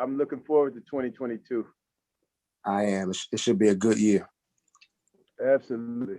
I'm looking forward to 2022. I am. It should be a good year. Absolutely.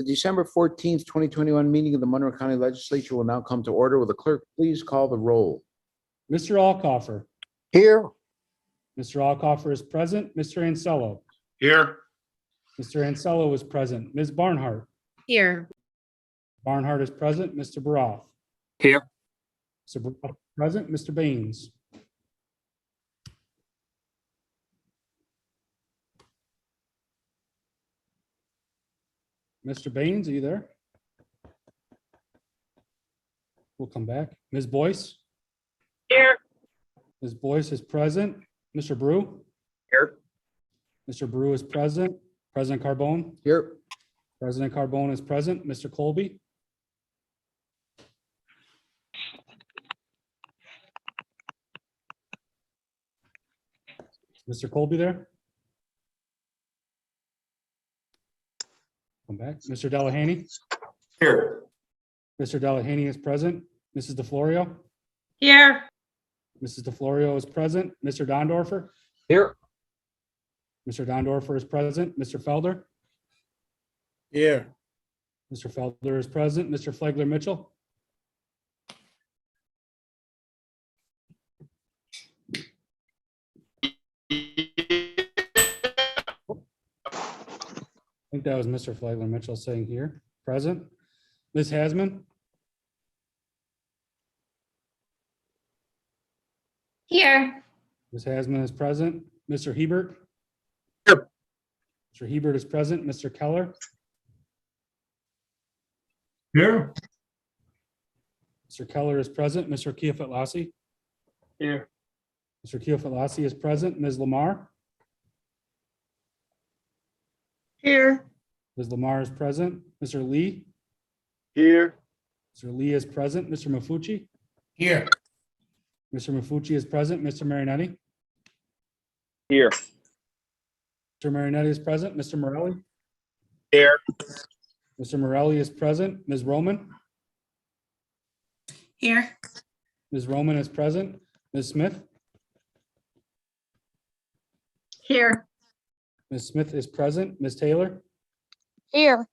The December 14th, 2021 meeting of the Monroe County Legislature will now come to order. Will the clerk please call the roll? Mr. Alcoffer. Here. Mr. Alcoffer is present. Mr. Ansello. Here. Mr. Ansello is present. Ms. Barnhart. Here. Barnhart is present. Mr. Baroff. Here. Mr. Baroff is present. Mr. Baines. Mr. Baines, are you there? We'll come back. Ms. Boyce. Here. Ms. Boyce is present. Mr. Brew. Here. Mr. Brew is present. President Carbone. Here. President Carbone is present. Mr. Colby. Mr. Colby there? Come back. Mr. Delahaney. Here. Mr. Delahaney is present. Mrs. DeFlorio. Here. Mrs. DeFlorio is present. Mr. Dondorfer. Here. Mr. Dondorfer is present. Mr. Felder. Here. Mr. Felder is present. Mr. Flagler Mitchell. I think that was Mr. Flagler Mitchell saying here, present. Ms. Hasman. Here. Ms. Hasman is present. Mr. Hebert. Here. Mr. Hebert is present. Mr. Keller. Here. Mr. Keller is present. Mr. Keophit-Lassie. Here. Mr. Keophit-Lassie is present. Ms. Lamar. Here. Ms. Lamar is present. Mr. Lee. Here. Mr. Lee is present. Mr. Mafucci. Here. Mr. Mafucci is present. Mr. Marinetti. Here. Mr. Marinetti is present. Mr. Morelli. Here. Mr. Morelli is present. Ms. Roman. Here. Ms. Roman is present. Ms. Smith. Here. Ms. Smith is present. Ms. Taylor. Here.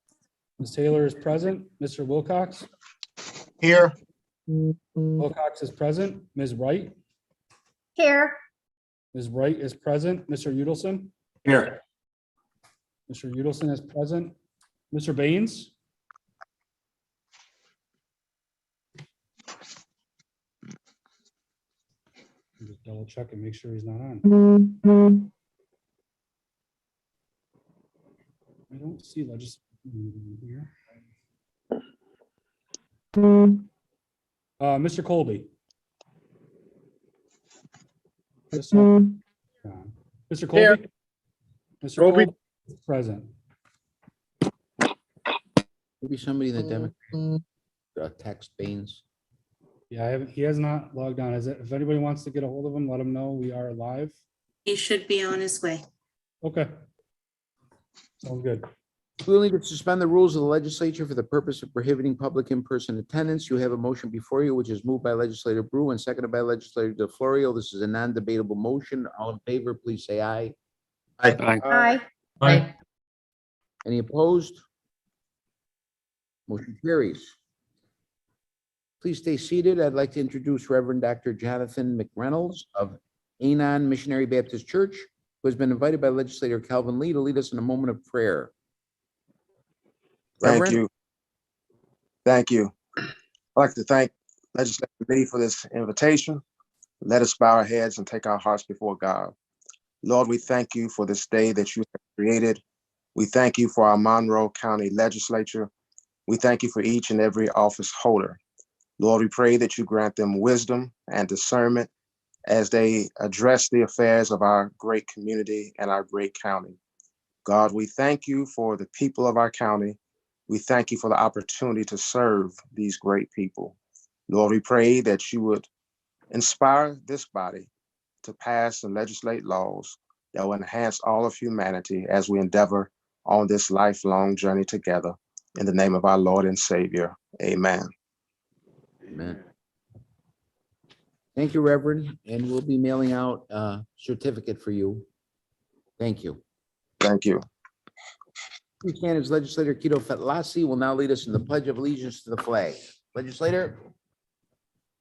Ms. Taylor is present. Mr. Wilcox. Here. Wilcox is present. Ms. Wright. Here. Ms. Wright is present. Mr. Udelson. Here. Mr. Udelson is present. Mr. Baines. Just double check and make sure he's not on. I don't see legislature here. Mr. Colby. Mr. Colby. Here. Mr. Colby. Colby is present. Maybe somebody in the Democrat text Baines. Yeah, he has not logged on. If anybody wants to get a hold of him, let him know we are live. He should be on his way. Okay. Sounds good. We will need to suspend the rules of the legislature for the purpose of prohibiting public in-person attendance. You have a motion before you, which is moved by Legislator Brew and seconded by Legislator DeFlorio. This is a non-debatable motion. All in favor, please say aye. Aye. Aye. Aye. Any opposed? Motion carries. Please stay seated. I'd like to introduce Reverend Dr. Jonathan McReynolds of Anon Missionary Baptist Church, who has been invited by legislator Calvin Lee to lead us in a moment of prayer. Thank Reverend? you. Thank you. I'd like to thank Legislator Lee for this invitation. Let us bow our heads and take our hearts before God. Lord, we thank you for this day that you have created. We thank you for our Monroe County Legislature. We thank you for each and every office holder. Lord, we pray that you grant them wisdom and discernment as they address the affairs of our great community and our great county. God, we thank you for the people of our county. We thank you for the opportunity to serve these great people. Lord, we pray that you would inspire this body to pass and legislate laws that will enhance all of humanity as we endeavor on this lifelong journey together. In the name of our Lord and Savior, amen. Amen. Thank you, Reverend, and we'll be mailing out a certificate for you. Thank you. Thank you. Please stand as Legislator Kito Fetlasi will now lead us in the Pledge of Allegiance to the flag. Legislator?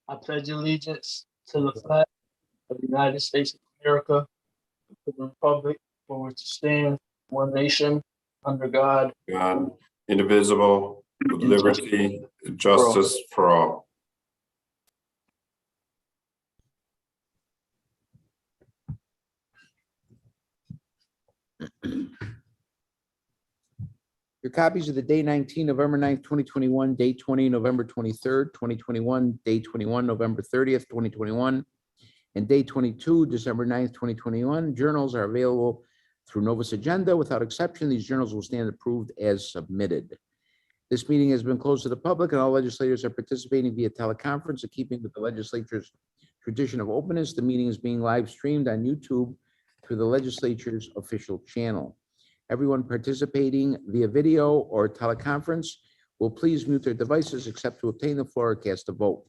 I pledge allegiance to the flag of the United States of America, to the republic for which it stands, one nation, under God, God, indivisible, with liberty and justice for all. Your copies of the day 19, November 9th, 2021, day 20, November 23rd, 2021, day 21, November 30th, 2021, and day 22, December 9th, 2021. Journals are available through Novus Agenda. Without exception, these journals will stand approved as submitted. This meeting has been closed to the public and all legislators are participating via teleconference in keeping with the legislature's tradition of openness. The meeting is being live streamed on YouTube through the legislature's official channel. Everyone participating via video or teleconference will please mute their devices except to obtain the floor or cast a vote.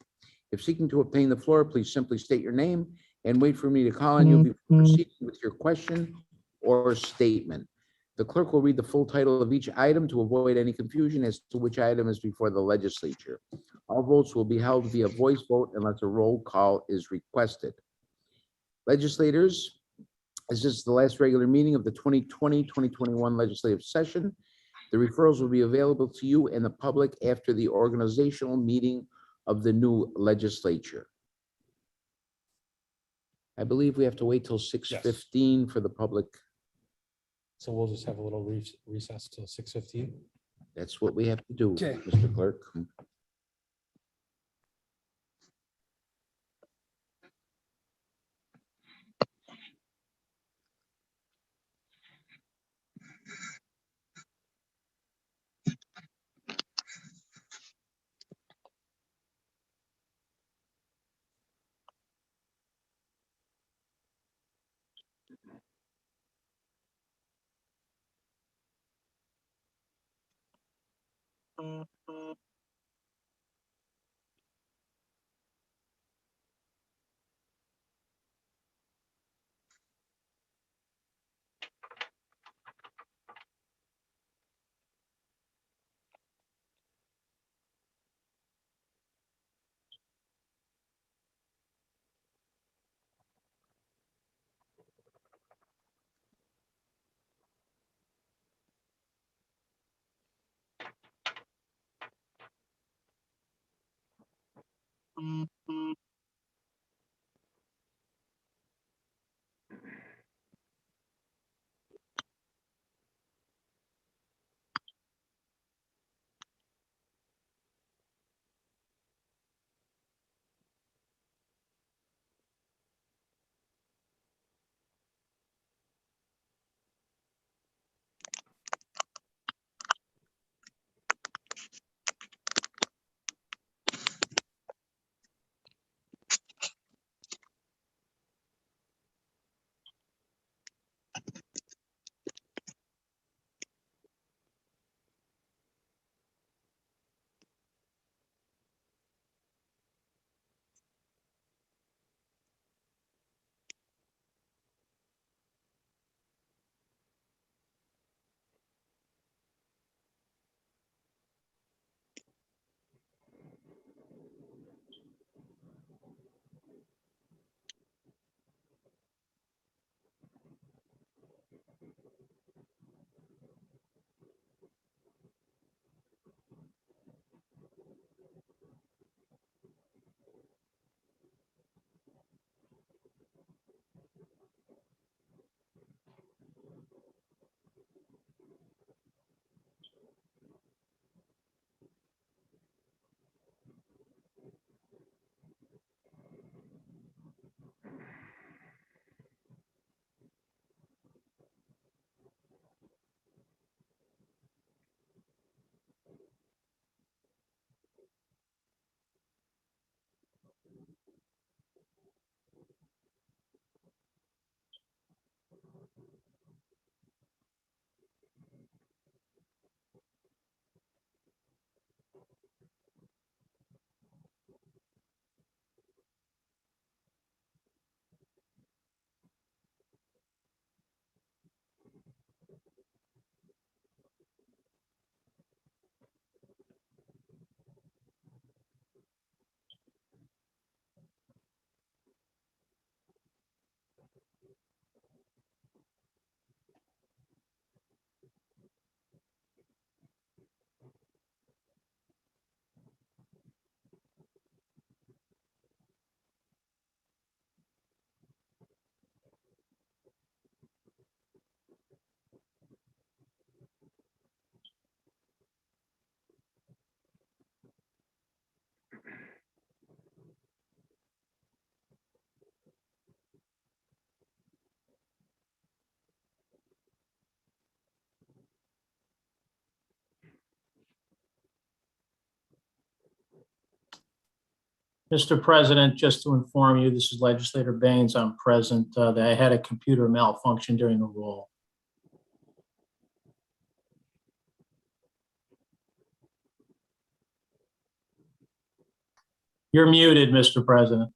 If seeking to obtain the floor, please simply state your name and wait for me to call on you before proceeding with your question or statement. The clerk will read the full title of each item to avoid any confusion as to which item is before the legislature. All votes will be held via voice vote unless a roll call is requested. Legislators, as this is the last regular meeting of the 2020-2021 legislative session, the referrals will be available to you and the public after the organizational meeting of the new legislature. I believe we have to wait till 6:15 for the public. So we'll just have a little recess till 6:15. That's what we have to do, Okay. Mr. Clerk. Mr. President, just to inform you, this is Legislator Baines. I'm present. That I had a computer malfunction during the roll. You're muted, Mr. President.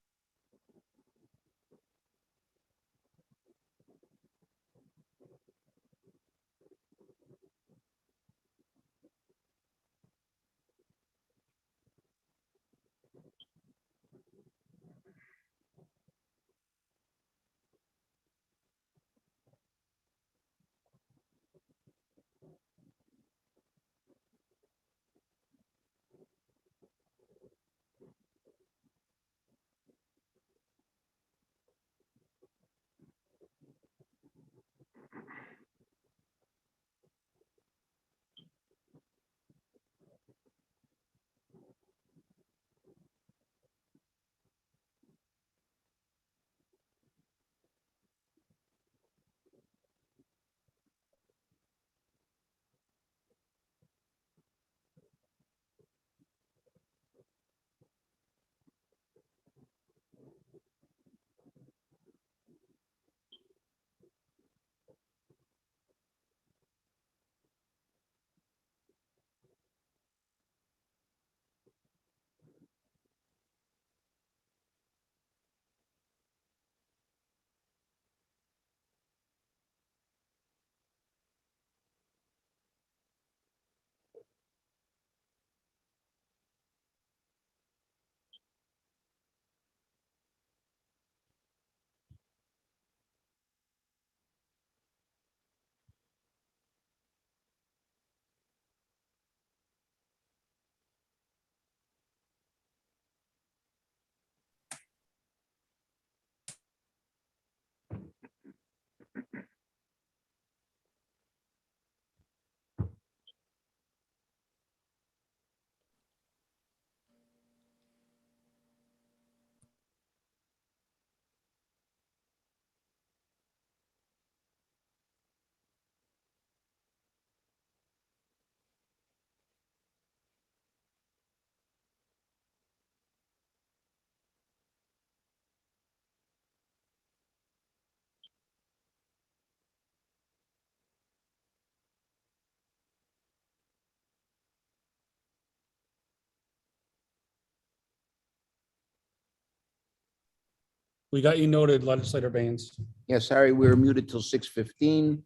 We got you noted, Legislator Baines. Yeah, sorry, we were muted till 6:15.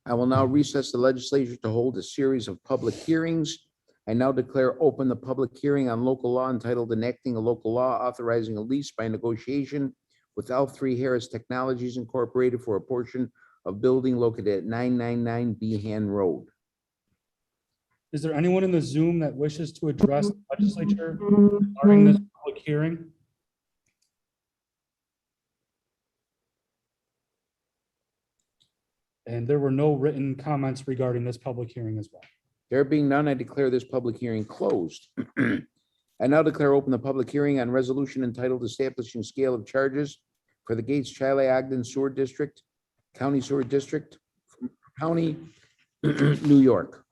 I will now recess the legislature to hold a series of public hearings. I now declare open the public hearing on local law entitled enacting a local law authorizing a lease by negotiation with L3 Harris Technologies Incorporated for a portion of building located at 999 Behan Road. Is there anyone in the Zoom that wishes to address the legislature regarding this public hearing? And there were no written comments regarding this public hearing as well. There being none, I declare this public hearing closed. I now declare open the public hearing on resolution entitled Establishing Scale of Charges for the Gates Chi Ogden Sewer District, County Sewer District, County, New York.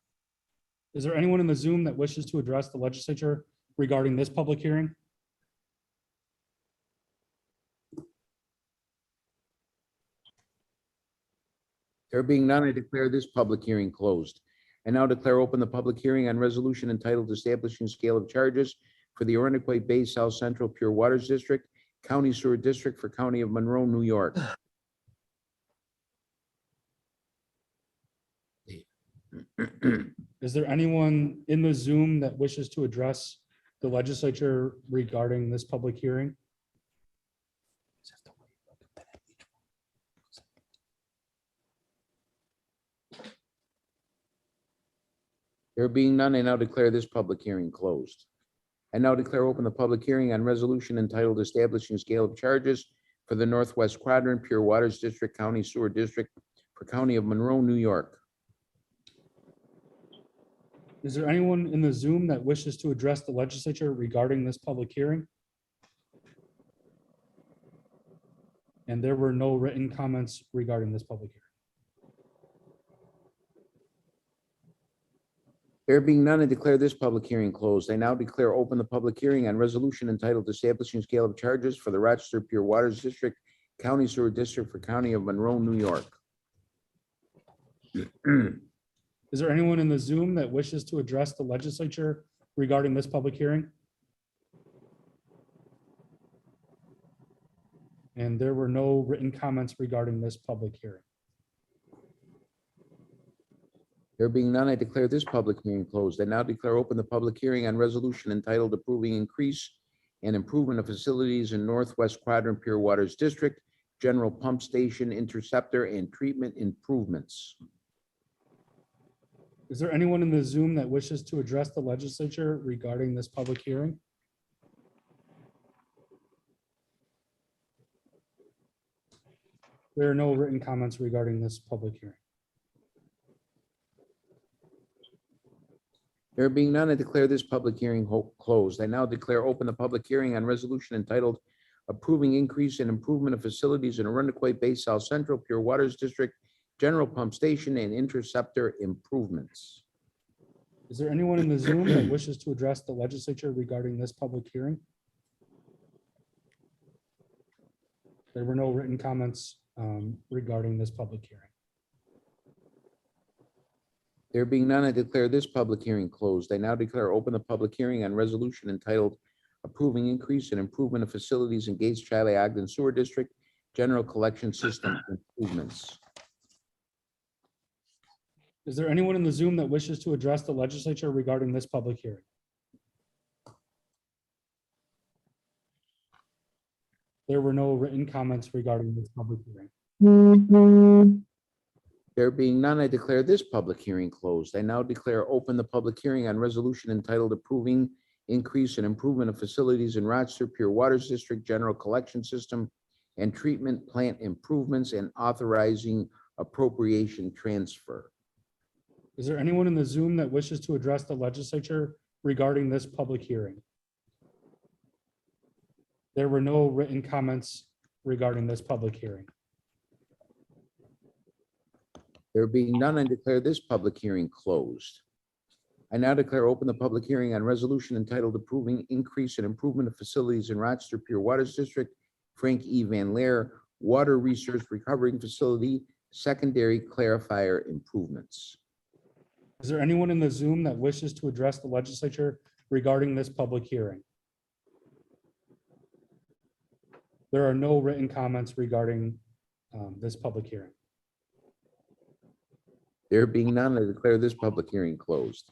Is there anyone in the Zoom that wishes to address the legislature regarding this public hearing? There being none, I declare this public hearing closed. I now declare open the public hearing on resolution entitled Establishing Scale of Charges for the Orinoquai Bay South Central Pure Waters District, County Sewer District for County of Monroe, New York. Is there anyone in the Zoom that wishes to address the legislature regarding this public hearing? There being none, I now declare this public hearing closed. I now declare open the public hearing on resolution entitled Establishing Scale of Charges for the Northwest Quadrant Pure Waters District, County Sewer District for County of Monroe, New York. Is there anyone in the Zoom that wishes to address the legislature regarding this public hearing? And there were no written comments regarding this public hearing. There being none, I declare this public hearing closed. I now declare open the public hearing on resolution entitled Establishing Scale of Charges for the Rochester Pure Waters District, County Sewer District for County of Monroe, New York. Is there anyone in the Zoom that wishes to address the legislature regarding this public hearing? And there were no written comments regarding this public hearing. There being none, I declare this public hearing closed. I now declare open the public hearing on resolution entitled Approving Increase and Improvement of Facilities in Northwest Quadrant Pure Waters District, General Pump Station Interceptor and Treatment Improvements. Is there anyone in the Zoom that wishes to address the legislature regarding this public hearing? There are no written comments regarding this public hearing. There being none, I declare this public hearing closed. I now declare open the public hearing on resolution entitled Approving Increase and Improvement of Facilities in Arundequoit Bay South Central Pure Waters District, General Pump Station and Interceptor Improvements. Is there anyone in the Zoom that wishes to address the legislature regarding this public hearing? There were no written comments regarding this public hearing. There being none, I declare this public hearing closed. I now declare open the public hearing on resolution entitled Approving Increase and Improvement of Facilities in Gates Chi Ogden Sewer District, General Collection System Improvements. Is there anyone in the Zoom that wishes to address the legislature regarding this public hearing? There were no written comments regarding this public hearing. There being none, I declare this public hearing closed. I now declare open the public hearing on resolution entitled Approving Increase and Improvement of Facilities in Rochester Pure Waters District, General Collection System and Treatment Plant Improvements and authorizing appropriation transfer. Is there anyone in the Zoom that wishes to address the legislature regarding this public hearing? There were no written comments regarding this public hearing. There being none, I declare this public hearing closed. I now declare open the public hearing on resolution entitled Approving Increase and Improvement of Facilities in Rochester Pure Waters District, Frank E. Van Laer, Water Resource Recovering Facility, Secondary Clarifier Improvements. Is there anyone in the Zoom that wishes to address the legislature regarding this public hearing? There are no written comments regarding this public hearing. There being none, I declare this public hearing closed.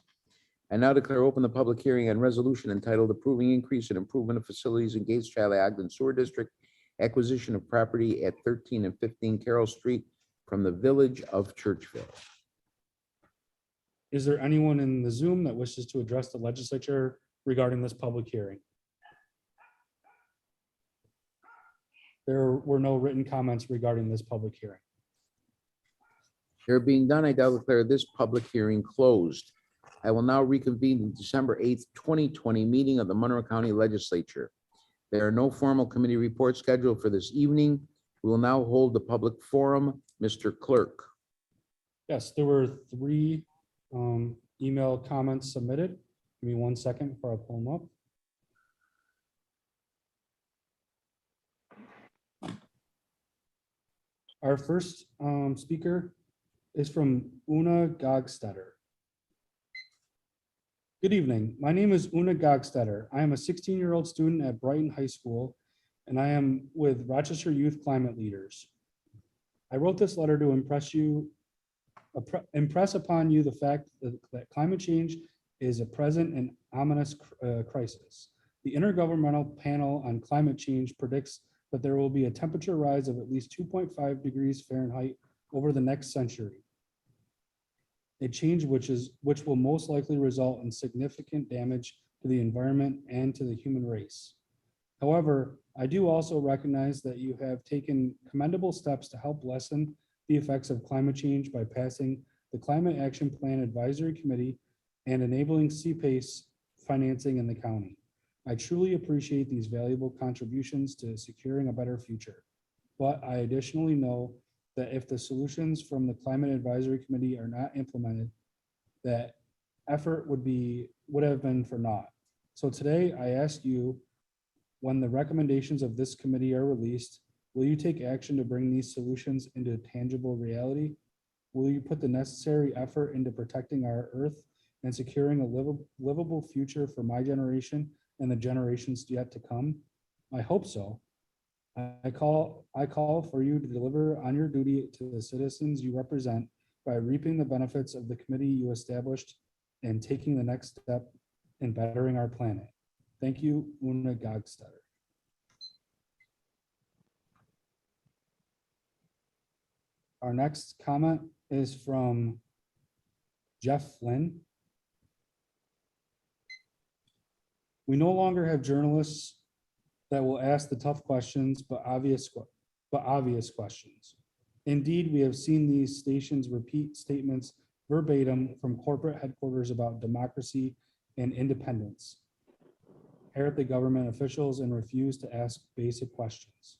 I now declare open the public hearing on resolution entitled Approving Increase and Improvement of Facilities in Gates Chi Ogden Sewer District, Acquisition of Property at 13 and 15 Carroll Street, from the Village of Churchville. Is there anyone in the Zoom that wishes to address the legislature regarding this public hearing? There were no written comments regarding this public hearing. There being done, I now declare this public hearing closed. I will now reconvene the December 8th, 2020 meeting of the Monroe County Legislature. There are no formal committee reports scheduled for this evening. We will now hold the public forum. Mr. Clerk. Yes, there were 3 email comments submitted. Give me 1 second before I pull them up. Our first speaker is from Una Gogstetter. Good evening. My name is Una Gogstetter. I am a 16-year-old student at Brighton High School, and I am with Rochester Youth Climate Leaders. I wrote this letter to impress upon you the fact that climate change is a present and ominous crisis. The Intergovernmental Panel on Climate Change predicts that there will be a temperature rise of at least 2.5 degrees Fahrenheit over the next century. A change which will most likely result in significant damage to the environment and to the human race. However, I do also recognize that you have taken commendable steps to help lessen the effects of climate change by passing the Climate Action Plan Advisory Committee and enabling CPACE financing in the county. I truly appreciate these valuable contributions to securing a better future. But I additionally know that if the solutions from the Climate Advisory Committee are not implemented, that effort would have been for naught. So today I ask you, when the recommendations of this committee are released, will you take action to bring these solutions into tangible reality? Will you put the necessary effort into protecting our earth and securing a livable future for my generation and the generations yet to come? I hope so. I call for you to deliver on your duty to the citizens you represent by reaping the benefits of the committee you established and taking the next step in bettering our planet. Thank you, Una Gogstetter. Our next comment is from Jeff Flynn. We no longer have journalists that will ask the tough questions, but obvious questions. Indeed, we have seen these stations repeat statements verbatim from corporate headquarters about democracy and independence, parrot the government officials, and refuse to ask basic questions.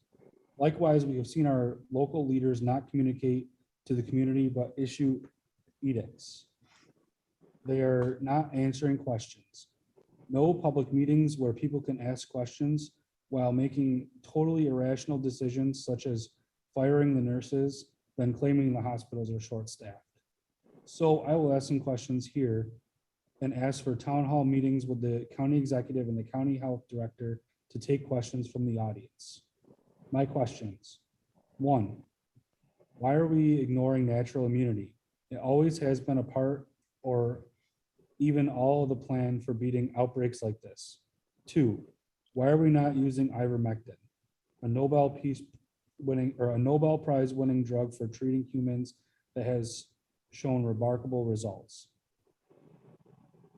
Likewise, we have seen our local leaders not communicate to the community, but issue edicts. They are not answering questions. No public meetings where people can ask questions while making totally irrational decisions, such as firing the nurses, then claiming the hospitals are short-staffed. So I will ask some questions here and ask for town hall meetings with the county executive and the county health director to take questions from the audience. My questions: 1, why are we ignoring natural immunity? It always has been a part or even all of the plan for beating outbreaks like this. 2, why are we not using ivermectin, a Nobel Prize winning drug for treating humans that has shown remarkable results?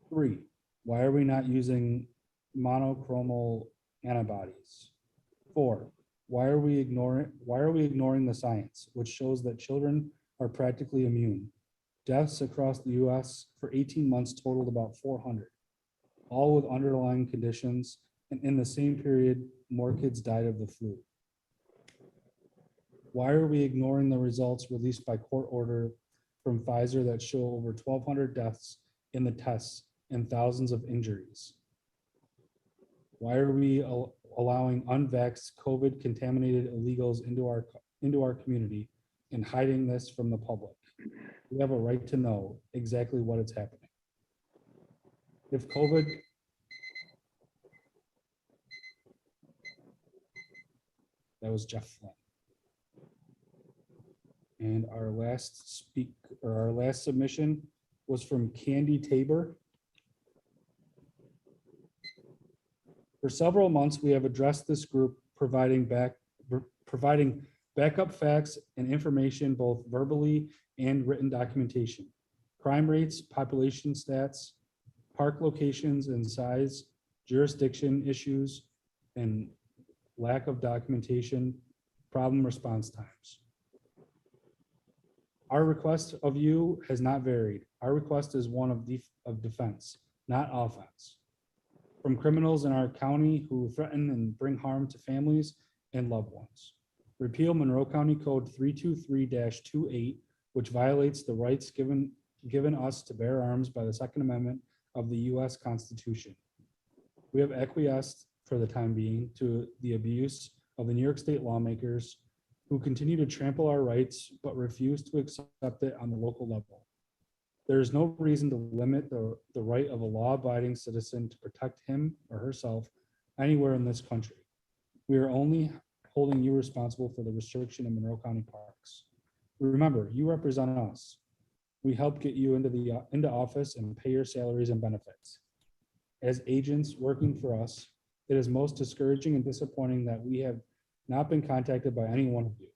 3, why are we not using monoclonal antibodies? 4, why are we ignoring the science, which shows that children are practically immune? Deaths across the US for 18 months totaled about 400, all with underlying conditions, and in the same period, more kids died of the flu. Why are we ignoring the results released by court order from Pfizer that show over 1,200 deaths in the tests and thousands of injuries? Why are we allowing unvaxxed COVID contaminated illegals into our community and hiding this from the public? We have a right to know exactly what is happening. If COVID, that was Jeff Flynn. And our last submission was from Candy Tabor. For several months, we have addressed this group providing backup facts and information, both verbally and written documentation, crime rates, population stats, park locations and size, jurisdiction issues, and lack of documentation, problem response times. Our request of you has not varied. Our request is one of defense, not offense, from criminals in our county who threaten and bring harm to families and loved ones. Repeal Monroe County Code 323-28, which violates the rights given us to bear arms by the Second Amendment of the U.S. Constitution. We have acquiesced for the time being to the abuse of the New York State lawmakers who continue to trample our rights but refuse to accept it on the local level. There is no reason to limit the right of a law-abiding citizen to protect him or herself anywhere in this country. We are only holding you responsible for the restriction in Monroe County parks. Remember, you represent us. We help get you into office and pay your salaries and benefits. As agents working for us, it is most discouraging and disappointing that we have not been contacted by any one of you.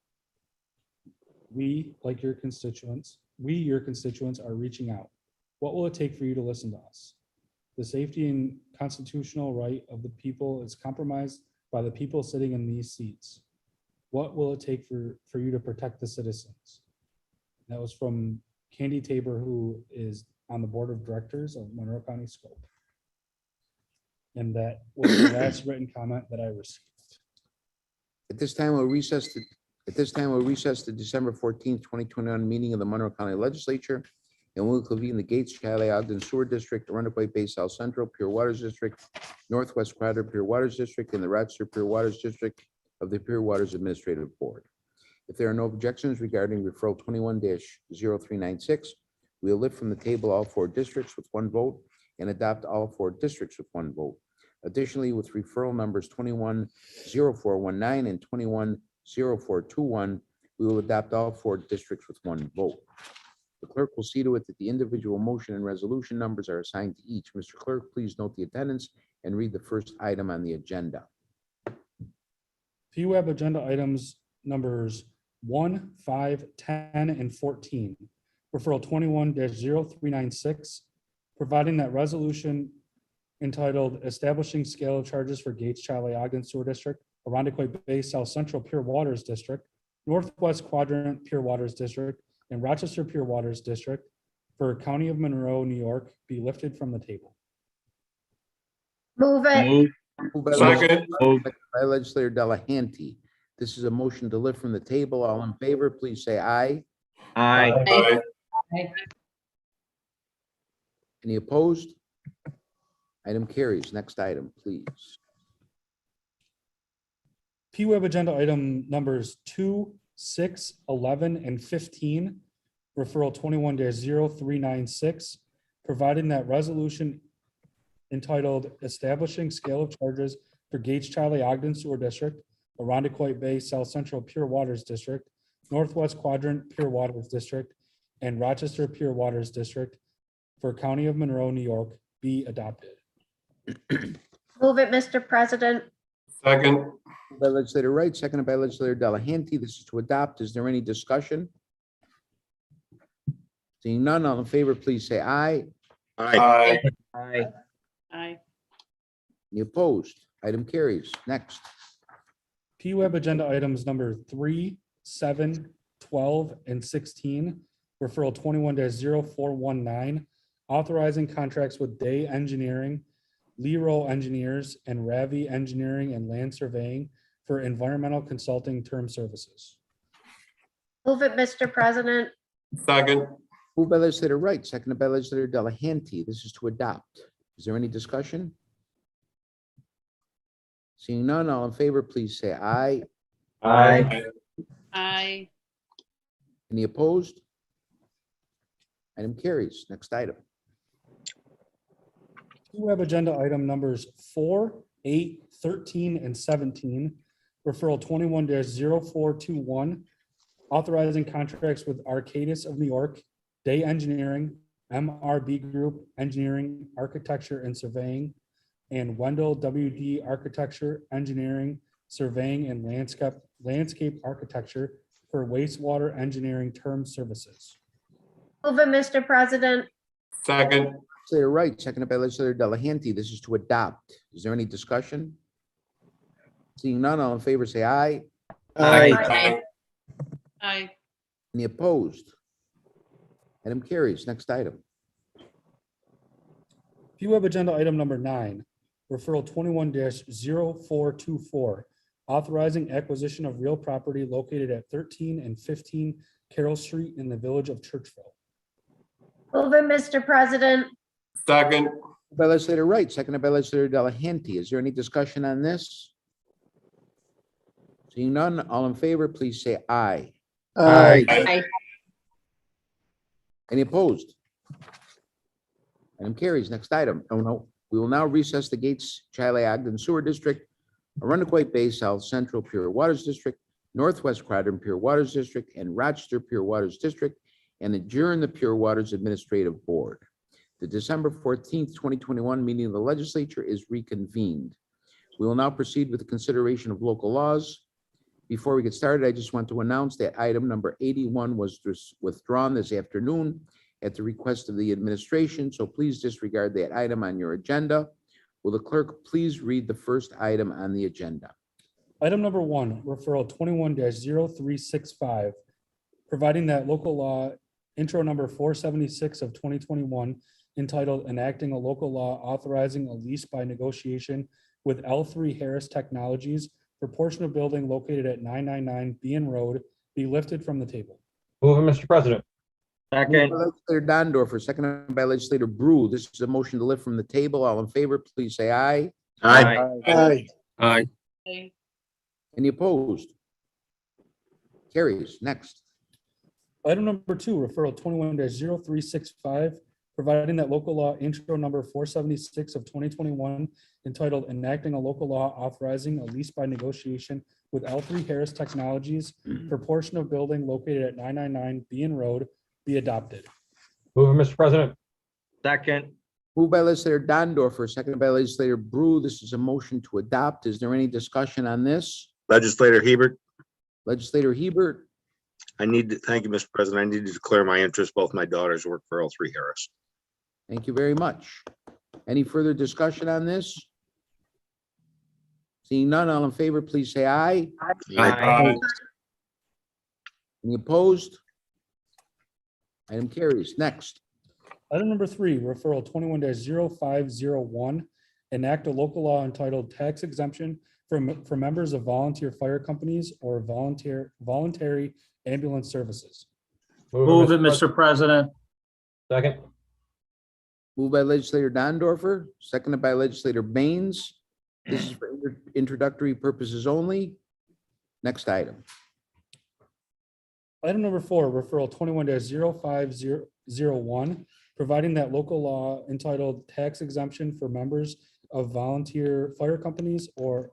We, like your constituents, are reaching out. What will it take for you to listen to us? The safety and constitutional right of the people is compromised by the people sitting in these seats. What will it take for you to protect the citizens? That was from Candy Tabor, who is on the board of directors of Monroe County Scope. And that was the last written comment that I received. At this time, we'll recess the December 14th, 2021 meeting of the Monroe County Legislature, and we'll convene the Gates, Chalet, Ogden Sewer District, Arundecoyt Bay South Central Pure Waters District, Northwest Quadrant Pure Waters District, and the Rochester Pure Waters District of the Pure Waters Administrative Board. If there are no objections regarding referral 21-0396, we'll lift from the table all 4 districts with 1 vote and adopt all 4 districts with 1 vote. Additionally, with referral numbers 21-0419 and 21-0421, we will adopt all 4 districts with 1 vote. The clerk will see to it that the individual motion and resolution numbers are assigned to each. Mr. Clerk, please note the attendance and read the first item on the agenda. You have agenda items numbers 1, 5, 10, and 14. Referral 21-0396, providing that resolution entitled Establishing Scale of Charges for Gates, Chalet, Ogden Sewer District, Arundecoyt Bay South Central Pure Waters District, Northwest Quadrant Pure Waters District, and Rochester Pure Waters District for County of Monroe, New York, be lifted from the table. Move it. Moved by Second. by Legislator Delahanty. This is a motion to lift from the table. All in favor, please say aye. Aye. Any opposed? Item carries. Next item, please. PWeb agenda item numbers 2, 6, 11, and 15. Referral 21-0396, providing that resolution entitled Establishing Scale of Charges for Gates, Chalet, Ogden Sewer District, Arundecoyt Bay South Central Pure Waters District, Northwest Quadrant Pure Waters District, and Rochester Pure Waters District for County of Monroe, New York, be adopted. Move it, Mr. President. Second. Moved by legislator Wright, seconded by legislator Delahanty. This is to adopt. Is there any discussion? Seeing none, all in favor, please say aye. Aye. Aye. Any opposed? Item carries. Next. PWeb agenda items number 3, 7, 12, and 16. Referral 21-0419, authorizing contracts with Day Engineering, Leroy Engineers, and Ravi Engineering and Land Surveying for environmental consulting term services. Move it, Mr. President. Second. Moved by legislator Wright, seconded by legislator Delahanty. This is to adopt. Is there any discussion? Seeing none, all in favor, please say aye. Aye. Aye. Any opposed? Item carries. Next item. We have agenda item numbers 4, 8, 13, and 17. Referral 21-0421, authorizing contracts with Arcadis of New York, Day Engineering, MRB Group Engineering, Architecture and Surveying, and Wendell WD Architecture, Engineering, surveying and landscape architecture for wastewater engineering term services. Move it, Mr. President. second, Legislator Wright, seconded by legislator Delahanty. This is to adopt. Is there any discussion? Seeing none, all in favor, say aye. aye, Aye. Any opposed? Item carries. Next item. If you have agenda item number 9, referral 21-0424, authorizing acquisition of real property located at 13 and 15 Carroll Street in the village of Churchville. Move it, Mr. President. second, By legislator Wright, seconded by legislator Delahanty. Is there any discussion on this? Seeing none, all in favor, please say aye. aye, Any opposed? Item carries. Next item. Oh, no. We will now recess the Gates, Chile, Ogden Sewer District, Arundecoit Bay South Central Pure Waters District, Northwest Quadrant Pure Waters District, and Rochester Pure Waters District, and adjourn the Pure Waters Administrative Board. The December 14th, 2021 meeting of the legislature is reconvened. We will now proceed with the consideration of local laws. Before we get started, I just want to announce that item number 81 was withdrawn this afternoon at the request of the administration, so please disregard that item on your agenda. Will the clerk please read the first item on the agenda? Item number 1, referral 21-0365, providing that local law intro number 476 of 2021 entitled enacting a local law authorizing a lease by negotiation with L3 Harris Technologies for portion of building located at 999 Bean Road be lifted from the table. Move it, Mr. President. Moved by Legislator Dondorfer, seconded by legislator Brew. This is a motion to lift from the table. All in favor, please say aye. Aye. Aye. Any opposed? Carries. Next. Item number 2, referral 21-0365, providing that local law intro number 476 of 2021 entitled enacting a local law authorizing a lease by negotiation with L3 Harris Technologies for portion of building located at 999 Bean Road be adopted. Move it, Mr. President. Second. Moved by legislator Dondorfer, seconded by legislator Brew. This is a motion to adopt. Is there any discussion on this? Legislator Hebert, Legislator Hebert, thank you, Mr. President. I need to declare my interest. Both my daughters work for L3 Harris. thank you very much. Any further discussion on this? Seeing none, all in favor, please say aye. aye, Any opposed? Item carries. Next. Item number 3, referral 21-0501, enact a local law entitled tax exemption for members of volunteer fire companies or voluntary ambulance services. Move it, Mr. President. Second. Moved by legislator Dondorfer, seconded by legislator Baines. This is for introductory purposes only. Next item. Item number 4, referral 21-0501, providing that local law entitled tax exemption for members of volunteer fire companies or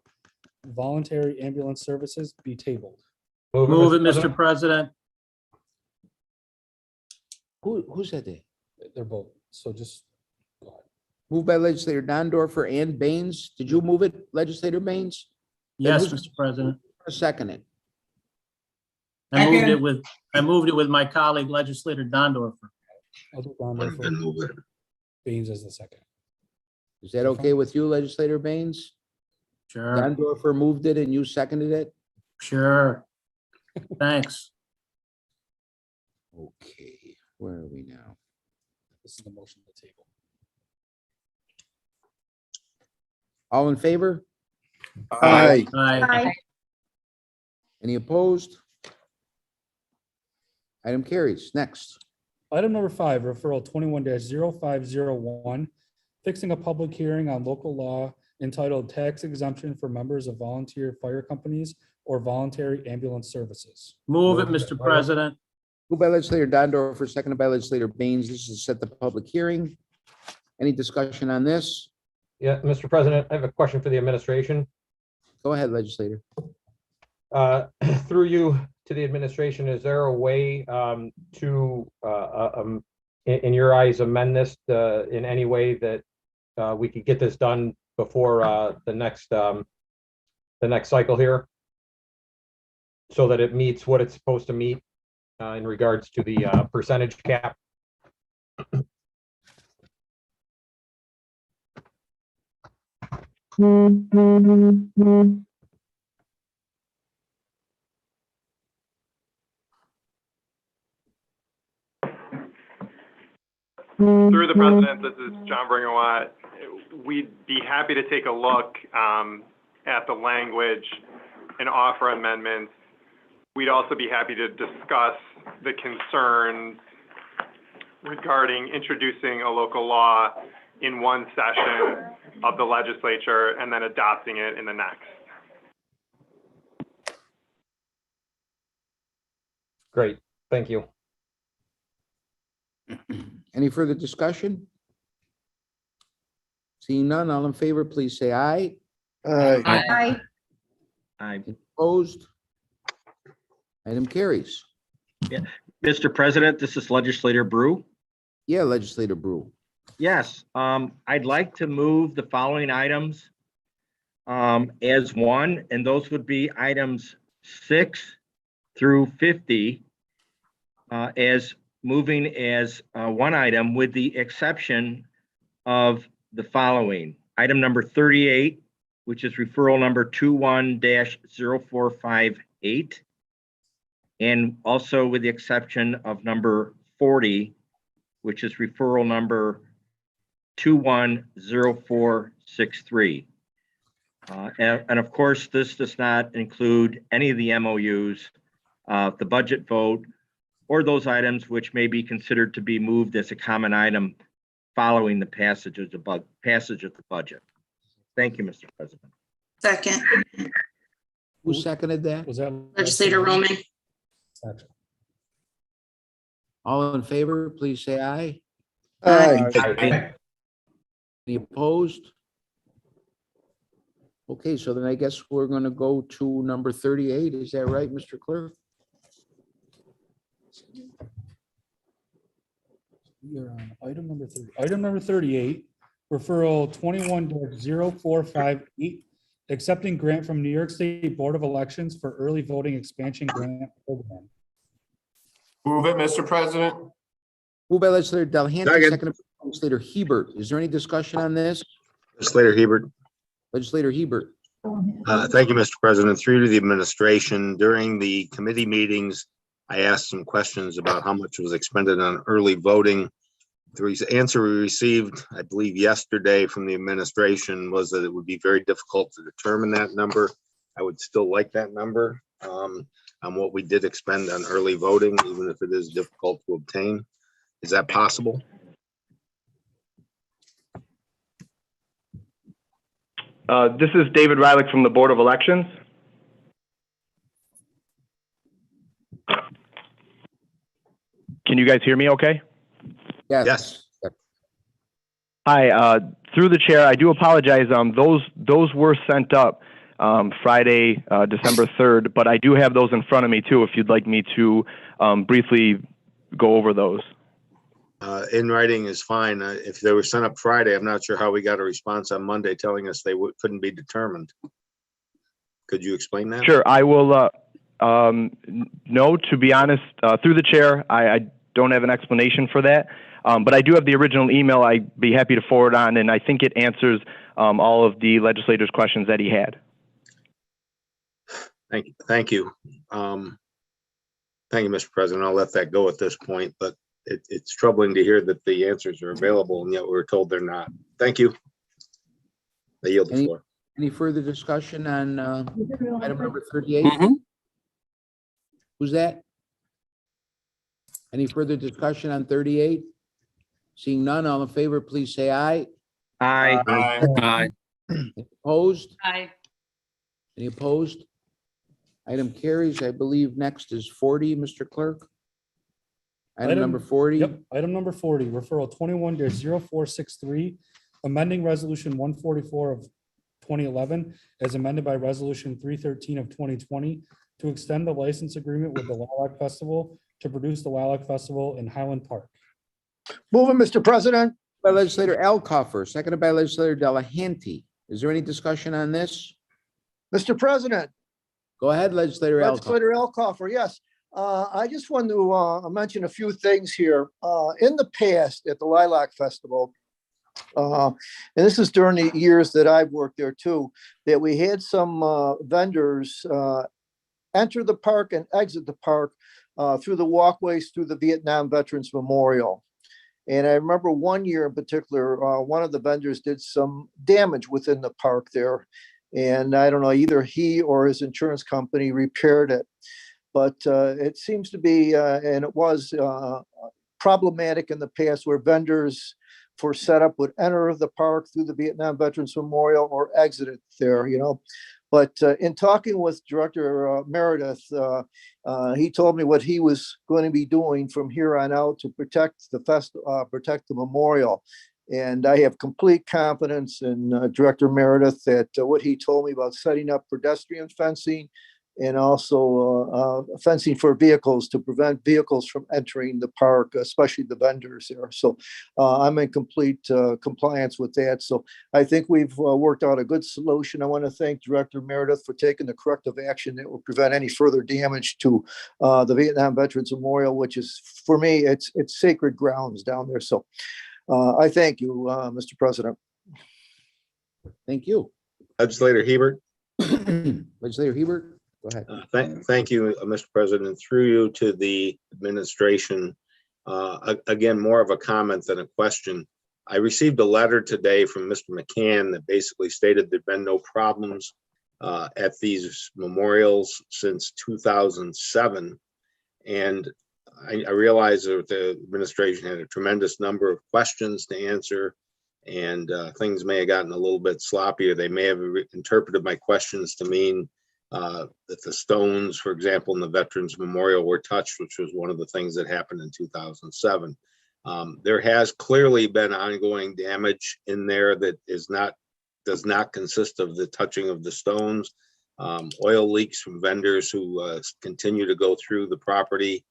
voluntary ambulance services be tabled. Move it, Mr. President. Who said that? They're both, so just go ahead. Moved by legislator Dondorfer and Baines. Did you move it, legislator Baines? Yes, who's- Mr. President. Second it. I moved it with my colleague legislator Dondorfer. I'll do down there for Baines as the second. Is that okay with you, legislator Baines? Sure, Dondorfer moved it and you seconded it? sure. Thanks. Okay, where are we now? This is the motion to the table. All in favor? Aye. Aye. Aye. Any opposed? Item carries. Next. Item number 5, referral 21-0501, fixing a public hearing on local law entitled tax exemption for members of volunteer fire companies or voluntary ambulance services. Move it, Mr. President. Moved by legislator Dondorfer, seconded by legislator Baines. This is to set the public hearing. Any discussion on this? Yeah, Mr. President, I have a question for the administration. Go ahead, legislator. Through you to the administration, is there a way to, in your eyes, amend this in any way that we could get this done before the next the next cycle here, so that it meets what it's supposed to meet in regards to the percentage cap. Through the president, this is John Bringerwatt. We'd be happy to take a look at the language and offer amendments. We'd also be happy to discuss the concerns regarding introducing a local law in one session of the legislature and then adopting it in the next. Great, thank you. Any further discussion? Seeing none, all in favor, please say aye. Aye. Aye. Opposed? Item carries. Mr. President, this is Legislator Brew. Yeah, Legislator Brew. Yes, I'd like to move the following items as one, and those would be items 6 through 50 as moving as one item, with the exception of the following. Item number 38, which is referral number 21-0458. And also with the exception of number 40, which is referral number 210463. And of course, this does not include any of the MOUs, the budget vote, or those items which may be considered to be moved as a common item following the passage of the budget. Thank you, Mr. President. Second, Who seconded that? Was that? legislator Roman. Gotcha. All in favor, please say aye. Aye. Any opposed? Okay, so then I guess we're gonna go to number 38. Is that right, Mr. Clerk? You're on item number 30. Item number 38, referral 21-0458, accepting grant from New York State Board of Elections for early voting expansion grant program. Move it, Mr. President. Moved by legislator Delahanty, Second. seconded by legislator Hebert. Is there any discussion on this? Legislator Hebert. Legislator Hebert. Thank you, Mr. President. Through to the administration, during the committee meetings, I asked some questions about how much was expended on early voting. The answer we received, I believe yesterday from the administration, was that it would be very difficult to determine that number. I would still like that number on what we did expend on early voting, even if it is difficult to obtain. Is that possible? This is David Rylick from the Board of Elections. Can you guys hear me okay? Yes. Hi, through the chair, I do apologize. Those were sent up Friday, December 3rd, but I do have those in front of me too, if you'd like me to briefly go over those. In writing is fine. If they were sent up Friday, I'm not sure how we got a response on Monday telling us they couldn't be determined. Could you explain that? Sure, I will. No, to be honest, through the chair, I don't have an explanation for that. But I do have the original email I'd be happy to forward on, and I think it answers all of the legislator's questions that he had. Thank you. Thank you, Mr. President. I'll let that go at this point, but it's troubling to hear that the answers are available and yet we're told they're not. Thank you. I yield the floor. Any further discussion on item number 38? Who's that? Any further discussion on 38? Seeing none, all in favor, please say aye. Aye. Aye. Opposed? Aye. Any opposed? Item carries. I believe next is 40, Mr. Clerk. Item number 40. Yep, item number 40, referral 21-0463, amending resolution 144 of 2011 as amended by resolution 313 of 2020 to extend the license agreement with the Lilac Festival to produce the Lilac Festival in Highland Park. Move it, Mr. President. By legislator Alcoffer, seconded by legislator Delahanty. Is there any discussion on this? Mr. President, Go ahead, Legislator Alcock. Legislator Elcoffer, yes. I just wanted to mention a few things here. In the past, at the Lilac Festival, and this is during the years that I've worked there too, that we had some vendors enter the park and exit the park through the walkways through the Vietnam Veterans Memorial. And I remember one year in particular, one of the vendors did some damage within the park there. And I don't know, either he or his insurance company repaired it. But it seems to be, and it was problematic in the past where vendors for setup would enter the park through the Vietnam Veterans Memorial or exit it there, you know. But in talking with Director Meredith, he told me what he was going to be doing from here on out to protect the memorial. And I have complete confidence in Director Meredith that what he told me about setting up pedestrian fencing and also fencing for vehicles to prevent vehicles from entering the park, especially the vendors there. So I'm in complete compliance with that. So I think we've worked out a good solution. I want to thank Director Meredith for taking the corrective action that will prevent any further damage to the Vietnam Veterans Memorial, which is, for me, it's sacred grounds down there. So I thank you, Mr. President. Thank you. Legislator Hebert. Legislator Hebert, go ahead. Thank you, Mr. President. Through you to the administration. Again, more of a comment than a question. I received a letter today from Mr. McCann that basically stated there'd been no problems at these memorials since 2007. And I realize that the administration had a tremendous number of questions to answer, and things may have gotten a little bit sloppier. They may have interpreted my questions to mean that the stones, for example, in the Veterans Memorial were touched, which was one of the things that happened in 2007. There has clearly been ongoing damage in there that does not consist of the touching of the stones. Oil leaks from vendors who continue to go through the property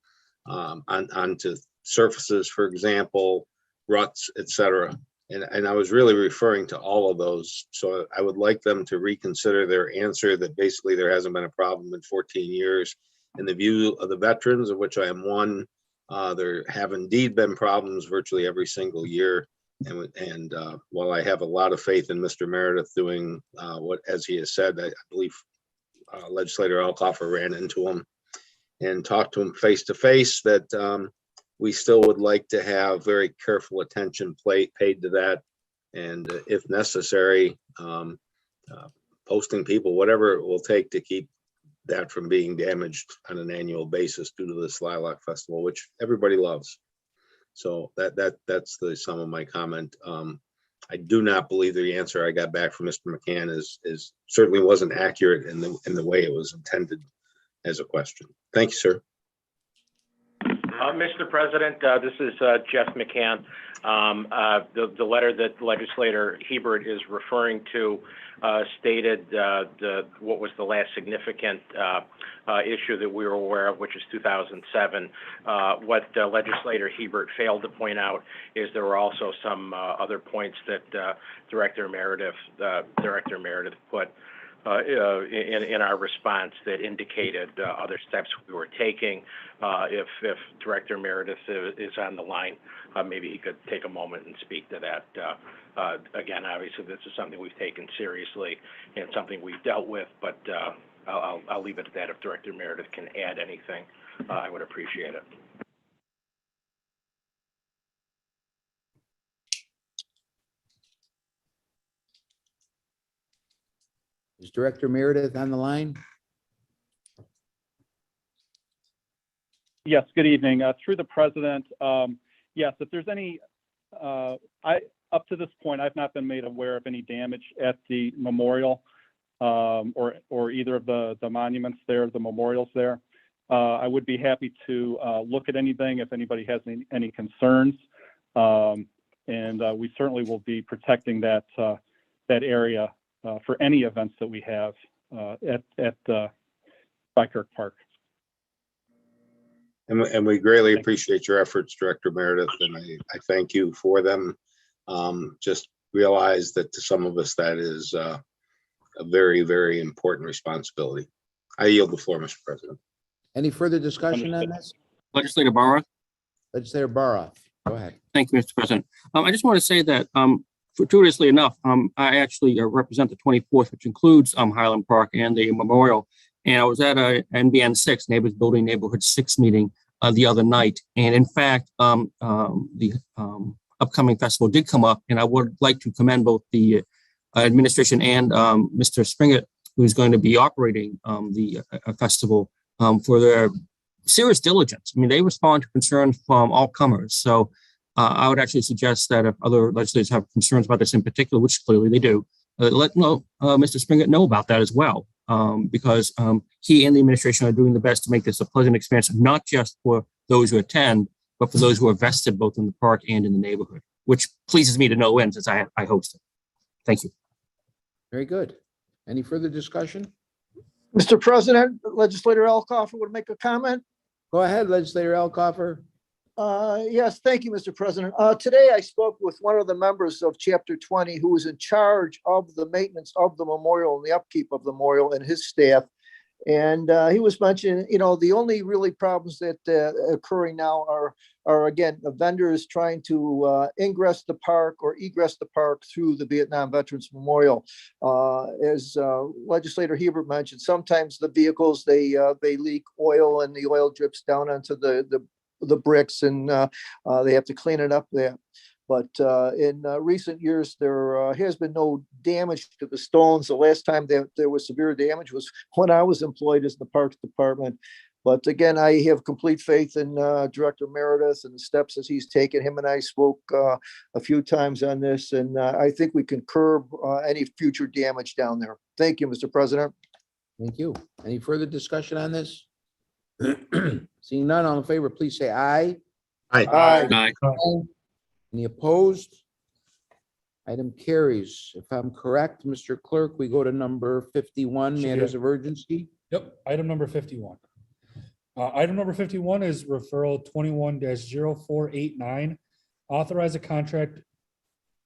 onto surfaces, for example, ruts, etc. And I was really referring to all of those. So I would like them to reconsider their answer that basically there hasn't been a problem in 14 years. In the view of the veterans, of which I am one, there have indeed been problems virtually every single year. And while I have a lot of faith in Mr. Meredith doing what, as he has said, I believe Legislator Elcoffer ran into him and talked to him face to face, that we still would like to have very careful attention paid to that. And if necessary, posting people, whatever it will take to keep that from being damaged on an annual basis due to this Lilac Festival, which everybody loves. So that's the sum of my comment. I do not believe the answer I got back from Mr. McCann is certainly wasn't accurate in the way it was intended as a question. Thank you, sir. Mr. President, this is Jeff McCann. The letter that Legislator Hebert is referring to stated what was the last significant issue that we were aware of, which is 2007. What Legislator Hebert failed to point out is there were also some other points that Director Meredith put in our response that indicated other steps we were taking. If Director Meredith is on the line, maybe he could take a moment and speak to that. Again, obviously, this is something we've taken seriously and something we've dealt with, but I'll leave it at that. If Director Meredith can add anything, I would appreciate it. Is Director Meredith on the line? Yes, good evening. Through the president, yes, if there's any, up to this point, I've not been made aware of any damage at the memorial or either of the monuments there, the memorials there. I would be happy to look at anything if anybody has any concerns. And we certainly will be protecting that area for any events that we have at Bykirk Park. And we greatly appreciate your efforts, Director Meredith, and I thank you for them. Just realize that to some of us that is a very, very important responsibility. I yield the floor, Mr. President. Any further discussion on this? Legislator Barra. Legislator Baroff, go ahead. Thank you, Mr. President. I just want to say that fortuitously enough, I actually represent the 24th, which includes Highland Park and the memorial. And I was at a NBN 6, Neighbors Building Neighborhood 6 meeting the other night. And in fact, the upcoming festival did come up, and I would like to commend both the administration and Mr. Springett, who's going to be operating the festival, for their serious diligence. I mean, they respond to concerns from all comers. So I would actually suggest that if other legislators have concerns about this in particular, which clearly they do, let Mr. Springett know about that as well, because he and the administration are doing the best to make this a pleasant experience, not just for those who attend, but for those who are vested both in the park and in the neighborhood, which pleases me to no end since I host it. Thank you. Very good. Any further discussion? Mr. President, Legislator Elkoff would make a comment. Go ahead, Legislator Elkoff. Yes, thank you, Mr. President. Today I spoke with one of the members of Chapter 20 who is in charge of the maintenance of the memorial and the upkeep of the memorial and his staff. And he was mentioning, the only really problems that occurring now are again, the vendors trying to ingress the park or egress the park through the Vietnam Veterans Memorial. As Legislator Hebert mentioned, sometimes the vehicles, they leak oil and the oil drips down onto the bricks, and they have to clean it up there. But in recent years, there has been no damage to the stones. The last time there was severe damage was when I was employed as the Parks Department. But again, I have complete faith in Director Meredith and the steps that he's taken. Him and I spoke a few times on this, and I think we can curb any future damage down there. Thank you, Mr. President. Thank you. Any further discussion on this? Seeing none, all in favor, please say aye. Aye. Any opposed? Item carries. If I'm correct, Mr. Clerk, we go to number 51, matters of urgency. Yep, item number 51. Item number 51 is referral 21-0489. Authorize a contract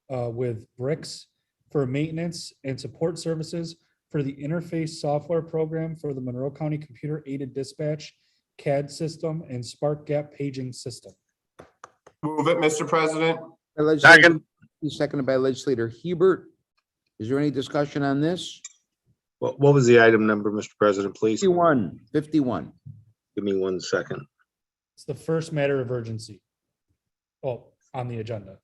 with Bricks for maintenance and support services for the interface software program for the Monroe County Computer Aided Dispatch CAD system and Spark Gap paging system. Move it, Mr. President. Second. Seconded by Legislator Hebert. Is there any discussion on this? What was the item number, Mr. President, please? 51. Give me 1 second. It's the first matter of urgency. Oh, on the agenda.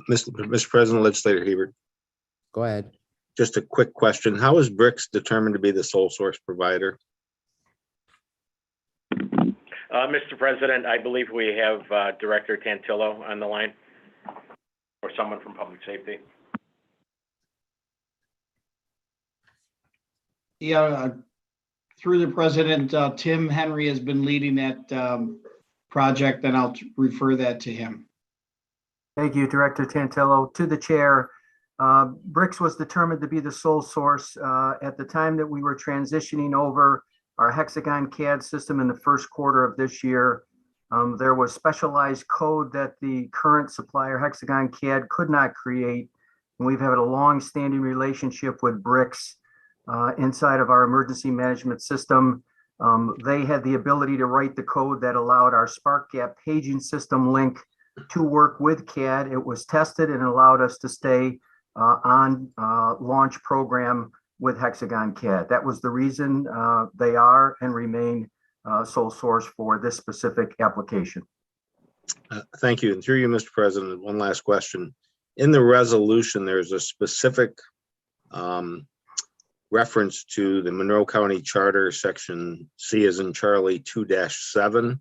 Mr. President, Legislator Hebert, Go ahead. just a quick question. How is Bricks determined to be the sole source provider? Mr. President, I believe we have Director Tantillo on the line, or someone from Public Safety. Yeah, through the president, Tim Henry has been leading that project, and I'll refer that to him. Thank you, Director Tantillo. To the chair, Bricks was determined to be the sole source at the time that we were transitioning over our Hexagon CAD system in the first quarter of this year. There was specialized code that the current supplier, Hexagon CAD, could not create. And we've had a long-standing relationship with Bricks inside of our emergency management system. They had the ability to write the code that allowed our Spark Gap paging system link to work with CAD. It was tested and allowed us to stay on launch program with Hexagon CAD. That was the reason they are and remain sole source for this specific application. Thank you. And through you, Mr. President, one last question. In the resolution, there's a specific reference to the Monroe County Charter, section C as in Charlie 2-7,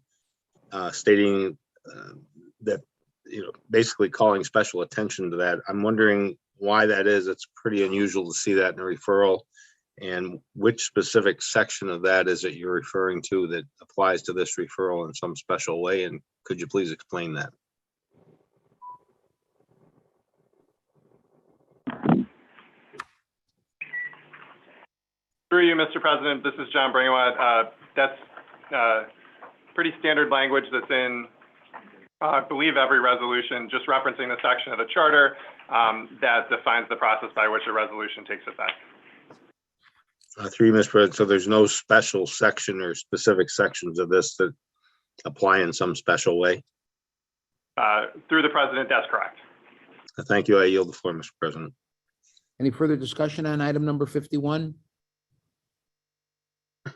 stating that, basically calling special attention to that. I'm wondering why that is. It's pretty unusual to see that in a referral, and which specific section of that is it you're referring to that applies to this referral in some special way? And could you please explain that? Through you, Mr. President, this is John Bringawat. That's pretty standard language that's in I believe every resolution, just referencing the section of the charter that defines the process by which a resolution takes effect. Through you, Mr. President, so there's no special section or specific sections of this that apply in some special way? Through the president, that's correct. Thank you. I yield the floor, Mr. President. Any further discussion on item number 51?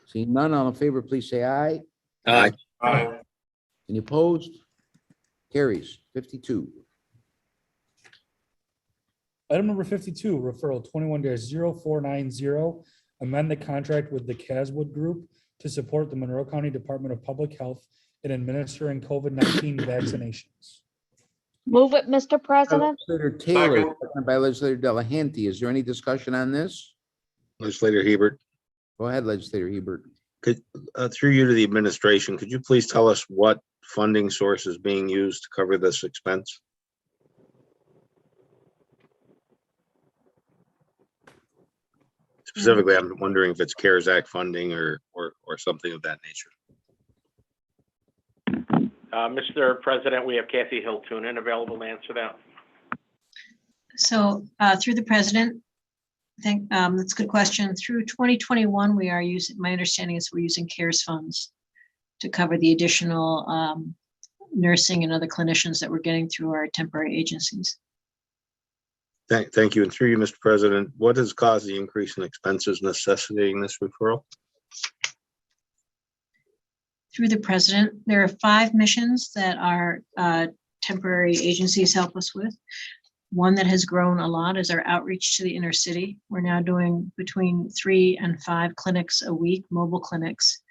Seeing none, all in favor, please say aye. Aye. Aye. Any opposed? Carries. 52. Item number 52, referral 21-0490, amend the contract with the Caswood Group to support the Monroe County Department of Public Health in administering COVID-19 vaccinations. Move it, Mr. President. Legislator Taylor, Second. seconded by Legislator Delahanty. Is there any discussion on this? Legislator Hebert, Go ahead, Legislator Hebert. could, through you to the administration, could you please tell us what funding source is being used to cover this expense? Specifically, I'm wondering if it's CARES Act funding or something of that nature. Mr. President, we have Kathy Hill-Tunin available to answer that. So through the president, I think that's a good question. Through 2021, we are using, my understanding is we're using CARES funds to cover the additional nursing and other clinicians that we're getting through our temporary agencies. Thank you. And through you, Mr. President, what has caused the increase in expenses necessitating this referral? Through the president, there are 5 missions that our temporary agencies help us with. One that has grown a lot is our outreach to the inner city. We're now doing between 3 and 5 clinics a week, mobile clinics,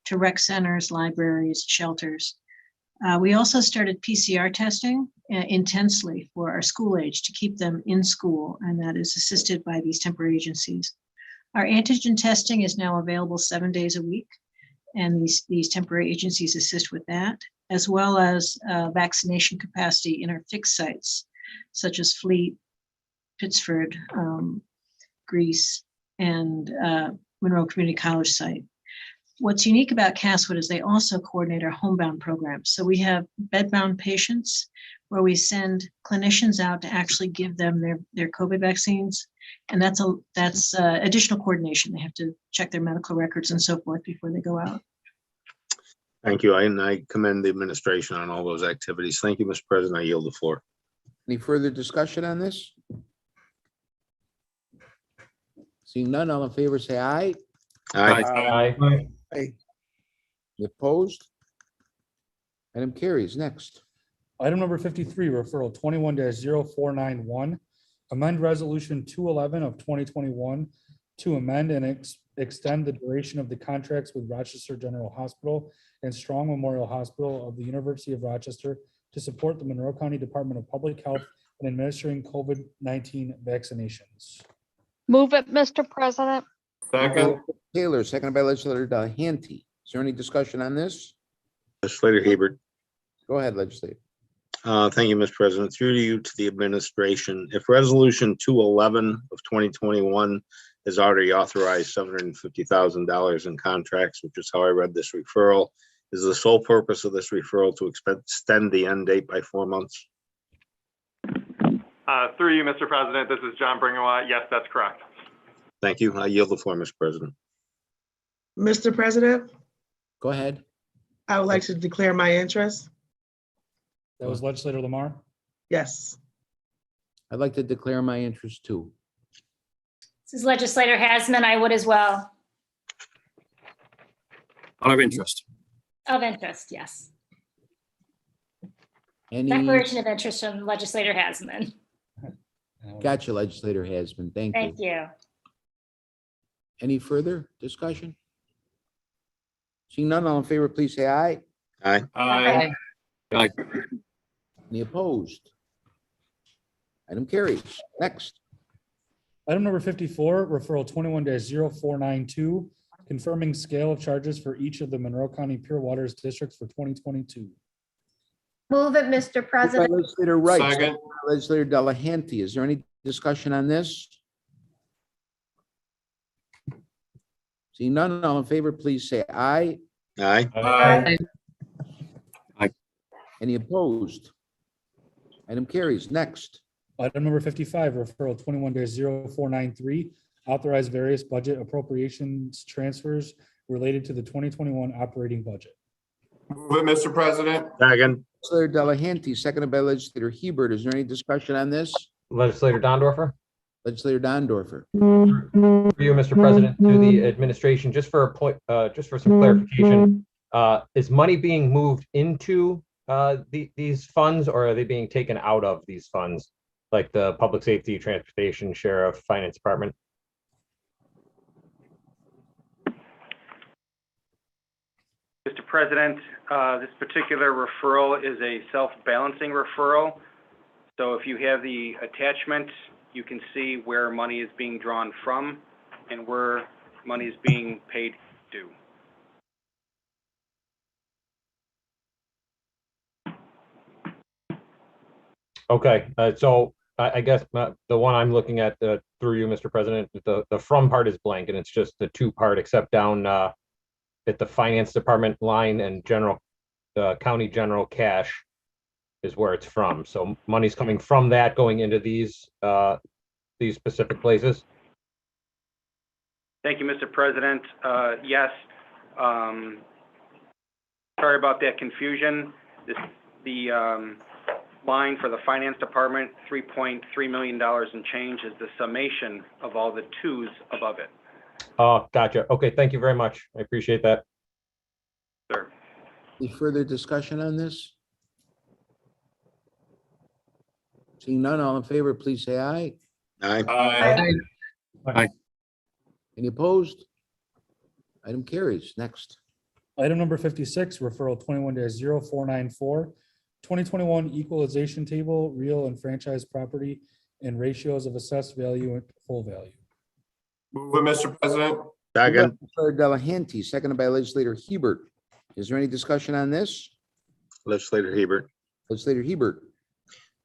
to rec centers, libraries, shelters. We also started PCR testing intensely for our school age to keep them in school, and that is assisted by these temporary agencies. Our antigen testing is now available 7 days a week, and these temporary agencies assist with that, as well as vaccination capacity in our fixed sites, such as Fleet, Pittsford, Greece, and Monroe Community College site. What's unique about Caswood is they also coordinate our homebound programs. So we have bedbound patients where we send clinicians out to actually give them their COVID vaccines. And that's additional coordination. They have to check their medical records and so forth before they go out. Thank you. And I commend the administration on all those activities. Thank you, Mr. President. I yield the floor. Any further discussion on this? Seeing none, all in favor, say aye. Aye. Aye. Any opposed? Item carries. Next. Item number 53, referral 21-0491, amend resolution 211 of 2021 to amend and extend the duration of the contracts with Rochester General Hospital and Strong Memorial Hospital of the University of Rochester to support the Monroe County Department of Public Health in administering COVID-19 vaccinations. Move it, Mr. President. Second. Taylor, seconded by Legislator Delahanty. Is there any discussion on this? Legislator Hebert. Go ahead, Legislator. Thank you, Mr. President. Through to you to the administration. If resolution 211 of 2021 has already authorized $750,000 in contracts, which is how I read this referral, is the sole purpose of this referral to extend the end date by 4 months? Through you, Mr. President, this is John Bringawat. Yes, that's correct. Thank you. I yield the floor, Mr. President. Mr. President, Go ahead. I would like to declare my interest. That was Legislator Lamar. Yes. I'd like to declare my interest too. This is Legislator Hasman. I would as well. Out of interest. Of interest, yes. Any, Declaration of interest from Legislator Hasman. gotcha, Legislator Hasman. Thank you. Thank you. Any further discussion? Seeing none, all in favor, please say aye. Aye. Aye. Aye. Any opposed? Item carries. Next. Item number 54, referral 21-0492, confirming scale of charges for each of the Monroe County Pure Waters districts for 2022. Move it, Mr. President. Legislator Wright. Second. seconded by Legislator Delahanty. Is there any discussion on this? Seeing none, all in favor, please say aye. Aye. Aye. Any opposed? Item carries. Next. Item number 55, referral 21-0493, authorize various budget appropriations transfers related to the 2021 operating budget. Move it, Mr. President. Second. Legislator Delahanty, seconded by legislator Hebert. Is there any discussion on this? Legislator Dondorfer. Legislator Dondorfer. For you, Mr. President, to the administration, just for a point, just for some clarification, is money being moved into these funds, or are they being taken out of these funds, like the public safety, transportation, sheriff, finance department? Mr. President, this particular referral is a self-balancing referral. So if you have the attachment, you can see where money is being drawn from and where money is being paid to. Okay, so I guess the one I'm looking at through you, Mr. President, the from part is blank, and it's just the two part, except down at the finance department line and county general cash is where it's from. So money's coming from that going into these specific places. Thank you, Mr. President. Yes. Sorry about that confusion. The line for the finance department, $3.3 million and change, is the summation of all the twos above it. Oh, gotcha. Okay, thank you very much. I appreciate that. Sir. Any further discussion on this? Seeing none, all in favor, please say aye. Aye. Aye. Aye. Any opposed? Item carries. Next. Item number 56, referral 21-0494, 2021 equalization table, real and franchise property, and ratios of assessed value and full value. Move it, Mr. President. Second. Legislator Delahanty, seconded by legislator Hebert. Is there any discussion on this? Legislator Hebert. Legislator Hebert.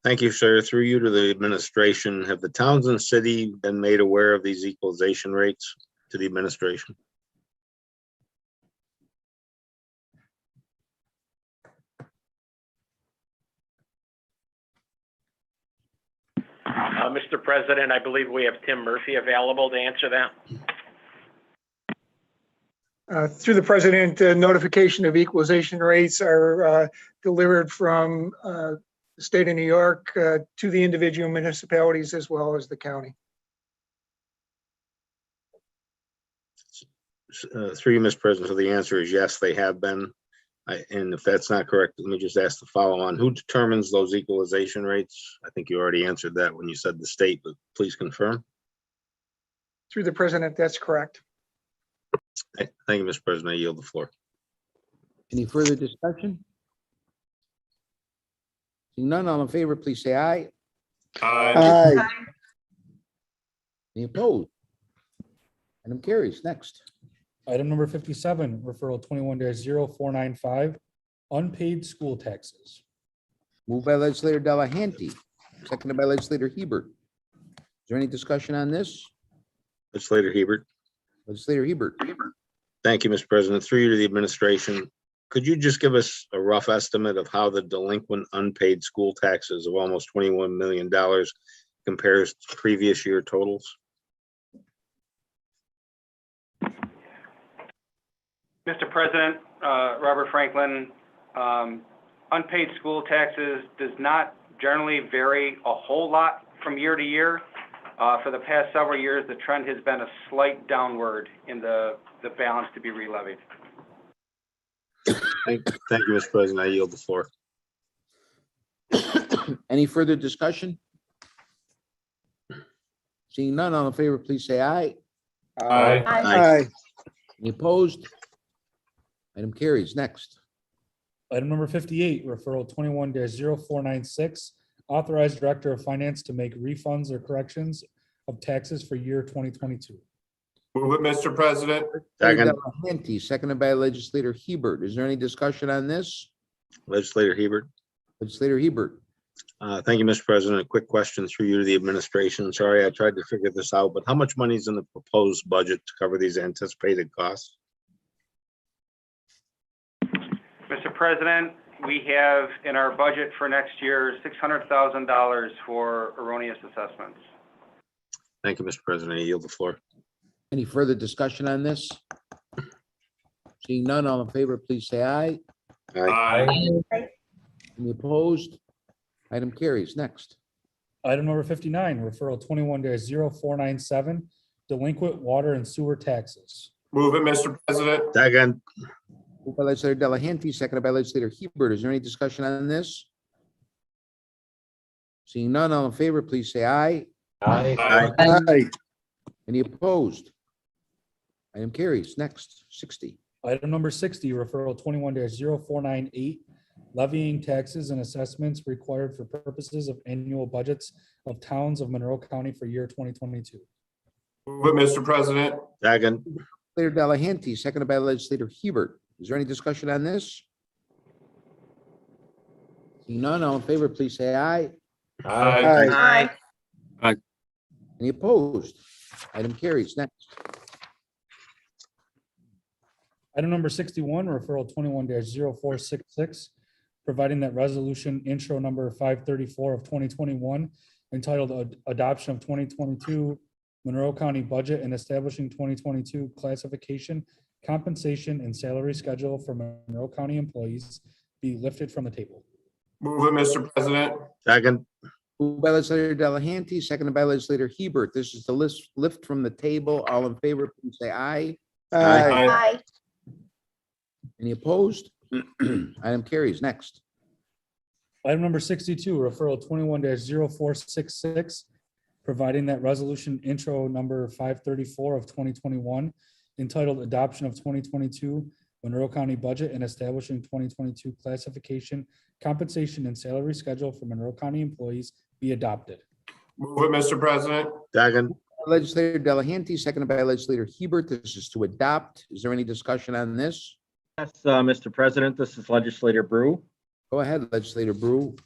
Thank you, sir. Through you to the administration, have the towns and city been made aware of these equalization rates to the administration? Mr. President, I believe we have Tim Murphy available to answer that. Through the president, notification of equalization rates are delivered from the state of New York to the individual municipalities as well as the county. Through you, Mr. President, so the answer is yes, they have been. And if that's not correct, let me just ask the follow on. Who determines those equalization rates? I think you already answered that when you said the state, but please confirm. Through the president, that's correct. Thank you, Mr. President. I yield the floor. Any further discussion? Seeing none, all in favor, please say aye. Aye. Aye. Any opposed? Item carries. Next. Item number 57, referral 21-0495, unpaid school taxes. Moved by legislator Delahanty, seconded by legislator Hebert. Is there any discussion on this? Legislator Hebert. Legislator Hebert. Thank you, Mr. President. Through you to the administration, could you just give us a rough estimate of how the delinquent unpaid school taxes of almost $21 million compares to previous year totals? Mr. President, Robert Franklin, unpaid school taxes does not generally vary a whole lot from year to year. For the past several years, the trend has been a slight downward in the balance to be re-levied. Thank you, Mr. President. I yield the floor. Any further discussion? Seeing none, all in favor, please say aye. Aye. Aye. Any opposed? Item carries. Next. Item number 58, referral 21-0496, authorize director of finance to make refunds or corrections of taxes for year 2022. Move it, Mr. President. Second. Delahanty, seconded by legislator Hebert. Is there any discussion on this? Legislator Hebert. Legislator Hebert. Thank you, Mr. President. A quick question through you to the administration. Sorry, I tried to figure this out, but how much money is in the proposed budget to cover these anticipated costs? Mr. President, we have in our budget for next year, $600,000 for erroneous assessments. Thank you, Mr. President. I yield the floor. Any further discussion on this? Seeing none, all in favor, please say aye. Aye. Any opposed? Item carries. Next. Item number 59, referral 21-0497, delinquent water and sewer taxes. Move it, Mr. President. Second. Moved by legislator Delahanty, seconded by legislator Hebert. Is there any discussion on this? Seeing none, all in favor, please say aye. Aye. Any opposed? Item carries. Next, 60. Item number 60, referral 21-0498, levying taxes and assessments required for purposes of annual budgets of towns of Monroe County for year 2022. Move it, Mr. President. Second. Legislator Delahanty, seconded by legislator Hebert. Is there any discussion on this? Seeing none, all in favor, please say aye. Aye. Any opposed? Item carries. Next. Item number 61, referral 21-0466, providing that resolution intro number 534 of 2021 entitled Adoption of 2022 Monroe County Budget and Establishing 2022 Classification, Compensation, and Salary Schedule for Monroe County employees be lifted from the table. Move it, Mr. President. Second. Moved by legislator Delahanty, seconded by legislator Hebert. This is the lift from the table. All in favor, please say aye. Aye. Any opposed? Item carries. Next. Item number 62, referral 21-0466, providing that resolution intro number 534 of 2021 entitled Adoption of 2022 Monroe County Budget and Establishing 2022 Classification, Compensation, and Salary Schedule for Monroe County employees be adopted. Move it, Mr. President. Second. Legislator Delahanty, seconded by legislator Hebert. This is to adopt. Is there any discussion on this? Yes, Mr. President, this is Legislator Brew. Go ahead, legislator Brew.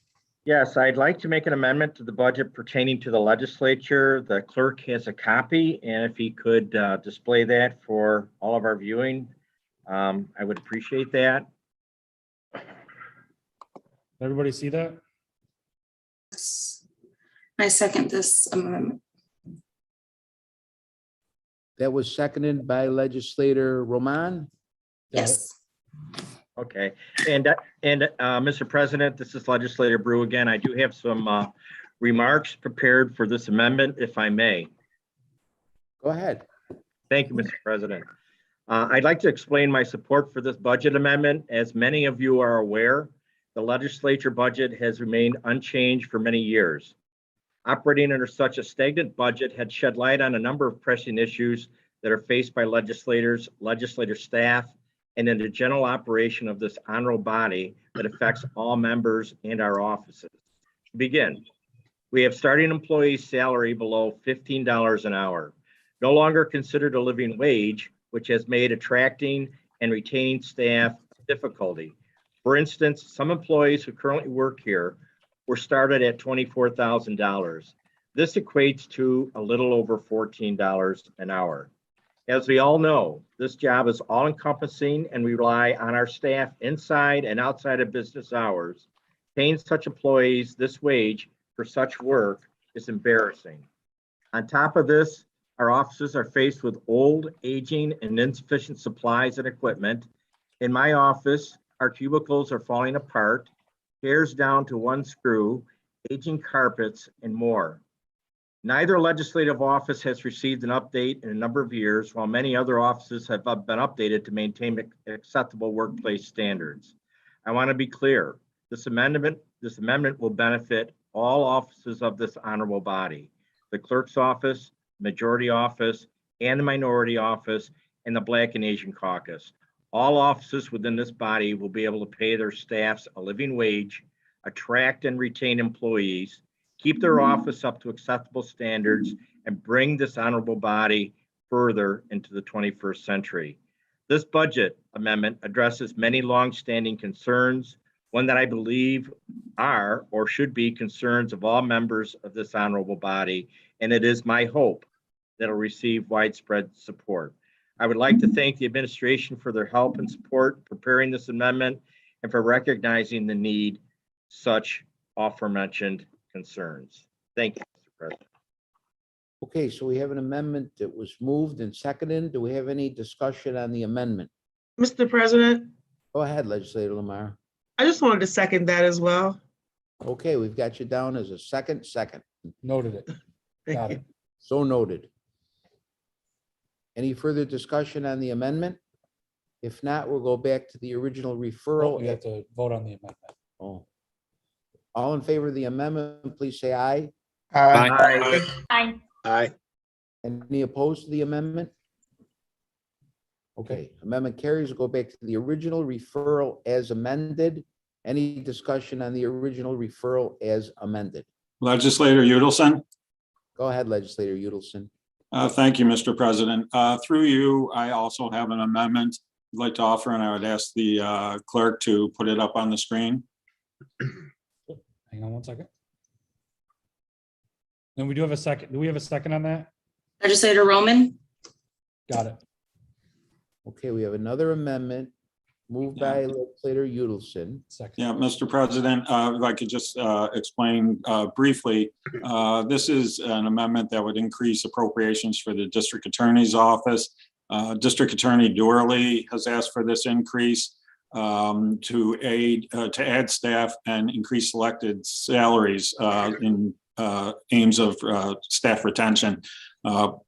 Yes, I'd like to make an amendment to the budget pertaining to the legislature. The clerk has a copy, and if he could display that for all of our viewing, I would appreciate that. Everybody see that? I second this amendment. That was seconded by legislator Roman. Yes. Okay, and Mr. President, this is Legislator Brew again. I do have some remarks prepared for this amendment, if I may. Go ahead. Thank you, Mr. President. I'd like to explain my support for this budget amendment. As many of you are aware, the legislature budget has remained unchanged for many years. Operating under such a stagnant budget had shed light on a number of pressing issues that are faced by legislators, legislative staff, and in the general operation of this honorable body that affects all members and our offices. To begin, we have starting employees' salary below $15 an hour, no longer considered a living wage, which has made attracting and retaining staff a difficulty. For instance, some employees who currently work here were started at $24,000. This equates to a little over $14 an hour. As we all know, this job is all-encompassing and we rely on our staff inside and outside of business hours. Paying such employees this wage for such work is embarrassing. On top of this, our offices are faced with old, aging, and insufficient supplies and equipment. In my office, our cubicles are falling apart, chairs down to one screw, aging carpets, and more. Neither legislative office has received an update in a number of years, while many other offices have been updated to maintain acceptable workplace standards. I want to be clear, this amendment will benefit all offices of this honorable body, the clerk's office, majority office, and the minority office, and the Black and Asian caucus. All offices within this body will be able to pay their staffs a living wage, attract and retain employees, keep their office up to acceptable standards, and bring this honorable body further into the 21st century. This budget amendment addresses many longstanding concerns, one that I believe are or should be concerns of all members of this honorable body, and it is my hope that it will receive widespread support. I would like to thank the administration for their help and support preparing this amendment, and for recognizing the need such aforementioned concerns. Thank you, Mr. President. Okay, so we have an amendment that was moved and seconded. Do we have any discussion on the amendment? Mr. President, Go ahead, Legislator Lamar. I just wanted to second that as well. Okay, we've got you down as a second. Noted it. Thank Got you. it. So noted. Any further discussion on the amendment? If not, we'll go back to the original Oh, referral. you have to vote on the amendment. Oh. All in favor of the amendment, please say aye. Aye. Aye. Aye. Any opposed to the amendment? Okay, amendment carries. We'll go back to the original referral as amended. Any discussion on the original referral as amended? Legislator Udelson. Go ahead, Legislator Udelson. Thank you, Mr. President. Through you, I also have an amendment I'd like to offer, and I would ask the clerk to put it up on the screen. Hang on one second. And we do have a second. Do we have a second on that? Legislator Roman, Got it. Okay, we have another amendment moved by Legislator Udelson. Second. Yeah, Mr. President, if I could just explain briefly, this is an amendment that would increase appropriations for the district attorney's office. District Attorney Doorley has asked for this increase to add staff and increase selected salaries in aims of staff retention.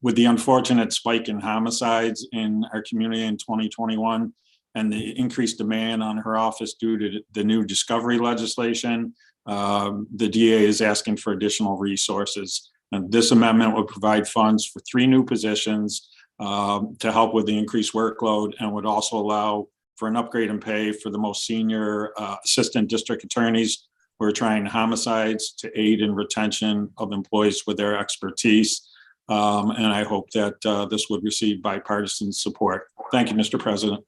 With the unfortunate spike in homicides in our community in 2021 and the increased demand on her office due to the new discovery legislation, the DA is asking for additional resources. And this amendment would provide funds for 3 new positions to help with the increased workload, and would also allow for an upgrade in pay for the most senior assistant district attorneys who are trying homicides to aid in retention of employees with their expertise. And I hope that this would receive bipartisan support. Thank you, Mr. President.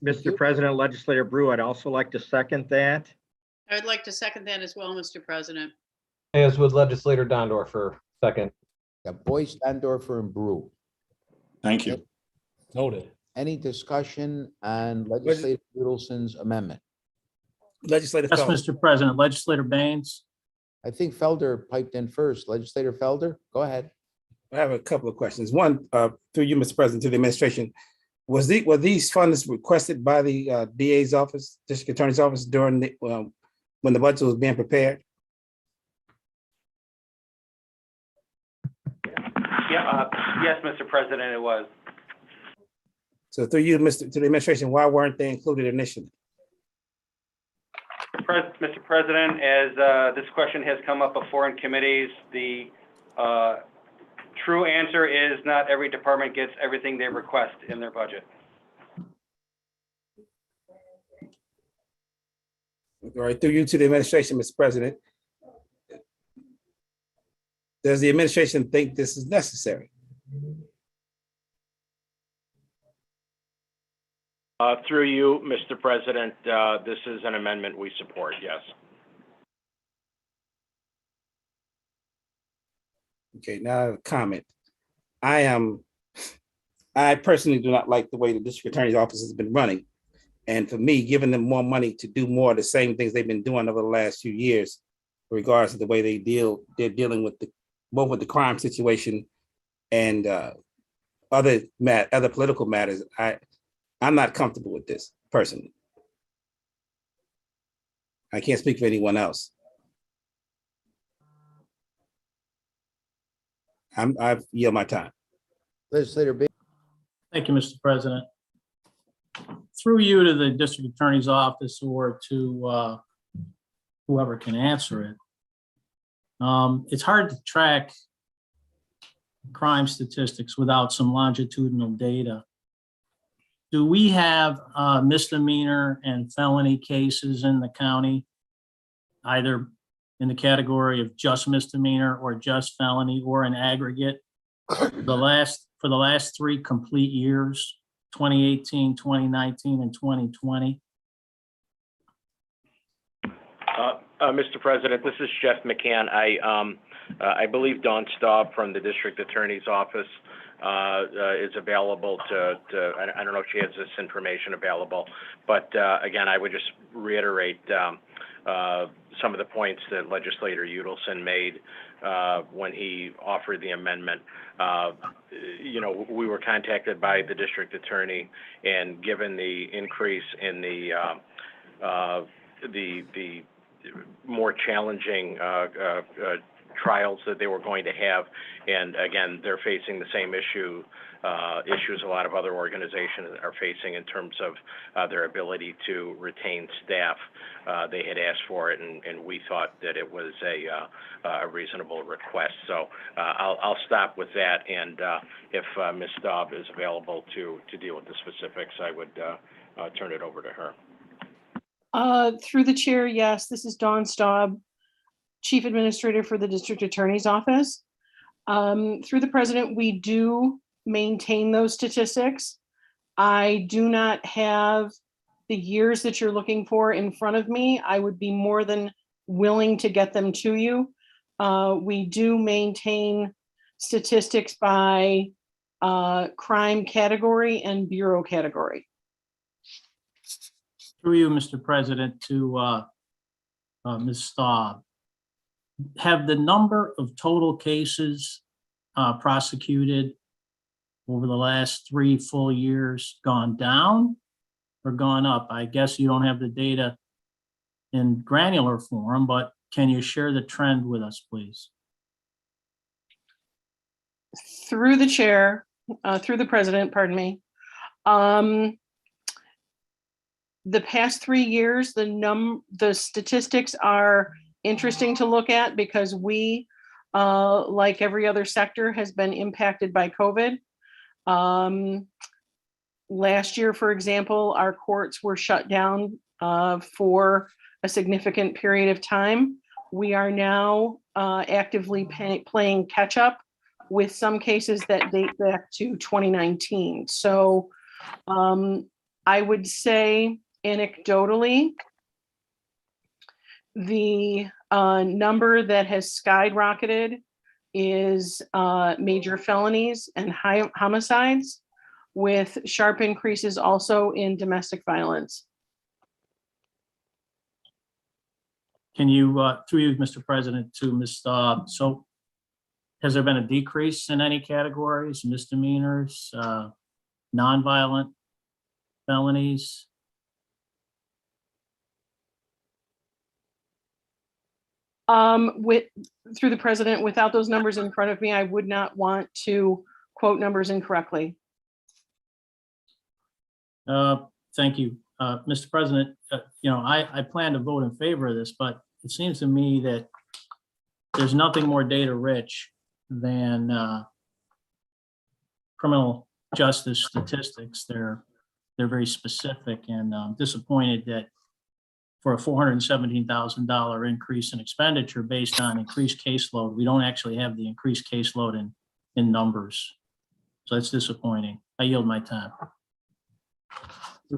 Mr. President, Legislator Brew, I'd also like to second that. I would like to second that as well, Mr. President. As with Legislator Dondorfer, second. Got Boyce, Dondorfer, and Brew. Thank you. Noted. Any discussion on Legislator Udelson's amendment? Legislator Yes, Felder. Mr. President. Legislator Baines. I think Felder piped in first. Legislator Felder, go ahead. I have a couple of questions. One, through you, Mr. President, to the administration. Were these funds requested by the DA's office, District Attorney's office during the, when the budget was being prepared? Yeah, yes, Mr. President, it was. So through you, to the administration, why weren't they included initially? Mr. President, as this question has come up before in committees, the true answer is not every department gets everything they request in their budget. All right, through you to the administration, Mr. President. Does the administration think this is necessary? Through you, Mr. President, this is an amendment we support, yes. Okay, now a comment. I personally do not like the way the district attorney's office has been running. And for me, giving them more money to do more of the same things they've been doing over the last few years, in regards to the way they're dealing with both with the crime situation and other political matters. I'm not comfortable with this personally. I can't speak for anyone else. I've yield my time. Legislator Baines. Thank you, Mr. President. Through you to the district attorney's office or to whoever can answer it. It's hard to track crime statistics without some longitudinal data. Do we have misdemeanor and felony cases in the county, either in the category of just misdemeanor or just felony or in aggregate? For the last 3 complete years, 2018, 2019, and 2020? Mr. President, this is Jeff McCann. I believe Dawn Staub from the District Attorney's Office is available I don't know if she has this information available, but again, I would just reiterate some of the points that Legislator Udelson made when he offered the amendment. You know, we were contacted by the district attorney, and given the increase in the more challenging trials that they were going to have, and again, they're facing the same issues a lot of other organizations are facing in terms of their ability to retain staff. They had asked for it, and we thought that it was a reasonable request. So I'll stop with that, and if Ms. Staub is available to deal with the specifics, I would turn it over to her. Through the chair, yes, this is Dawn Staub, Chief Administrator for the District Attorney's Office. Through the President, we do maintain those statistics. I do not have the years that you're looking for in front of me. I would be more than willing to get them to you. We do maintain statistics by crime category and bureau category. Through you, Mr. President, to Ms. Staub. Have the number of total cases prosecuted over the last 3 full years gone down or gone up? I guess you don't have the data in granular form, but can you share the trend with us, please? Through the chair, through the President, pardon me. The past 3 years, the statistics are interesting to look at because we, like every other sector, has been impacted by COVID. Last year, for example, our courts were shut down for a significant period of time. We are now actively playing catch up with some cases that date back to 2019. So I would say anecdotally, the number that has skyrocketed is major felonies and homicides, with sharp increases also in domestic violence. Can you, through you, Mr. President, to Ms. Staub, so has there been a decrease in any categories, misdemeanors, nonviolent felonies? Through the President, without those numbers in front of me, I would not want to quote numbers incorrectly. Thank you, Mr. President. You know, I plan to vote in favor of this, but it seems to me that there's nothing more data rich than criminal justice statistics. They're very specific, and I'm disappointed that for a $417,000 increase in expenditure based on increased caseload, we don't actually have the increased caseload in numbers. So that's disappointing. I yield my time.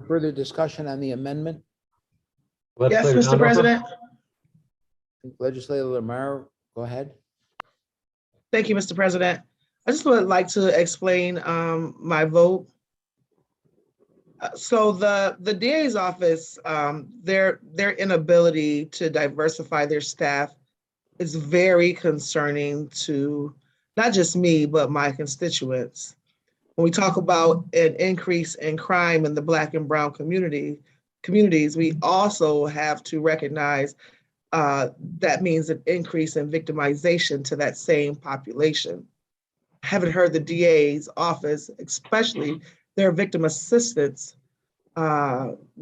Further discussion on the amendment? Yes, Mr. President. Legislator Lamar, go ahead. Thank you, Mr. President. I just would like to explain my vote. So the DA's office, their inability to diversify their staff is very concerning to not just me, but my constituents. When we talk about an increase in crime in the Black and Brown communities, we also have to recognize that means an increase in victimization to that same population. I haven't heard the DA's office, especially their victim assistance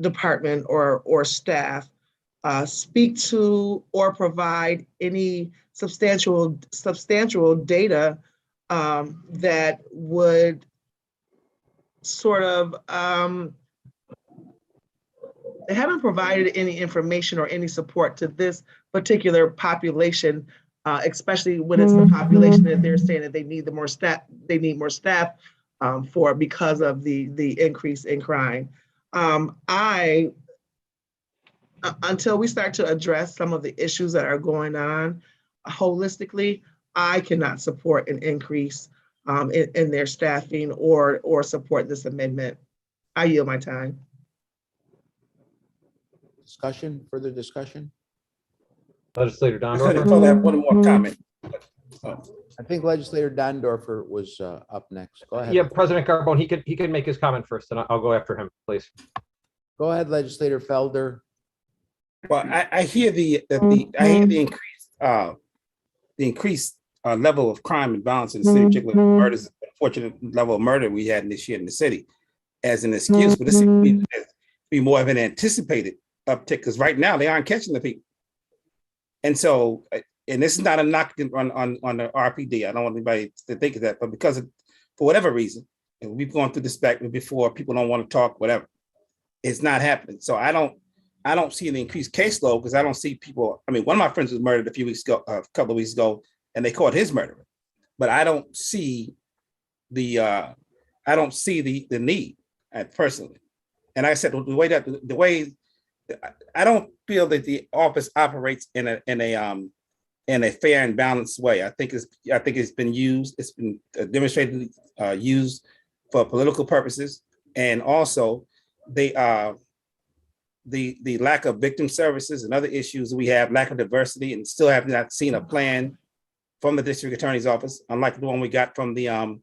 department or staff, speak to or provide any substantial data that would sort of, they haven't provided any information or any support to this particular population, especially when it's the population that they're saying that they need more staff, for because of the increase in crime. Until we start to address some of the issues that are going on holistically, I cannot support an increase in their staffing or support this amendment. I yield my time. Discussion, further discussion? Legislator I Dondorfer. have one more comment. I think Legislator Dondorfer was up next. Go ahead. Yeah, President Carbone, he can make his comment first, and I'll go after him, please. Go ahead, Legislator Felder. Well, I hear the increased level of crime and violence in the city, particularly murders, unfortunate level of murder we had this year in the city as an excuse, but this seems to be more of an anticipated uptick because right now they aren't catching the people. And so, and this is not a knock on the RPD. I don't want anybody to think of that, but because for whatever reason, and we've gone through this back before, people don't want to talk, whatever. It's not happening. So I don't see an increased caseload because I don't see people. I mean, one of my friends was murdered a couple of weeks ago, and they caught his murderer. But I don't see the need personally. And like I said, the way I don't feel that the office operates in a fair and balanced way. I think it's been used. It's been demonstrated used for political purposes, and also the lack of victim services and other issues we have, lack of diversity, and still have not seen a plan from the district attorney's office, unlike the one we got from the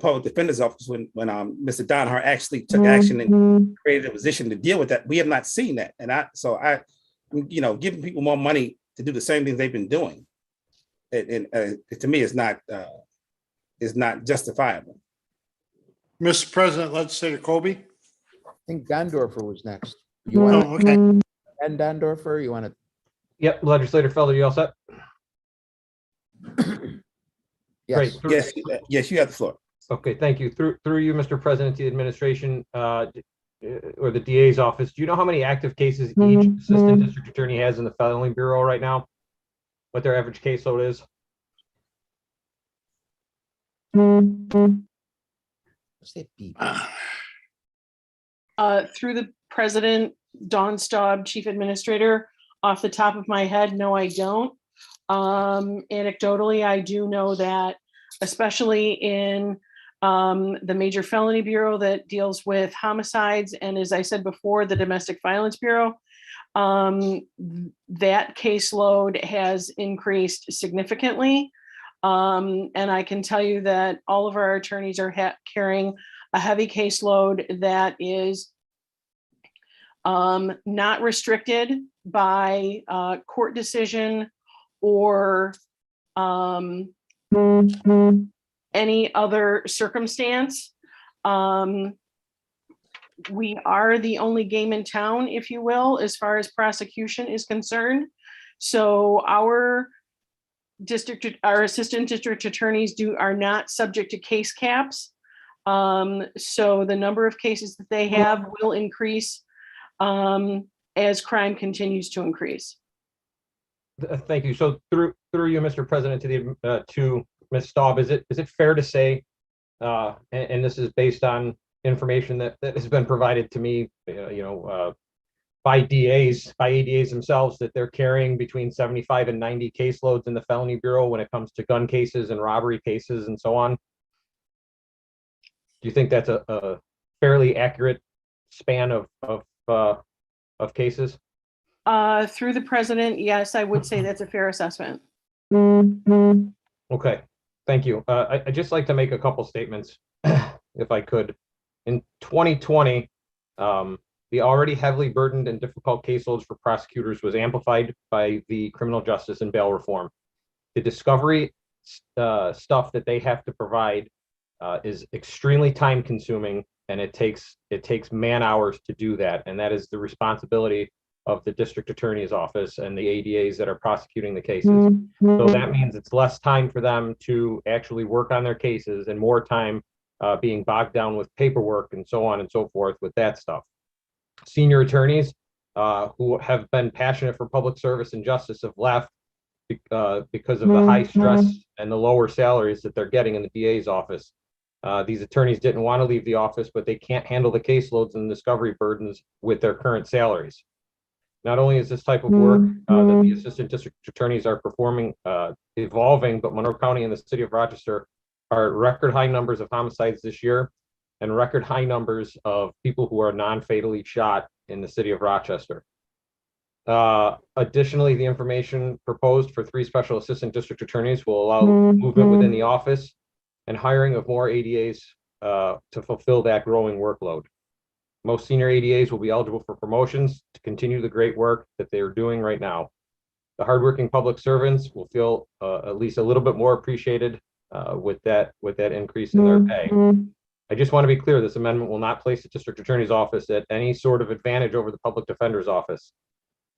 public defender's office when Mr. Donahue actually took action and created a position to deal with that. We have not seen that, and giving people more money to do the same things they've been doing, and to me, is not justifiable. Mr. President, Legislator Colby. I think Dondorfer was next. You want okay. And Dondorfer, you want to? Yep, Legislator Felder, you all set? Yes. Great. Yes, you have the floor. Okay, thank you. Through you, Mr. President, to the administration or the DA's office, do you know how many active cases each assistant district attorney has in the felony bureau right now? What their average caseload is? Through the president, Dawn Staub, chief administrator, off the top of my head, no, I don't. Anecdotally, I do know that, especially in the major felony bureau that deals with homicides, and as I said before, the domestic violence bureau, that caseload has increased significantly. And I can tell you that all of our attorneys are carrying a heavy caseload that is not restricted by court decision or any other circumstance. We are the only game in town, if you will, as far as prosecution is concerned. So our assistant district attorneys are not subject to case caps. So the number of cases that they have will increase as crime continues to increase. Thank you. So through you, Mr. President, to Ms. Staub, is it fair to say, and this is based on information that has been provided to me, by ADAs themselves, that they're carrying between 75 and 90 caseloads in the felony bureau when it comes to gun cases and robbery cases and so on? Do you think that's a fairly accurate span of cases? Through the president, yes, I would say that's a fair assessment. Okay, thank you. I'd just like to make a couple statements, if I could. In 2020, the already heavily burdened and difficult caseloads for prosecutors was amplified by the criminal justice and bail reform. The discovery stuff that they have to provide is extremely time consuming, and it takes man hours to do that. And that is the responsibility of the district attorney's office and the ADAs that are prosecuting the cases. So that means it's less time for them to actually work on their cases and more time being bogged down with paperwork and so on and so forth with that stuff. Senior attorneys who have been passionate for public service and justice have left because of the high stress and the lower salaries that they're getting in the DA's office. These attorneys didn't want to leave the office, but they can't handle the caseloads and discovery burdens with their current salaries. Not only is this type of work that the assistant district attorneys are performing evolving, but Monroe County and the city of Rochester are record high numbers of homicides this year and record high numbers of people who are non-fatally shot in the city of Rochester. Additionally, the information proposed for 3 special assistant district attorneys will allow movement within the office and hiring of more ADAs to fulfill that growing workload. Most senior ADAs will be eligible for promotions to continue the great work that they are doing right now. The hardworking public servants will feel at least a little bit more appreciated with that increase in their pay. I just want to be clear, this amendment will not place the district attorney's office at any sort of advantage over the public defender's office.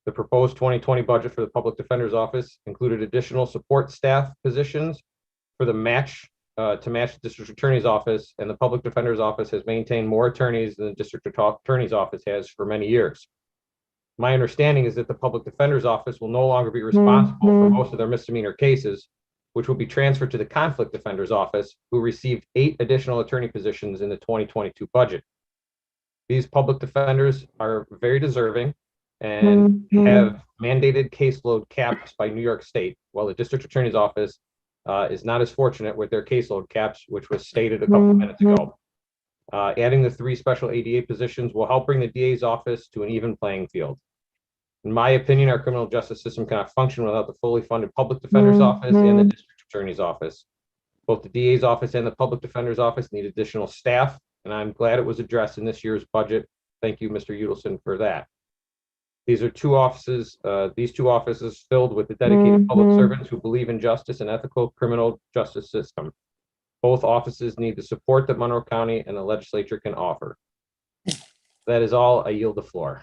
The proposed 2020 budget for the public defender's office included additional support staff positions for the match to match the district attorney's office, and the public defender's office has maintained more attorneys than the district attorney's office has for many years. My understanding is that the public defender's office will no longer be responsible for most of their misdemeanor cases, which will be transferred to the conflict defender's office, who received 8 additional attorney positions in the 2022 budget. These public defenders are very deserving and have mandated caseload caps by New York State, while the district attorney's office is not as fortunate with their caseload caps, which was stated a couple minutes ago. Adding the 3 special ADA positions will help bring the DA's office to an even playing field. In my opinion, our criminal justice system cannot function without the fully funded public defender's office and the district attorney's office. Both the DA's office and the public defender's office need additional staff, and I'm glad it was addressed in this year's budget. Thank you, Mr. Udelson, for that. These are 2 offices, these 2 offices filled with the dedicated public servants who believe in justice and ethical criminal justice system. Both offices need the support that Monroe County and the legislature can offer. That is all. I yield the floor.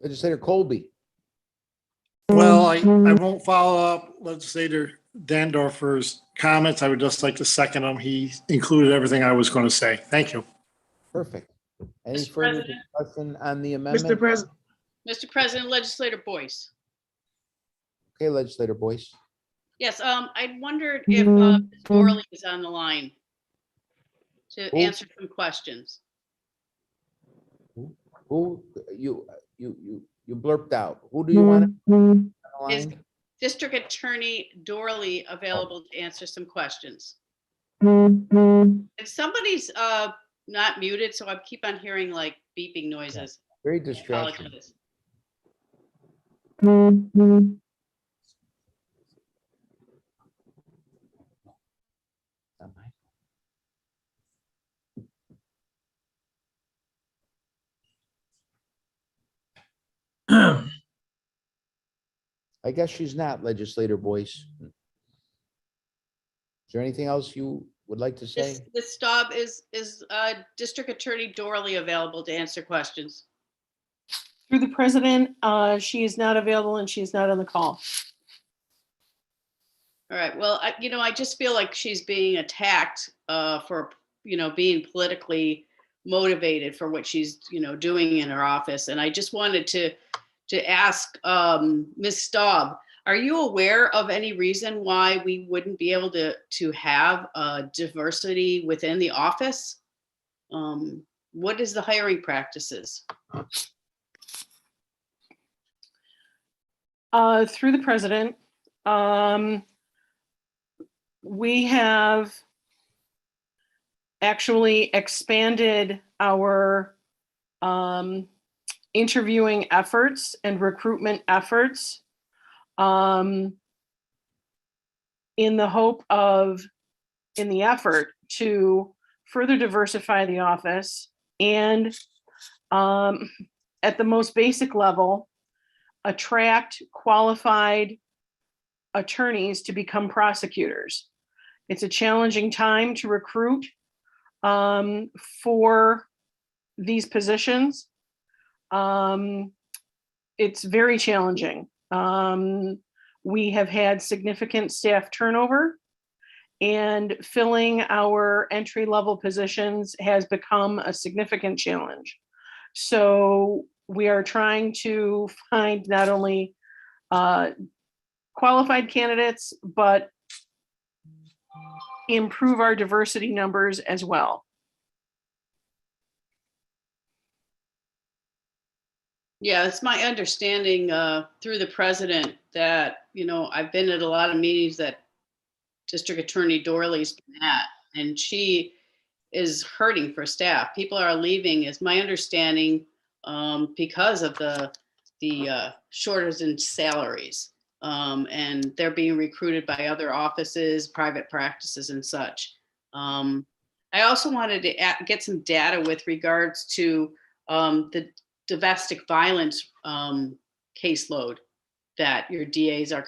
Legislator Colby. Well, I won't follow up Legislator Dandorfer's comments. I would just like to second him. He included everything I was going to say. Thank you. Perfect. Any Mr. further President. discussion on the amendment? Mr. President, Legislator Boyce. Okay, Legislator Boyce. Yes, I wondered if Ms. Morley is on the line to Who? answer some questions. Who you blurped out? Who do you want on the Is line? District Attorney Dorley available to answer some questions? If somebody's not muted, so I keep on hearing like beeping noises. Very distracting. Apologize. I guess she's not, Legislator Boyce. Is there anything else you would like to say? This Staub, is District Attorney Dorley available to answer questions? Through the president, she is not available and she is not on the call. All right, well, I just feel like she's being attacked for, being politically motivated for what she's, doing in her office. And I just wanted to ask Ms. Staub, are you aware of any reason why we wouldn't be able to have diversity within the office? What is the hiring practices? Through the president, we have actually expanded our interviewing efforts and recruitment efforts in the effort to further diversify the office and at the most basic level, attract qualified attorneys to become prosecutors. It's a challenging time to recruit for these positions. It's very challenging. We have had significant staff turnover, and filling our entry-level positions has become a significant challenge. So we are trying to find not only qualified candidates, but improve our diversity numbers as well. Yeah, it's my understanding through the president that, I've been at a lot of meetings that District Attorney Dorley's been at, and she is hurting for staff. People are leaving, is my understanding, because of the shortage in salaries. And they're being recruited by other offices, private practices and such. I also wanted to get some data with regards to the domestic violence caseload that your DAs are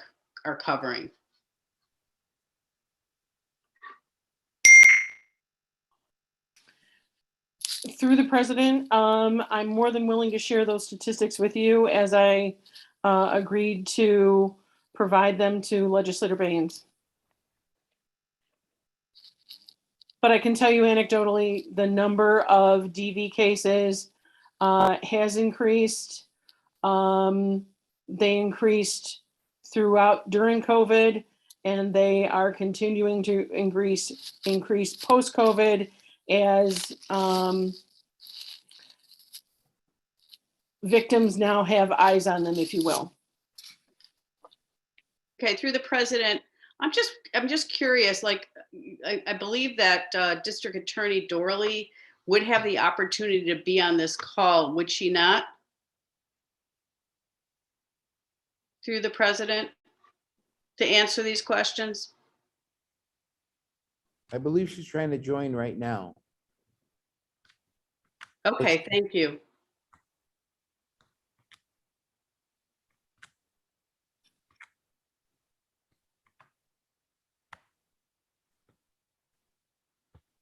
covering. Through the president, I'm more than willing to share those statistics with you as I agreed to provide them to Legislator Baines. But I can tell you anecdotally, the number of DV cases has increased. They increased during COVID, and they are continuing to increase post-COVID as victims now have eyes on them, if you will. Okay, through the president, I'm just curious, like, I believe that District Attorney Dorley would have the opportunity to be on this call, would she not? Through the president, to answer these questions? I believe she's trying to join right now. Okay, thank you.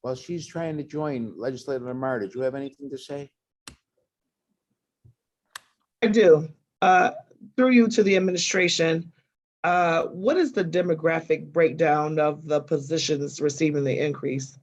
While she's trying to join, Legislator Lamar, did you have anything to say? I do. Through you to the administration, what is the demographic breakdown of the positions receiving the increase?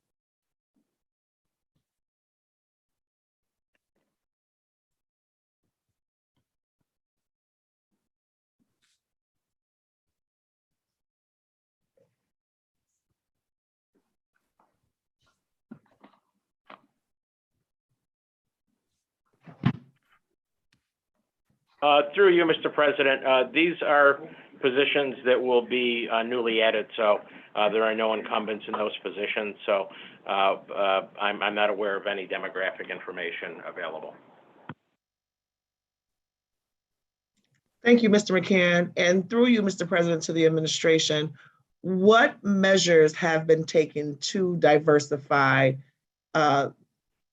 Through you, Mr. President, these are positions that will be newly added, so there are no incumbents in those positions. So I'm not aware of any demographic information available. Thank you, Mr. McCann. And through you, Mr. President, to the administration, what measures have been taken to diversify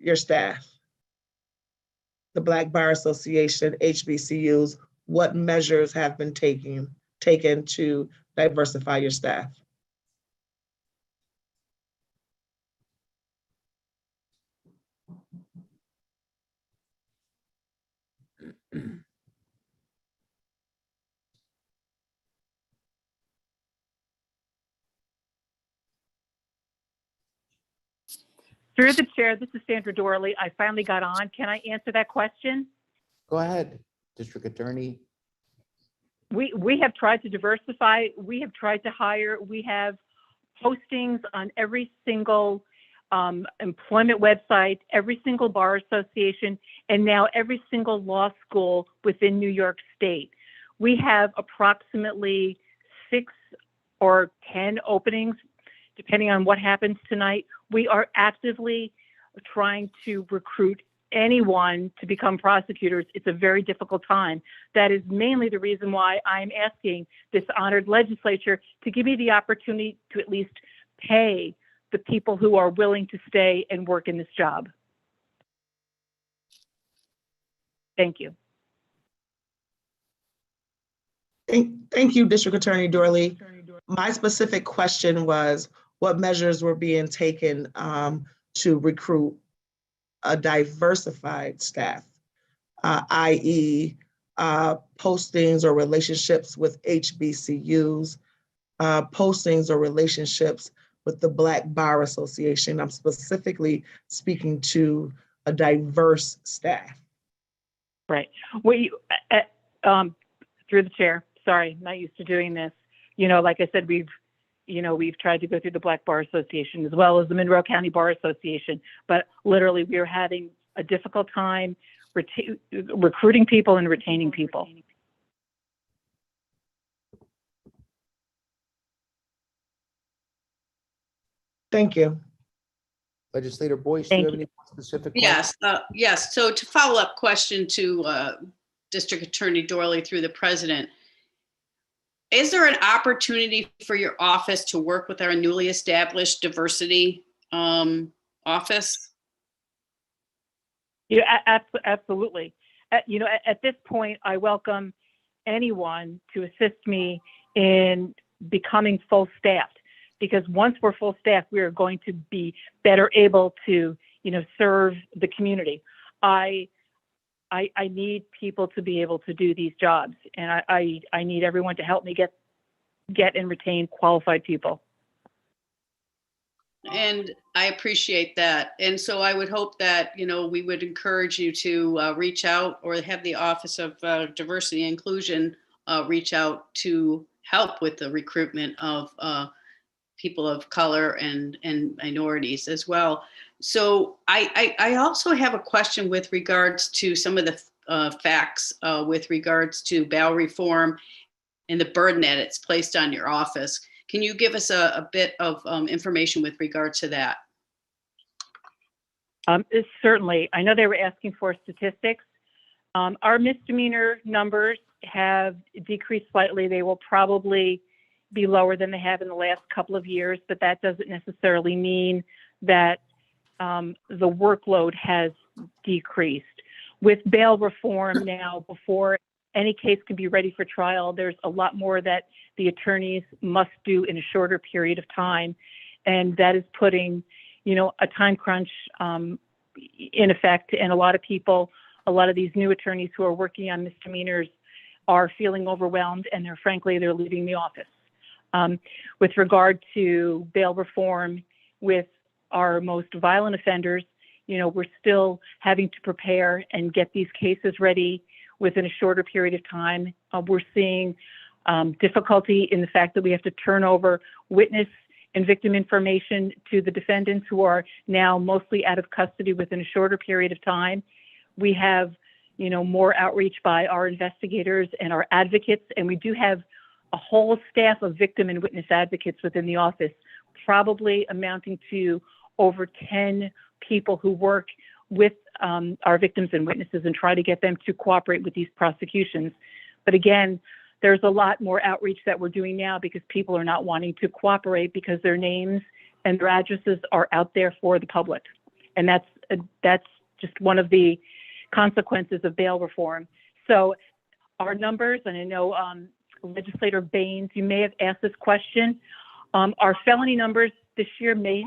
your staff? The Black Bar Association, HBCUs, what measures have been taken to diversify your staff? Through the chair, this is Sandra Dorley. I finally got on. Can I answer that question? Go ahead, District Attorney. We have tried to diversify. We have tried to hire. We have postings on every single employment website, every single bar association, and now every single law school within New York State. We have approximately 6 or 10 openings, depending on what happens tonight. We are actively trying to recruit anyone to become prosecutors. It's a very difficult time. That is mainly the reason why I'm asking this honored legislature to give me the opportunity to at least pay the people who are willing to stay and work in this job. Thank you. Thank you, District Attorney Dorley. My specific question was, what measures were being taken to recruit a diversified staff, i.e. postings or relationships with HBCUs, postings or relationships with the Black Bar Association. I'm specifically speaking to a diverse staff. Right. We, through the chair, sorry, not used to doing this. You know, like I said, we've tried to go through the Black Bar Association as well as the Monroe County Bar Association, but literally we are having a difficult time recruiting people and retaining people. Thank you. Legislator Boyce, do you have Thank any specific? questions? Yes, yes. So to follow up question to District Attorney Dorley through the president, is there an opportunity for your office to work with our newly established diversity office? Absolutely. At this point, I welcome anyone to assist me in becoming full staffed, because once we're full staffed, we are going to be better able to, serve the community. I need people to be able to do these jobs, and I need everyone to help me get and retain qualified people. And I appreciate that. And so I would hope that, we would encourage you to reach out, or have the Office of Diversity and Inclusion reach out to help with the recruitment of people of color and minorities as well. So I also have a question with regards to some of the facts with regards to bail reform and the burden that it's placed on your office. Can you give us a bit of information with regard to that? Certainly. I know they were asking for statistics. Our misdemeanor numbers have decreased slightly. They will probably be lower than they have in the last couple of years, but that doesn't necessarily mean that the workload has decreased. With bail reform now, before any case can be ready for trial, there's a lot more that the attorneys must do in a shorter period of time. And that is putting, a time crunch in effect. And a lot of these new attorneys who are working on misdemeanors are feeling overwhelmed, and they're leaving the office. With regard to bail reform with our most violent offenders, we're still having to prepare and get these cases ready within a shorter period of time. We're seeing difficulty in the fact that we have to turn over witness and victim information to the defendants, who are now mostly out of custody, within a shorter period of time. We have, more outreach by our investigators and our advocates, and we do have a whole staff of victim and witness advocates within the office, probably amounting to over 10 people who work with our victims and witnesses and try to get them to cooperate with these prosecutions. But again, there's a lot more outreach that we're doing now, because people are not wanting to cooperate because their names and their addresses are out there for the public. And that's just one of the consequences of bail reform. So our numbers, and I know Legislator Baines, you may have asked this question. Our felony numbers this year may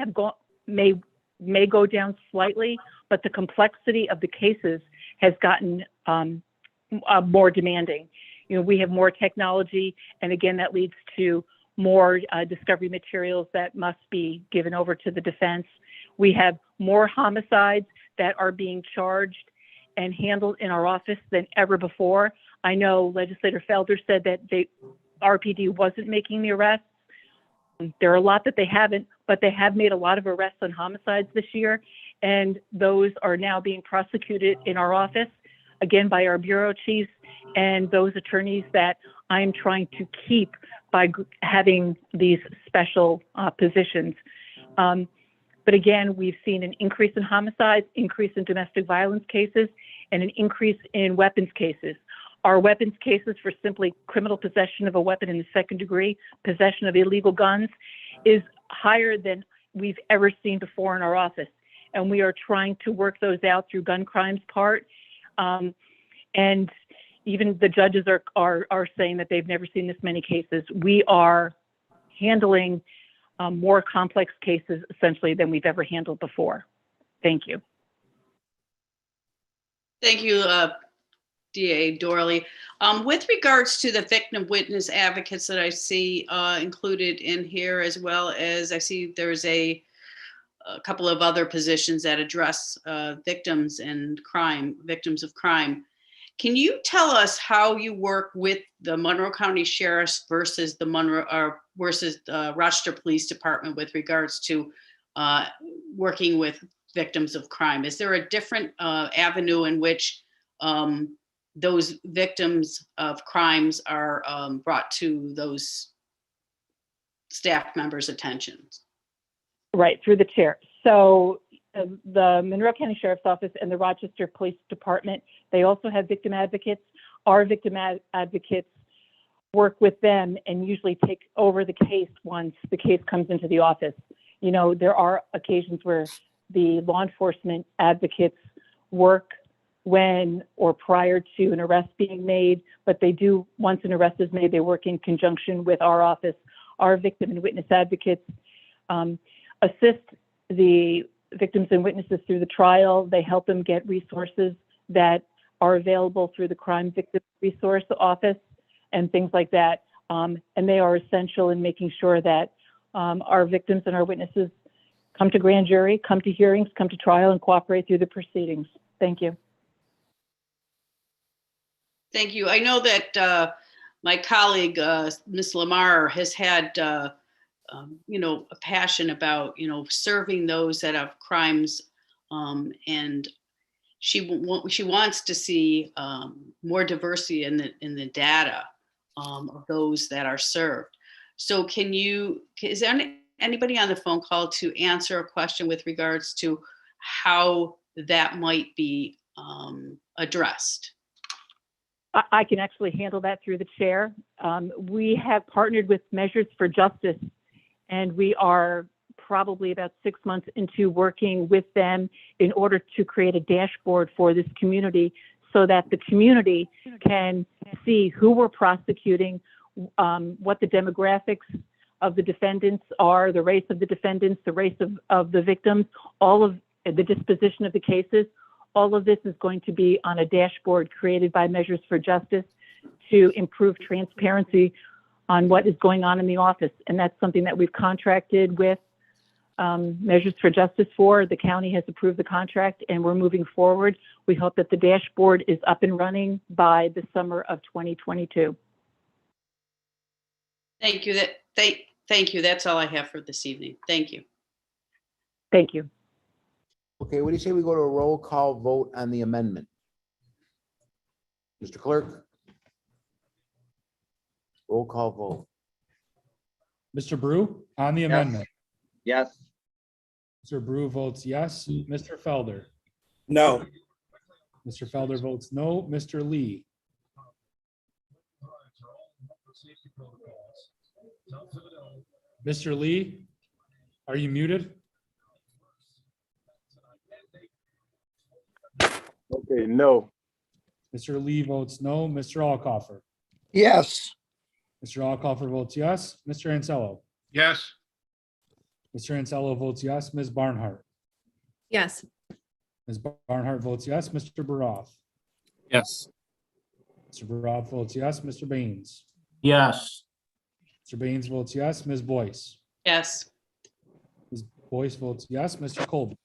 go down slightly, but the complexity of the cases has gotten more demanding. We have more technology, and again, that leads to more discovery materials that must be given over to the defense. We have more homicides that are being charged and handled in our office than ever before. I know Legislator Felder said that RPD wasn't making the arrests. There are a lot that they haven't, but they have made a lot of arrests on homicides this year, and those are now being prosecuted in our office, again, by our bureau chiefs and those attorneys that I'm trying to keep by having these special positions. But again, we've seen an increase in homicides, increase in domestic violence cases, and an increase in weapons cases. Our weapons cases for simply criminal possession of a weapon in the second degree, possession of illegal guns, is higher than we've ever seen before in our office. And we are trying to work those out through gun crimes part. And even the judges are saying that they've never seen this many cases. We are handling more complex cases, essentially, than we've ever handled before. Thank you. Thank you, DA Dorley. With regards to the victim witness advocates that I see included in here, as well as I see there's a couple of other positions that address victims of crime. Can you tell us how you work with the Monroe County Sheriff's versus the Rochester Police Department with regards to working with victims of crime? Is there a different avenue in which those victims of crimes are brought to those staff members' attentions? Right, through the chair. So the Monroe County Sheriff's Office and the Rochester Police Department, they also have victim advocates. Our victim advocates work with them and usually take over the case once the case comes into the office. You know, there are occasions where the law enforcement advocates work when or prior to an arrest being made, but they do, once an arrest is made, they work in conjunction with our office. Our victim and witness advocates assist the victims and witnesses through the trial. They help them get resources that are available through the Crime Victim Resource Office and things like that. And they are essential in making sure that our victims and our witnesses come to grand jury, come to hearings, come to trial, and cooperate through the proceedings. Thank you. Thank you. I know that my colleague, Ms. Lamar, has had, you know, a passion about, you know, serving those that have crimes, and she wants to see more diversity in the data of those that are served. So is there anybody on the phone call to answer a question with regards to how that might be addressed? I can actually handle that through the chair. We have partnered with Measures for Justice, and we are probably about 6 months into working with them in order to create a dashboard for this community so that the community can see who we're prosecuting, what the demographics of the defendants are, the race of the defendants, the race of the victims, all of the disposition of the cases. All of this is going to be on a dashboard created by Measures for Justice to improve transparency on what is going on in the office. And that's something that we've contracted with Measures for Justice for. The county has approved the contract and we're moving forward. We hope that the dashboard is up and running by the summer of 2022. Thank you. Thank you. That's all I have for this evening. Thank you. Thank you. Okay, what do you say we go to a roll call vote on the amendment? Mr. Clerk? Roll call vote. Mr. Brew on the amendment. Yes. Mr. Brew votes yes. Mr. Felder. No. Mr. Felder votes no. Mr. Lee. Mr. Lee, are you muted? Okay, no. Mr. Lee votes no. Mr. Alcoffer. Yes. Mr. Alcoffer votes yes. Mr. Ansello. Yes. Mr. Ansello votes yes. Ms. Barnhart. Yes. Ms. Barnhart votes yes. Mr. Baroff. Yes. Mr. Baroff votes yes. Mr. Baines. Yes. Mr. Baines votes yes. Ms. Boyce. Yes. Ms. Boyce votes yes. Mr. Colby.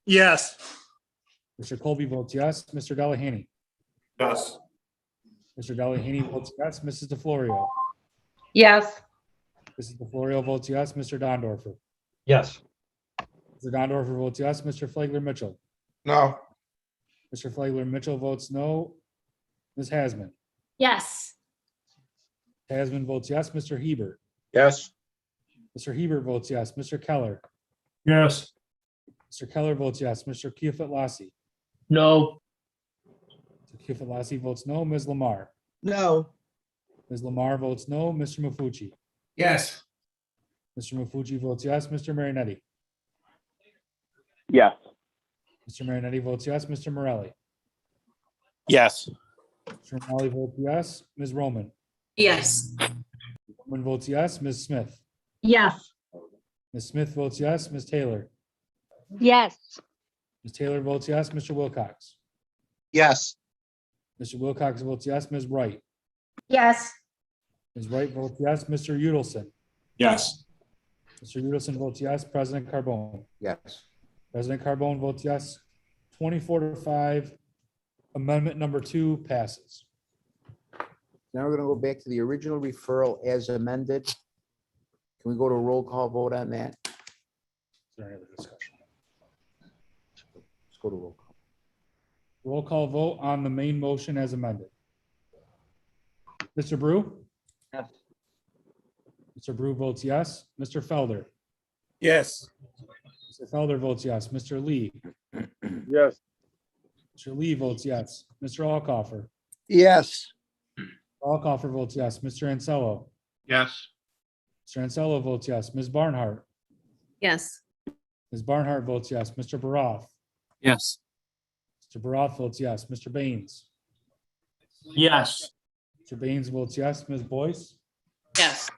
Yes. Mr. Colby votes yes. Mr. Delahanty. Yes. Mr. Delahanty votes yes. Mrs. DeFlorio. Yes. Mrs. DeFlorio votes yes. Mr. Dondorfer. Yes. Mr. Dondorfer votes yes. Mr. Flagler Mitchell. No. Mr. Flagler Mitchell votes no. Ms. Hasman. Yes. Hasman votes yes. Mr. Hebert. Yes. Mr. Hebert votes yes. Mr. Keller. Yes. Mr. Keller votes yes. Mr. Kefit-Lassie. No. Mr. Kefit-Lassie votes no. Ms. Lamar. No. Ms. Lamar votes no. Mr. Mafucci. Yes. Mr. Mafucci votes yes. Mr. Marinetti. Yes. Mr. Marinetti votes yes. Mr. Morelli. Yes. Mr. Morelli votes yes. Ms. Roman. Yes. Roman votes yes. Ms. Smith. Yes. Ms. Smith votes yes. Ms. Taylor. Yes. Ms. Taylor votes yes. Mr. Wilcox. Yes. Mr. Wilcox votes yes. Ms. Wright. Yes. Ms. Wright votes yes. Mr. Udelson. Yes. Mr. Udelson votes yes. President Carbone. Yes. President Carbone votes yes. 24-5. Amendment number 2 passes. Now we're going to go back to the original referral as amended. Can we go to a roll call vote on that? Is there any other discussion? Let's go to roll call. Roll call vote on the main motion as amended. Mr. Brew? Yes. Mr. Brew votes yes. Mr. Felder? Yes. Mr. Felder votes yes. Mr. Lee. Yes. Mr. Lee votes yes. Mr. Alcoffer. Yes. Alcoffer votes yes. Mr. Ansello. Yes. Mr. Ansello votes yes. Ms. Barnhart. Yes. Ms. Barnhart votes yes. Mr. Baroth. Yes. Mr. Baroth votes yes. Mr. Baines. Yes. Mr. Baines votes yes. Ms. Boyce. Yes.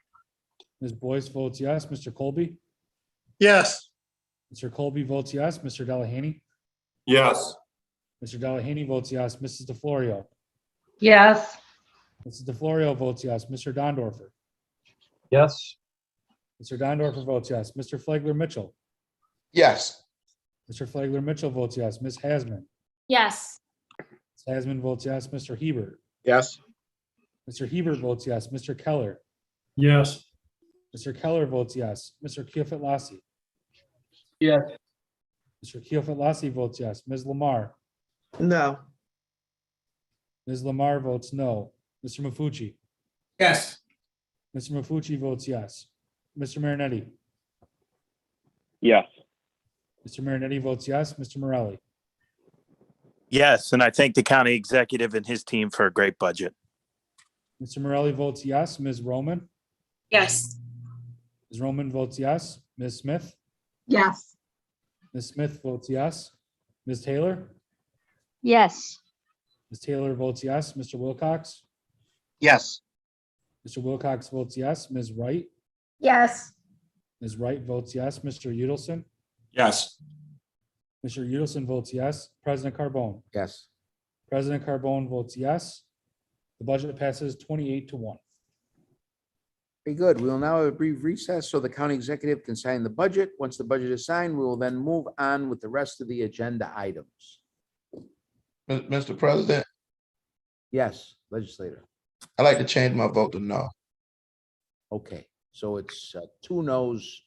Ms. Boyce votes yes. Mr. Colby. Yes. Mr. Colby votes yes. Mr. Delahaney. Yes. Mr. Delahaney votes yes. Mrs. DeFlorio. Yes. Mrs. DeFlorio votes yes. Mr. Dondorfer. Yes. Mr. Dondorfer votes yes. Mr. Flagler Mitchell. Yes. Mr. Flagler Mitchell votes yes. Ms. Hasman. Yes. Ms. Hasman votes yes. Mr. Hebert. Yes. Mr. Hebert votes yes. Mr. Keller. Yes. Mr. Keller votes yes. Mr. Keophit-Lassie. Yes. Mr. Keophit-Lassie votes yes. Ms. Lamar. No. Ms. Lamar votes no. Mr. Mafucci. Yes. Mr. Mafucci votes yes. Mr. Marinetti. Yes. Mr. Marinetti votes yes. Mr. Morelli. Yes, and I thank the county executive and his team for a great budget. Mr. Morelli votes yes. Ms. Roman. Yes. Ms. Roman votes yes. Ms. Smith. Yes. Ms. Smith votes yes. Ms. Taylor. Yes. Ms. Taylor votes yes. Mr. Wilcox. Yes. Mr. Wilcox votes yes. Ms. Wright. Yes. Ms. Wright votes yes. Mr. Udelson. Yes. Mr. Udelson votes yes. President Carbone. Yes. President Carbone votes yes. The budget passes 28-1. Very good. We will now have a brief recess so the county executive can sign the budget. Once the budget is signed, we will then move on with the rest of the agenda items. Mr. President, Yes, legislator. I'd like to change my vote to no. Okay, so it's 2 noes,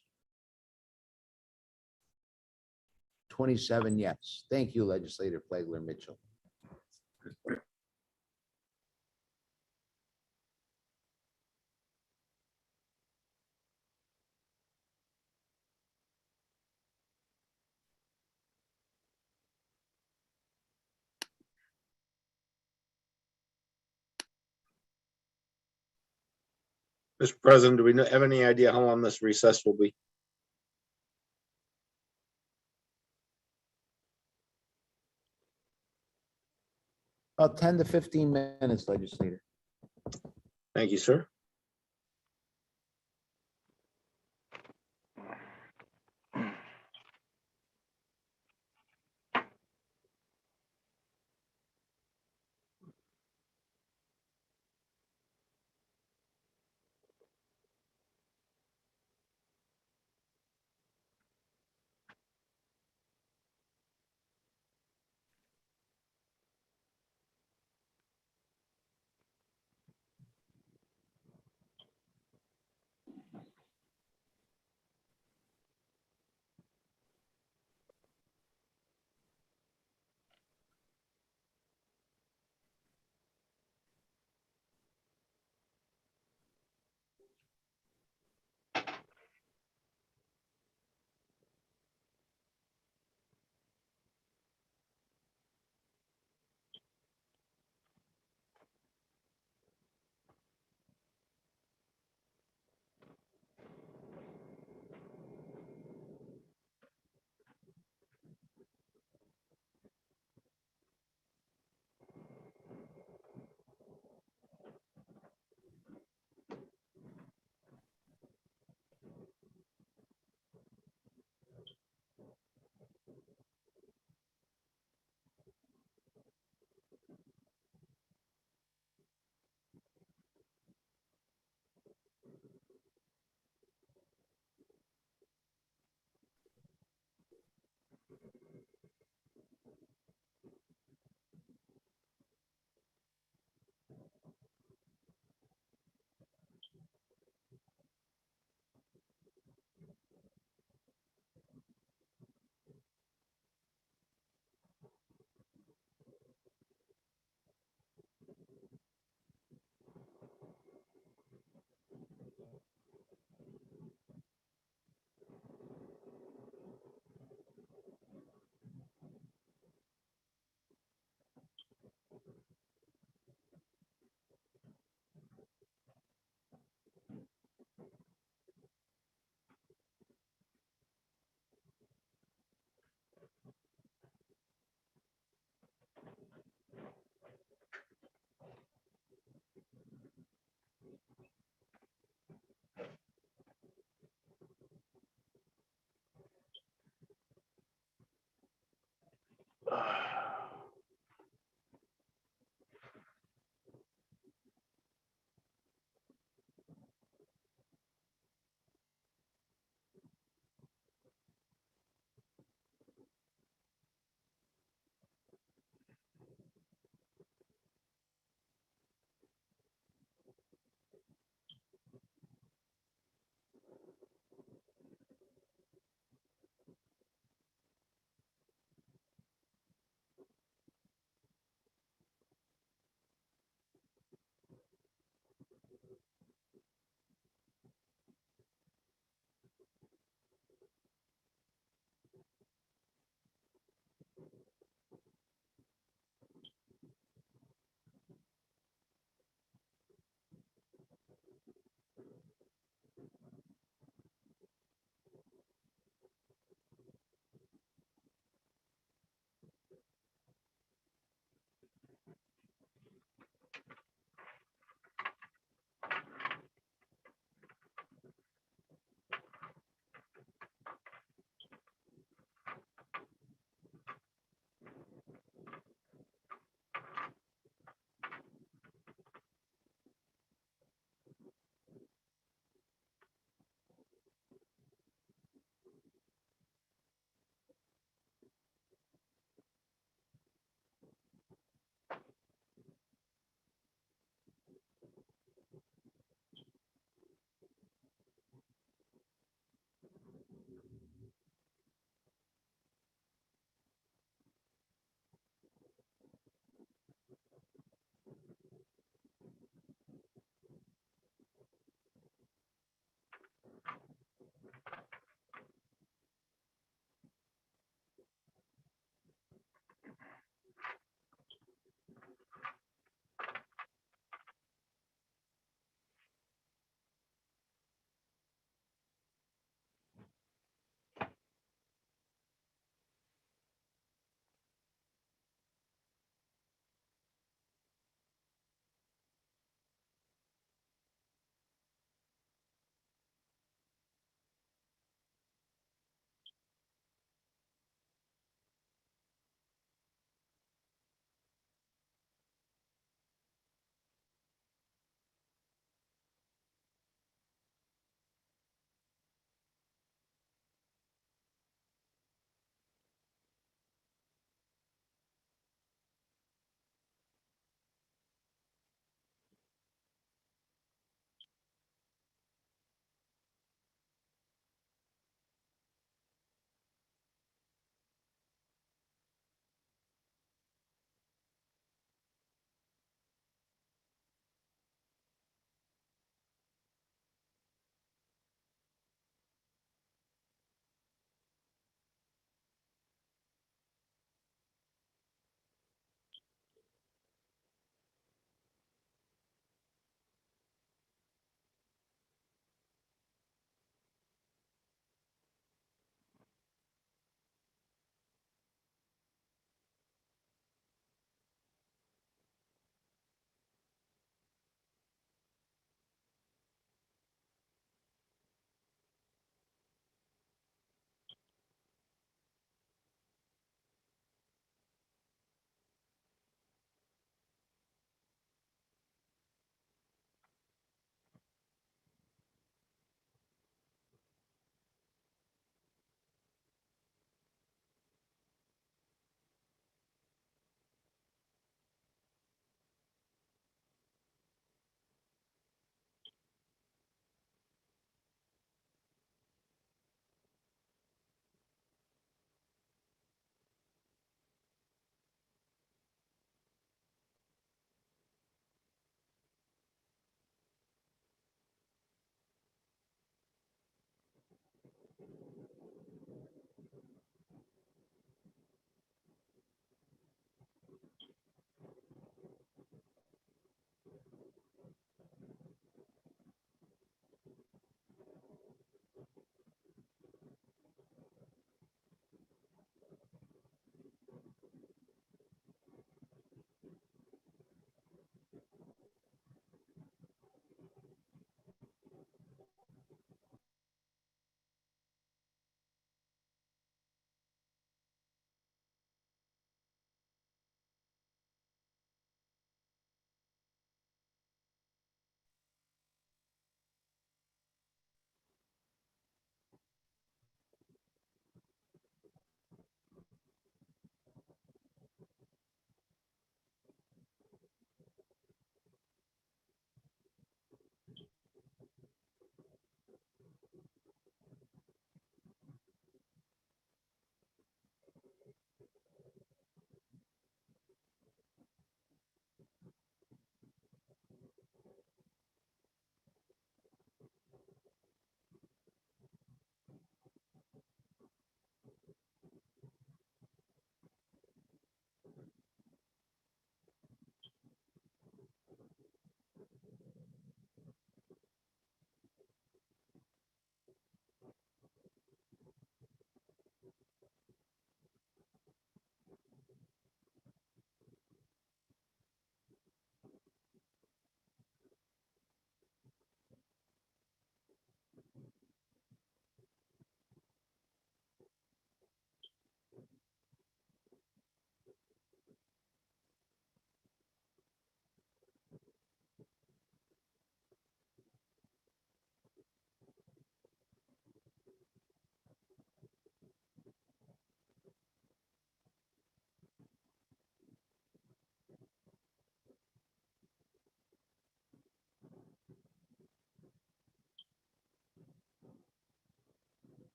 27 yes. Thank you, legislator Flagler Mitchell. Mr. President, do we have any idea how long this recess will be? About 10 to 15 minutes, legislator. Thank you, sir.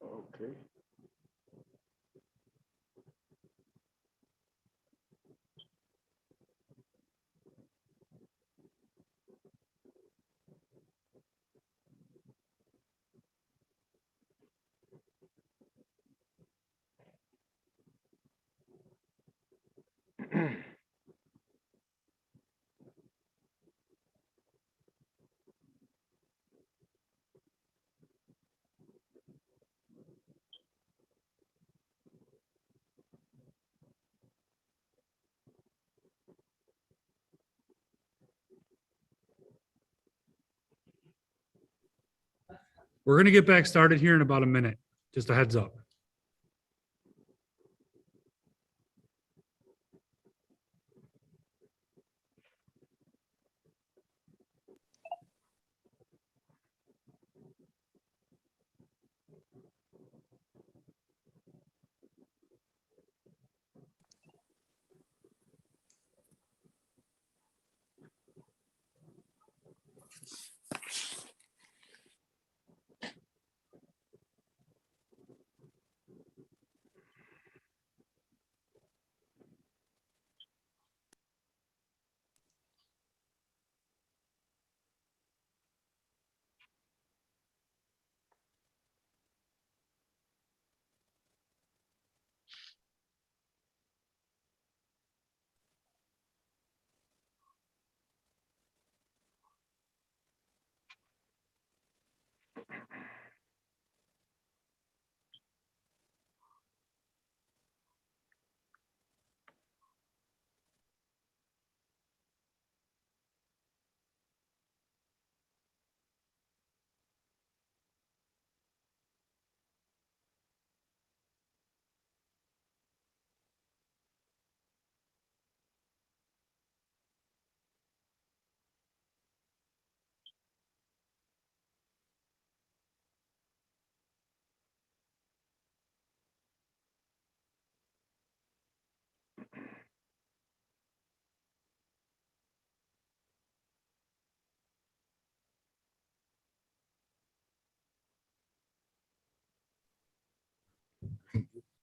Okay. We're going to get back started here in about a minute. Just a heads up.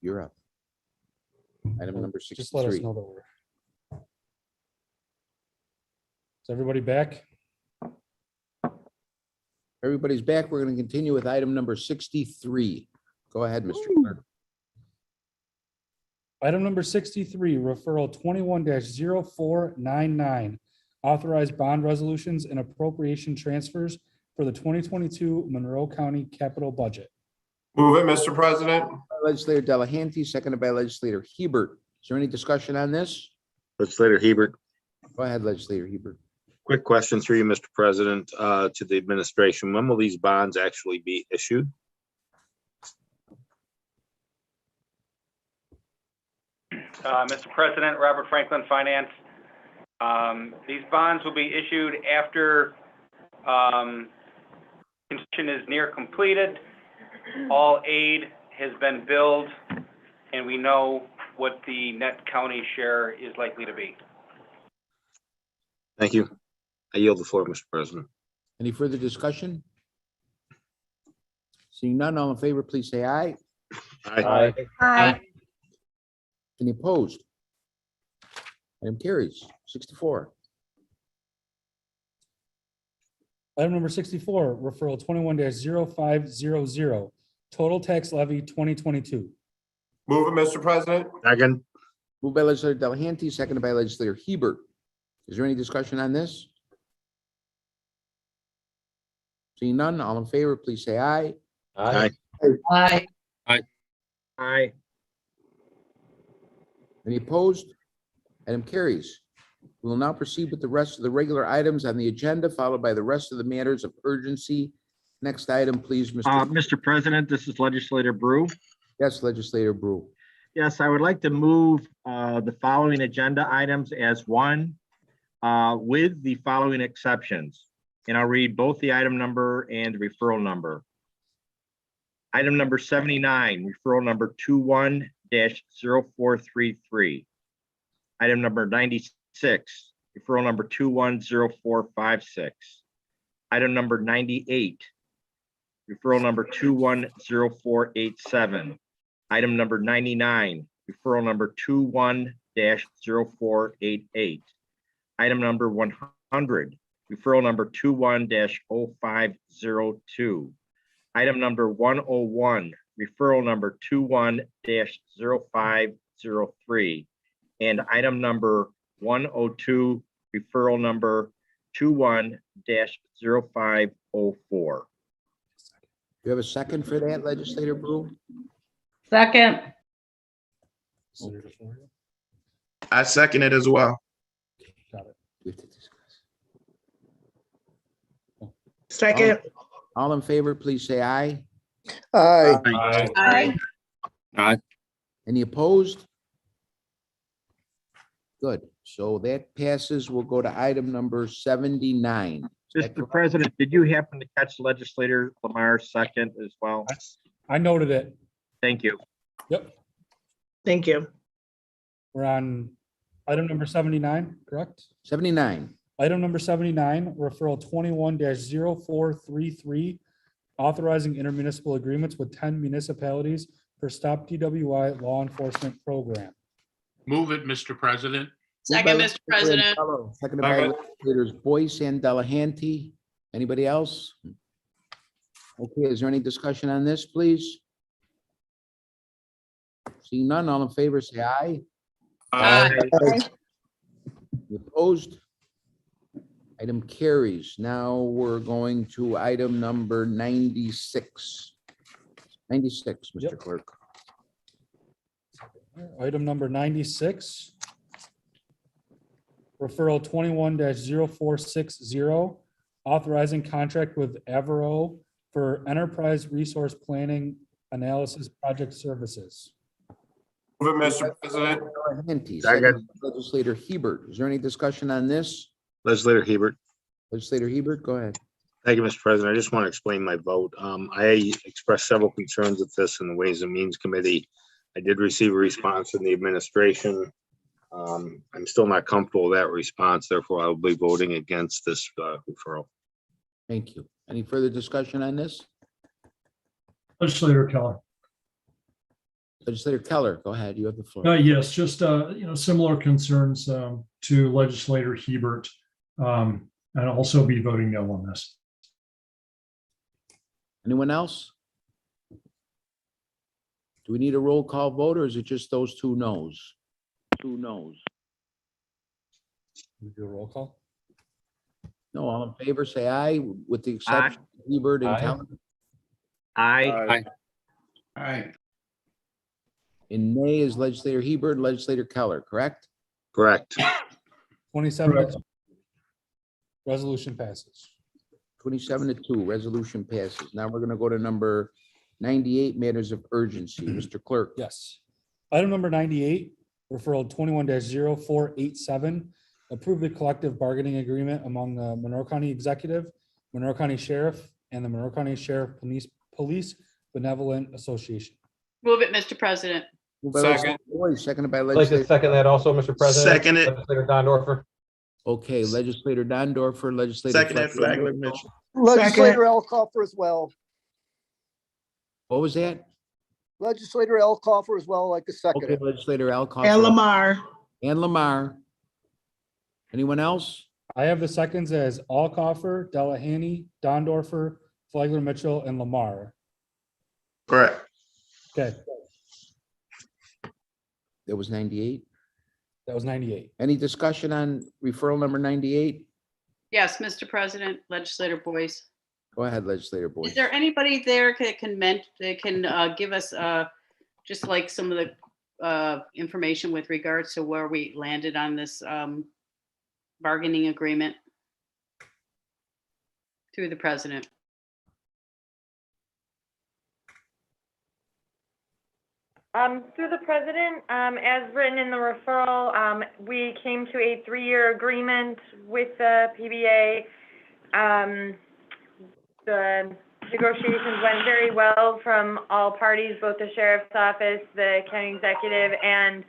you're up. Item number Just let us 63. know that we're. Is everybody back? Everybody's back. We're going to continue with item number 63. Go ahead, Mr. Clerk. Item number 63, referral 21-0499. Authorized bond resolutions and appropriation transfers for the 2022 Monroe County capital budget. Move it, Mr. President. Legislator Delahanty, seconded by Legislator Hebert. Is there any discussion on this? Legislator Hebert, Go ahead, Legislator Hebert. quick question through you, Mr. President, to the administration. When will these bonds actually be issued? Mr. President, Robert Franklin, Finance. These bonds will be issued after construction is near completed. All aid has been billed, and we know what the net county share is likely to be. Thank you. I yield the floor, Mr. President. Any further discussion? Seeing none, all in favor, please say aye. Aye. Aye. Any opposed? Item carries. 64. Item number 64, referral 21-0500, total tax levy 2022. Move it, Mr. President. Second. Moved by Legislator Delahanty, seconded by Legislator Hebert. Is there any discussion on this? Seeing none, all in favor, please say aye. Aye. Aye. Aye. Any opposed? Item carries. We will now proceed with the rest of the regular items on the agenda, followed by the rest of the matters of urgency. Next item, please, Mr. Mr. President, this is Legislator Brew. Yes, Legislator Brew. Yes, I would like to move the following agenda items as one with the following exceptions. And I'll read both the item number and the referral number. Item number 79, referral number 21-0433. Item number 96, referral number 210456. Item number 98, referral number 210487. Item number 99, referral number 21-0488. Item number 100, referral number 21-0502. Item number 101, referral number 21-0503. And item number 102, referral number 21-0504. Do you have a second for that, Legislator Brew? Second. I second it as well. Got it. We have to discuss. Second. All in favor, please say aye. Aye. Aye. Aye. Any opposed? Good. So that passes. We'll go to item number 79. Mr. President, did you happen to catch Legislator Lamar's second as well? I noted it. Thank you. Yep. Thank you. We're on item number 79, correct? 79. Item number 79, referral 21-0433, authorizing intermunicipal agreements with 10 municipalities for Stop DWI law enforcement program. Move it, Mr. President. Second, Mr. President. Seconded by Legislators Boyce and Delahanty. Anybody else? Okay, is there any discussion on this, please? Seeing none, all in favor, say aye. Aye. Opposed? Item carries. Now we're going to item number 96. 96, Mr. Yep. Clerk. Item number 96. Referral 21-0460, authorizing contract with Avero for enterprise resource planning analysis project services. Move it, Mr. President. Delahanty, Second. seconded by Legislator Hebert. Is there any discussion on this? Legislator Hebert. Legislator Hebert, go ahead. Thank you, Mr. President. I just want to explain my vote. I expressed several concerns with this in the Ways and Means Committee. I did receive a response from the administration. I'm still not comfortable with that response. Therefore, I will be voting against this referral. Thank you. Any further discussion on this? Legislator Keller. Legislator Keller, go ahead. You have the floor. Yes, just, similar concerns to legislator Hebert. And also be voting no on this. Anyone else? Do we need a roll call vote or is it just those two noes? Two noes. We do a roll call. No, all in favor, say aye, with the exception of Hebert and Aye. Keller. Aye. Aye. In nay is legislator Hebert and legislator Keller, correct? Correct. 27. Resolution passes. 27-2, resolution passes. Now we're gonna go to number 98, matters of urgency. Mr. Clerk. Yes. Item number 98, referral 21-0487, approve the collective bargaining agreement among the Monroe County Executive, Monroe County Sheriff, and the Monroe County Sheriff Police Benevolent Association. Move it, Mr. President. Moved by legislator Boyd, seconded by I'd like to legislator. second that also, Mr. President. Second it. Legislator Dondorfer. Okay, legislator Dondorfer, legislator. Second Flagler. Flagler Mitchell. Legislator Elcoffer as well. What was that? Legislator Elcoffer as well, like a second. Okay, legislator Alcoff. And Lamar. And Lamar. Anyone else? I have the seconds as Alcoffer, Delahanty, Dondorfer, Flagler Mitchell, and Lamar. Correct. Okay, That was 98. that was 98. Any discussion on referral number 98? Yes, Mr. President, Legislator Boyce. Go ahead, legislator Boyd. Is there anybody there that can give us just like some of the information with regards to where we landed on this bargaining agreement? Through the president. Through the president, as written in the referral, we came to a 3-year agreement with the PBA. The negotiations went very well from all parties, both the sheriff's office, the county executive, and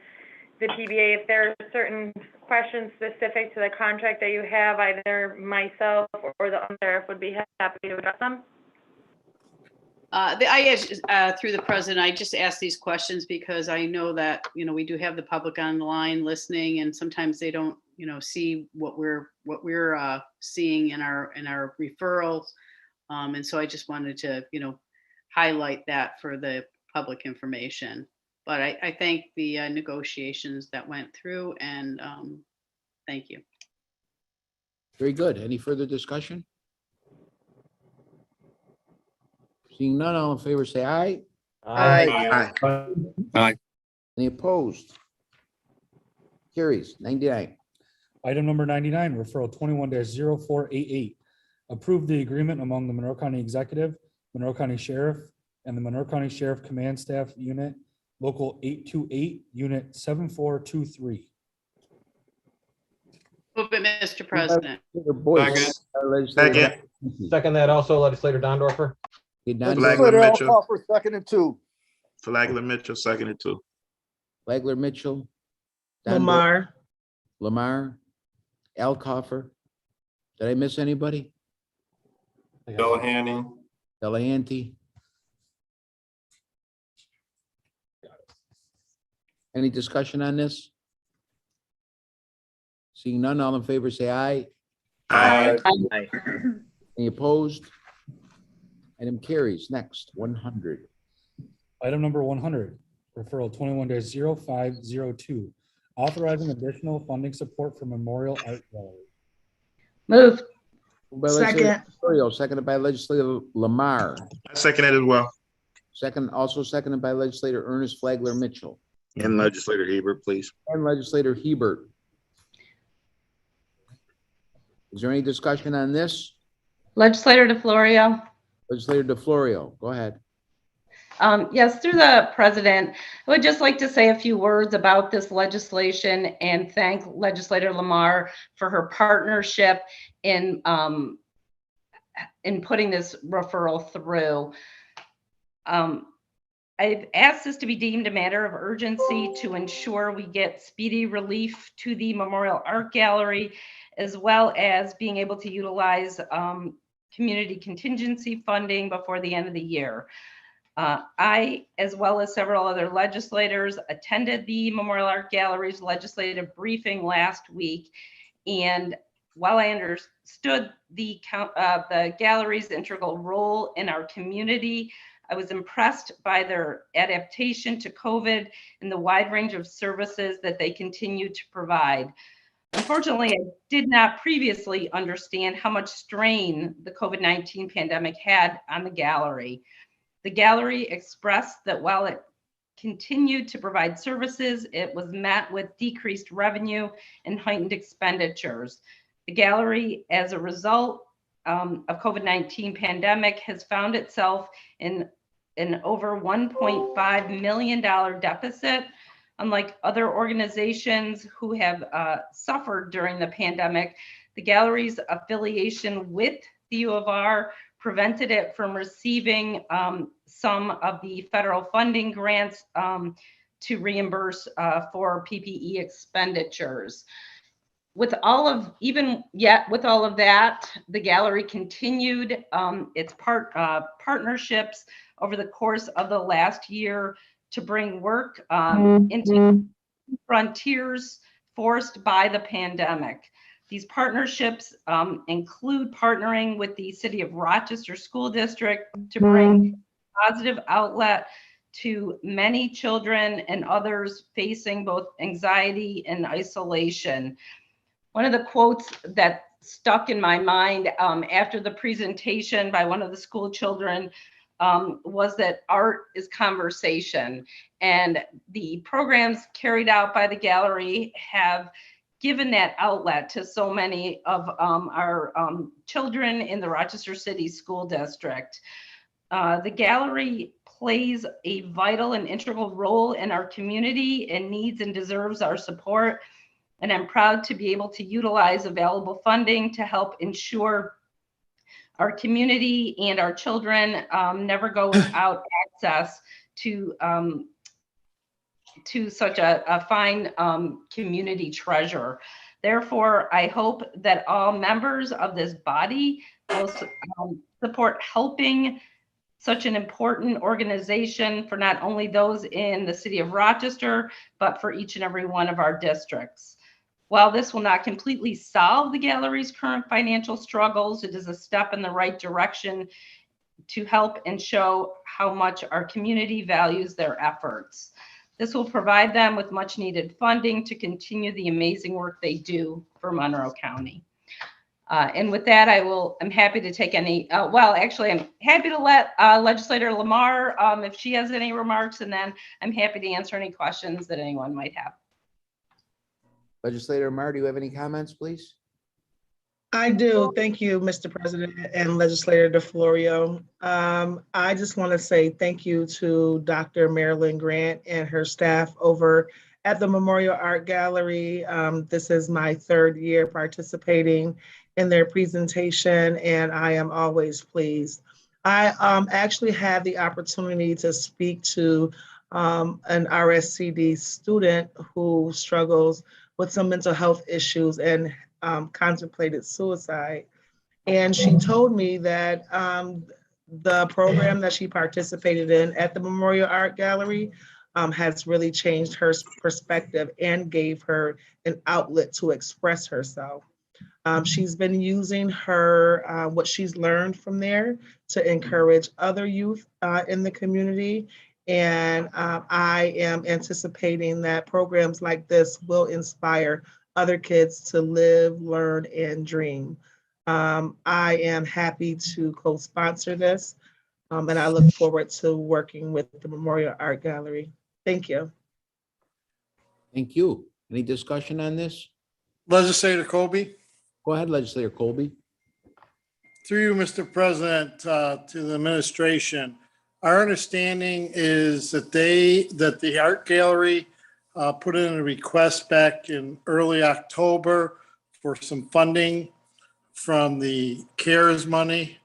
the PBA. If there are certain questions specific to the contract that you have, either myself or the sheriff would be happy to address them. Through the president, I just ask these questions because I know that, we do have the public on the line listening, and sometimes they don't, see what we're seeing in our referrals. And so I just wanted to, highlight that for the public information. But I thank the negotiations that went through, and thank you. Very good. Any further discussion? Seeing none, all in favor, say aye. Aye. Aye. Any opposed? Carries. 99. Item number 99, referral 21-0488. Approve the agreement among the Monroe County Executive, Monroe County Sheriff, and the Monroe County Sheriff Command Staff Unit, Local 828, Unit 7423. Move it, Mr. President. Second. Second that also, legislator Dondorfer. Legislator Elcoffer, seconded too. Flagler Mitchell, seconded too. Flagler Mitchell. Lamar. Lamar. Alcoffer. Did I miss anybody? Delahanty. Delahanty. Any discussion on this? Seeing none, all in favor, say aye. Aye. Any opposed? Item carries. Next, 100. Item number 100, referral 21-0502, authorizing additional funding support for Memorial Art Gallery. Move. Moved by legislator Florio, seconded by legislator Lamar. I second it as well. Also seconded by legislator Ernest Flagler Mitchell. And legislator Hebert, please. And legislator Hebert. Is there any discussion on this? Legislator DeFlorio. Legislator DeFlorio, go ahead. Yes, through the president, I would just like to say a few words about this legislation and thank Legislator Lamar for her partnership in putting this referral through. I've asked this to be deemed a matter of urgency to ensure we get speedy relief to the Memorial Art Gallery, as well as being able to utilize community contingency funding before the end of the year. I, as well as several other legislators, attended the Memorial Art Gallery's legislative briefing last week. And while I understood the gallery's integral role in our community, I was impressed by their adaptation to COVID and the wide range of services that they continue to provide. Unfortunately, I did not previously understand how much strain the COVID-19 pandemic had on the gallery. The gallery expressed that while it continued to provide services, it was met with decreased revenue and heightened expenditures. The gallery, as a result of COVID-19 pandemic, has found itself in an over $1.5 million deficit. Unlike other organizations who have suffered during the pandemic, the gallery's affiliation with the U of R prevented it from receiving some of the federal funding grants to reimburse for PPE expenditures. With all of that, the gallery continued its partnerships over the course of the last year to bring work into frontiers forced by the pandemic. These partnerships include partnering with the City of Rochester School District to bring positive outlet to many children and others facing both anxiety and isolation. One of the quotes that stuck in my mind after the presentation by one of the school children was that art is conversation. And the programs carried out by the gallery have given that outlet to so many of our children in the Rochester City School District. The gallery plays a vital and integral role in our community and needs and deserves our support. And I'm proud to be able to utilize available funding to help ensure our community and our children never go without access to such a fine community treasure. Therefore, I hope that all members of this body will support helping such an important organization for not only those in the city of Rochester, but for each and every one of our districts. While this will not completely solve the gallery's current financial struggles, it is a step in the right direction to help and show how much our community values their efforts. This will provide them with much needed funding to continue the amazing work they do for Monroe County. And with that, I'm happy to take any, I'm happy to let Legislator Lamar, if she has any remarks, and then I'm happy to answer any questions that anyone might have. Legislator Mar, do you have any comments, please? I do. Thank you, Mr. President and Legislator DeFlorio. I just want to say thank you to Dr. Marilyn Grant and her staff over at the Memorial Art Gallery. This is my third year participating in their presentation, and I am always pleased. I actually had the opportunity to speak to an RSCD student who struggles with some mental health issues and contemplated suicide. And she told me that the program that she participated in at the Memorial Art Gallery has really changed her perspective and gave her an outlet to express herself. She's been using her, what she's learned from there to encourage other youth in the community. And I am anticipating that programs like this will inspire other kids to live, learn, and dream. I am happy to co-sponsor this, and I look forward to working with the Memorial Art Gallery. Thank you. Thank you. Any discussion on this? Legislator Colby. Go ahead, Legislator Colby. Through you, Mr. President, to the administration. Our understanding is that the art gallery put in a request back in early October for some funding from the CARES money,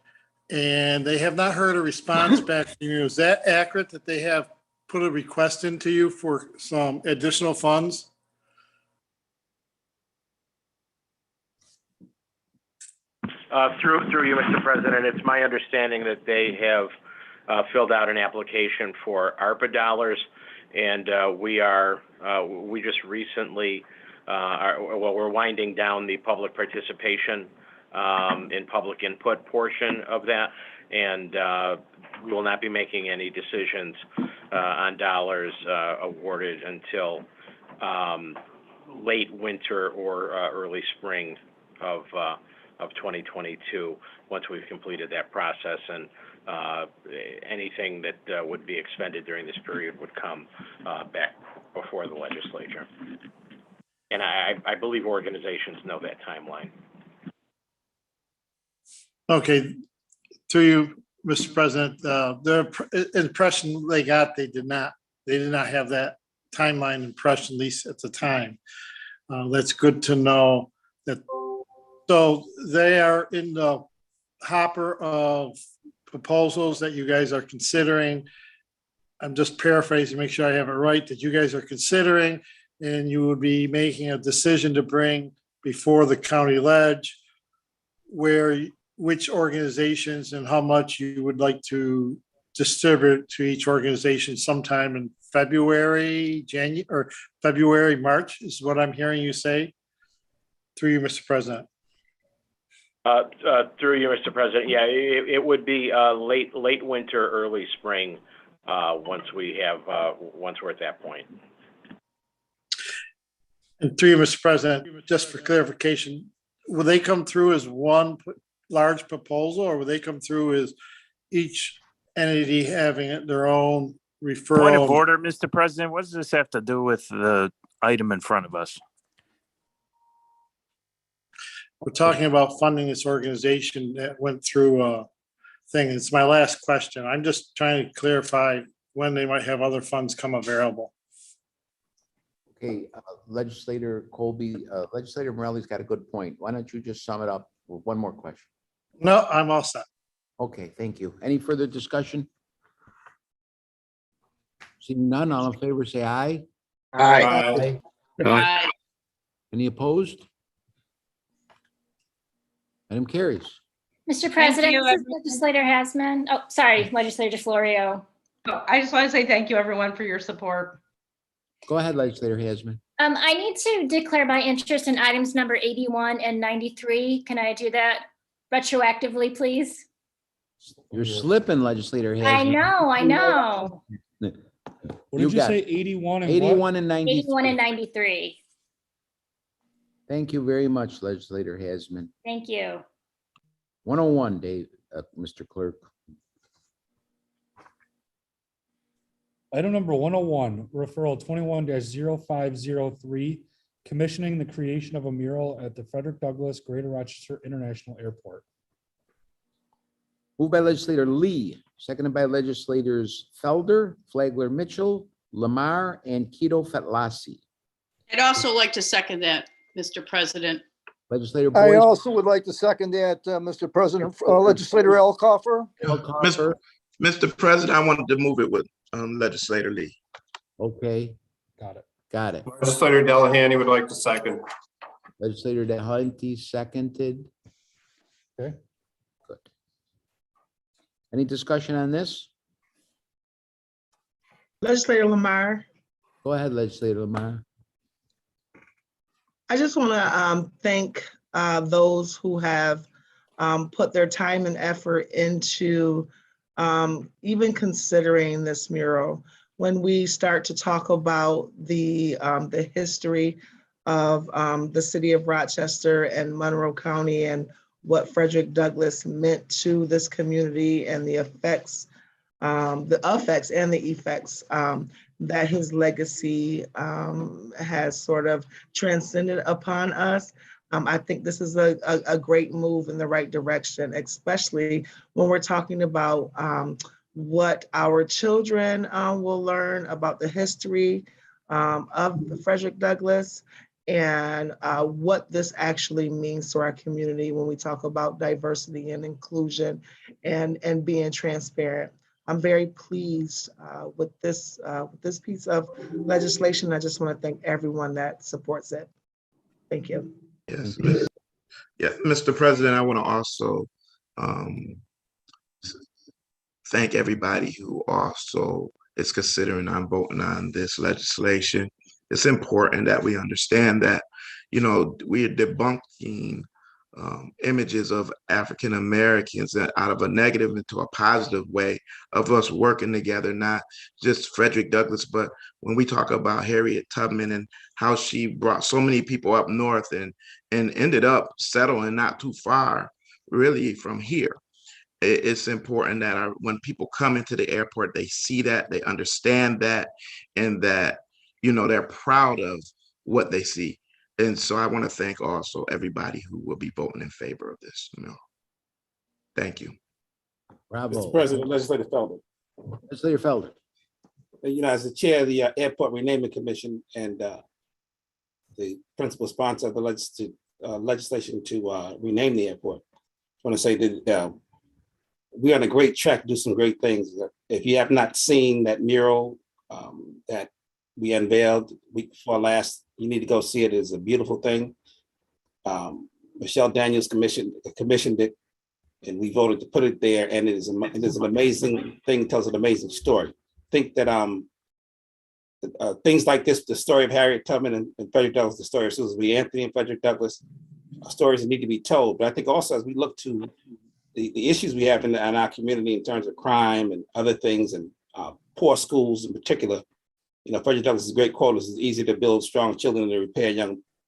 and they have not heard a response back from you. Is that accurate that they have put a request into you for some additional funds? Through you, Mr. President, it's my understanding that they have filled out an application for ARPA dollars. And we just recently, we're winding down the public participation in public input portion of that. And we will not be making any decisions on dollars awarded until late winter or early spring of 2022, once we've completed that process. And anything that would be expended during this period would come back before the legislature. And I believe organizations know that timeline. Okay, to you, Mr. President, the impression they got, they did not have that timeline impression, at least at the time. That's good to know that. So they are in the hopper of proposals that you guys are considering. I'm just paraphrasing, make sure I have it right, that you guys are considering, and you would be making a decision to bring before the county ledge, which organizations and how much you would like to distribute to each organization sometime in February, January, or February, March, is what I'm hearing you say. Through you, Mr. President. Through you, Mr. President. Yeah, it would be late winter, early spring, once we're at that point. And through you, Mr. President, just for clarification, will they come through as one large proposal, or will they come through as each entity having their own referral? Point of order, Mr. President. What does this have to do with the item in front of us? We're talking about funding this organization that went through a thing. It's my last question. I'm just trying to clarify when they might have other funds come available. Okay, Legislator Colby, Legislator Morelli's got a good point. Why don't you just sum it up with one more question? No, I'm all set. Okay, thank you. Any further discussion? Seeing none, all in favor, say aye. Aye. Aye. Any opposed? Item carries. Mr. President, you, this is Legislator Hasman. Oh, sorry, Legislator Florio. I just want to say thank you, everyone, for your support. Go ahead, Legislator Hasman. I need to declare my interest in items number 81 and 93. Can I do that retroactively, please? You're slipping, Legislator Hasman. I know. What did you say, 81 and 81 and 93. 81 and 93. Thank you very much, Legislator Hasman. Thank you. 101, Dave, Mr. Clerk. Item number 101, referral 21-0503, commissioning the creation of a mural at the Frederick Douglass Greater Rochester International Airport. Moved by Legislator Lee, seconded by Legislators Felder, Flagler Mitchell, Lamar, and Keto Fetlasi. I'd also like to second that, Mr. President. Legislator I Boyce. also would like to second that, Mr. President. Legislator Elcoffer. Mr. President, I wanted to move it with Legislator Lee. Okay. Got it. Got it. Legislator Delahanty would like to second. Legislator Delahanty seconded. Okay. Good. Any discussion on this? Legislator Lamar, Go ahead, Legislator Lamar. I just want to thank those who have put their time and effort into even considering this mural. When we start to talk about the history of the city of Rochester and Monroe County and what Frederick Douglass meant to this community and the effects and the effects that his legacy has sort of transcended upon us. I think this is a great move in the right direction, especially when we're talking about what our children will learn about the history of Frederick Douglass and what this actually means to our community when we talk about diversity and inclusion and being transparent. I'm very pleased with this piece of legislation. I just want to thank everyone that supports it. Thank you. Yes. Mr. President, I want to also thank everybody who also is considering on voting on this legislation. It's important that we understand that, we are debunking images of African Americans out of a negative into a positive way of us working together, not just Frederick Douglass, but when we talk about Harriet Tubman and how she brought so many people up north and ended up settling not too far, really, from here. It's important that when people come into the airport, they see that, they understand that, and that, they're proud of what they see. And so I want to thank also everybody who will be voting in favor of this. Thank you. Bravo. Mr. President, Legislator Felder. Legislator Felder. As the chair of the Airport Renaming Commission and the principal sponsor of the legislation to rename the airport, I want to say that we're on a great track to do some great things. If you have not seen that mural that we unveiled week before last, you need to go see it. It's a beautiful thing. Michelle Daniels commissioned it, and we voted to put it there. And it is an amazing thing. Tells an amazing story. I think that things like this, the story of Harriet Tubman and Frederick Douglass, the story of Susan B. Anthony and Frederick Douglass, are stories that need to be told. But I think also as we look to the issues we have in our community in terms of crime and other things, and poor schools in particular, Frederick Douglass' great quote is, "It's easy to build strong children than to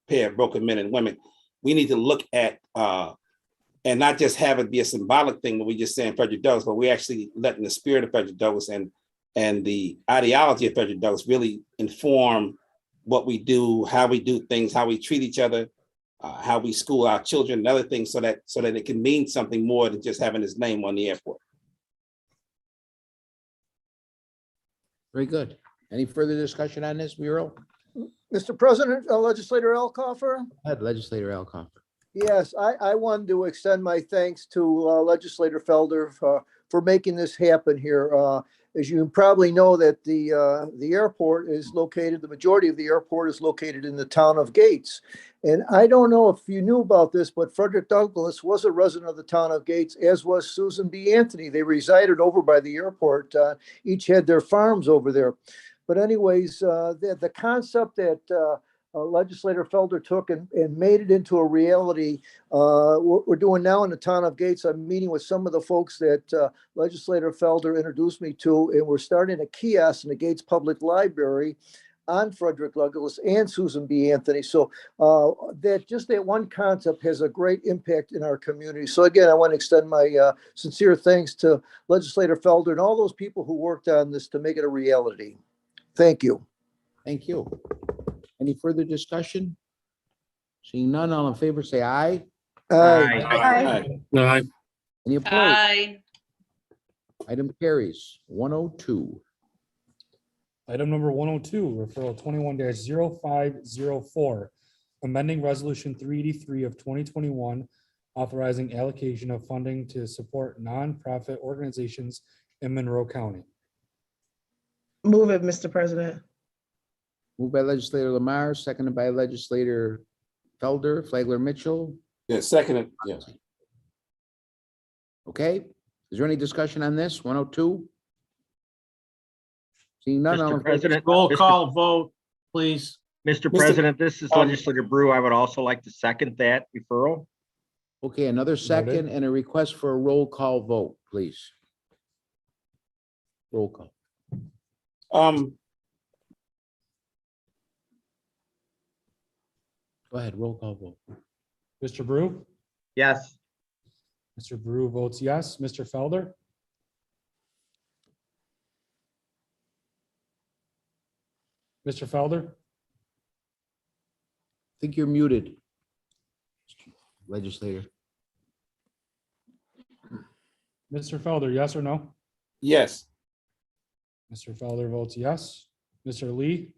repair broken men and women." We need to look at and not just have it be a symbolic thing when we just saying Frederick Douglass, but we actually letting the spirit of Frederick Douglass and the ideology of Frederick Douglass really inform what we do, how we do things, how we treat each other, how we school our children and other things, so that it can mean something more than just having his name on the airport. Very good. Any further discussion on this mural? Mr. President, Legislator Elcoffer? Go ahead, Legislator Elcoffer. Yes, I wanted to extend my thanks to Legislator Felder for making this happen here. As you probably know, that the airport is located, the majority of the airport is located in the town of Gates. And I don't know if you knew about this, but Frederick Douglass was a resident of the town of Gates, as was Susan B. Anthony. They resided over by the airport. Each had their farms over there. But anyways, the concept that Legislator Felder took and made it into a reality, we're doing now in the town of Gates. I'm meeting with some of the folks that Legislator Felder introduced me to, and we're starting a kiosk in the Gates Public Library on Frederick Douglass and Susan B. Anthony. So that one concept has a great impact in our community. So again, I want to extend my sincere thanks to Legislator Felder and all those people who worked on this to make it a reality. Thank you. Thank you. Any further discussion? Seeing none, all in favor, say aye. Aye. Aye. Any opposed? Aye. Item carries 102. Item number 102, referral 21-0504, amending resolution 383 of 2021, authorizing allocation of funding to support nonprofit organizations in Monroe County. Move it, Mr. President. Moved by Legislator Lamar, seconded by Legislator Felder, Flagler Mitchell. Yes, seconded. Yes. Okay. Is there any discussion on this? 102? Seeing none. all in Mr. favor- President. Roll Mr. call vote, please. Mr. President, this is Legislator Brew. I would also like to second that referral. Okay, another second and a request for a roll call vote, please. Roll call. Go ahead, roll call vote. Mr. Brew? Yes. Mr. Brew votes yes. Mr. Felder? Mr. Felder? I think you're muted. Legislator. Mr. Felder, yes or no? Yes. Mr. Felder votes yes. Mr. Lee?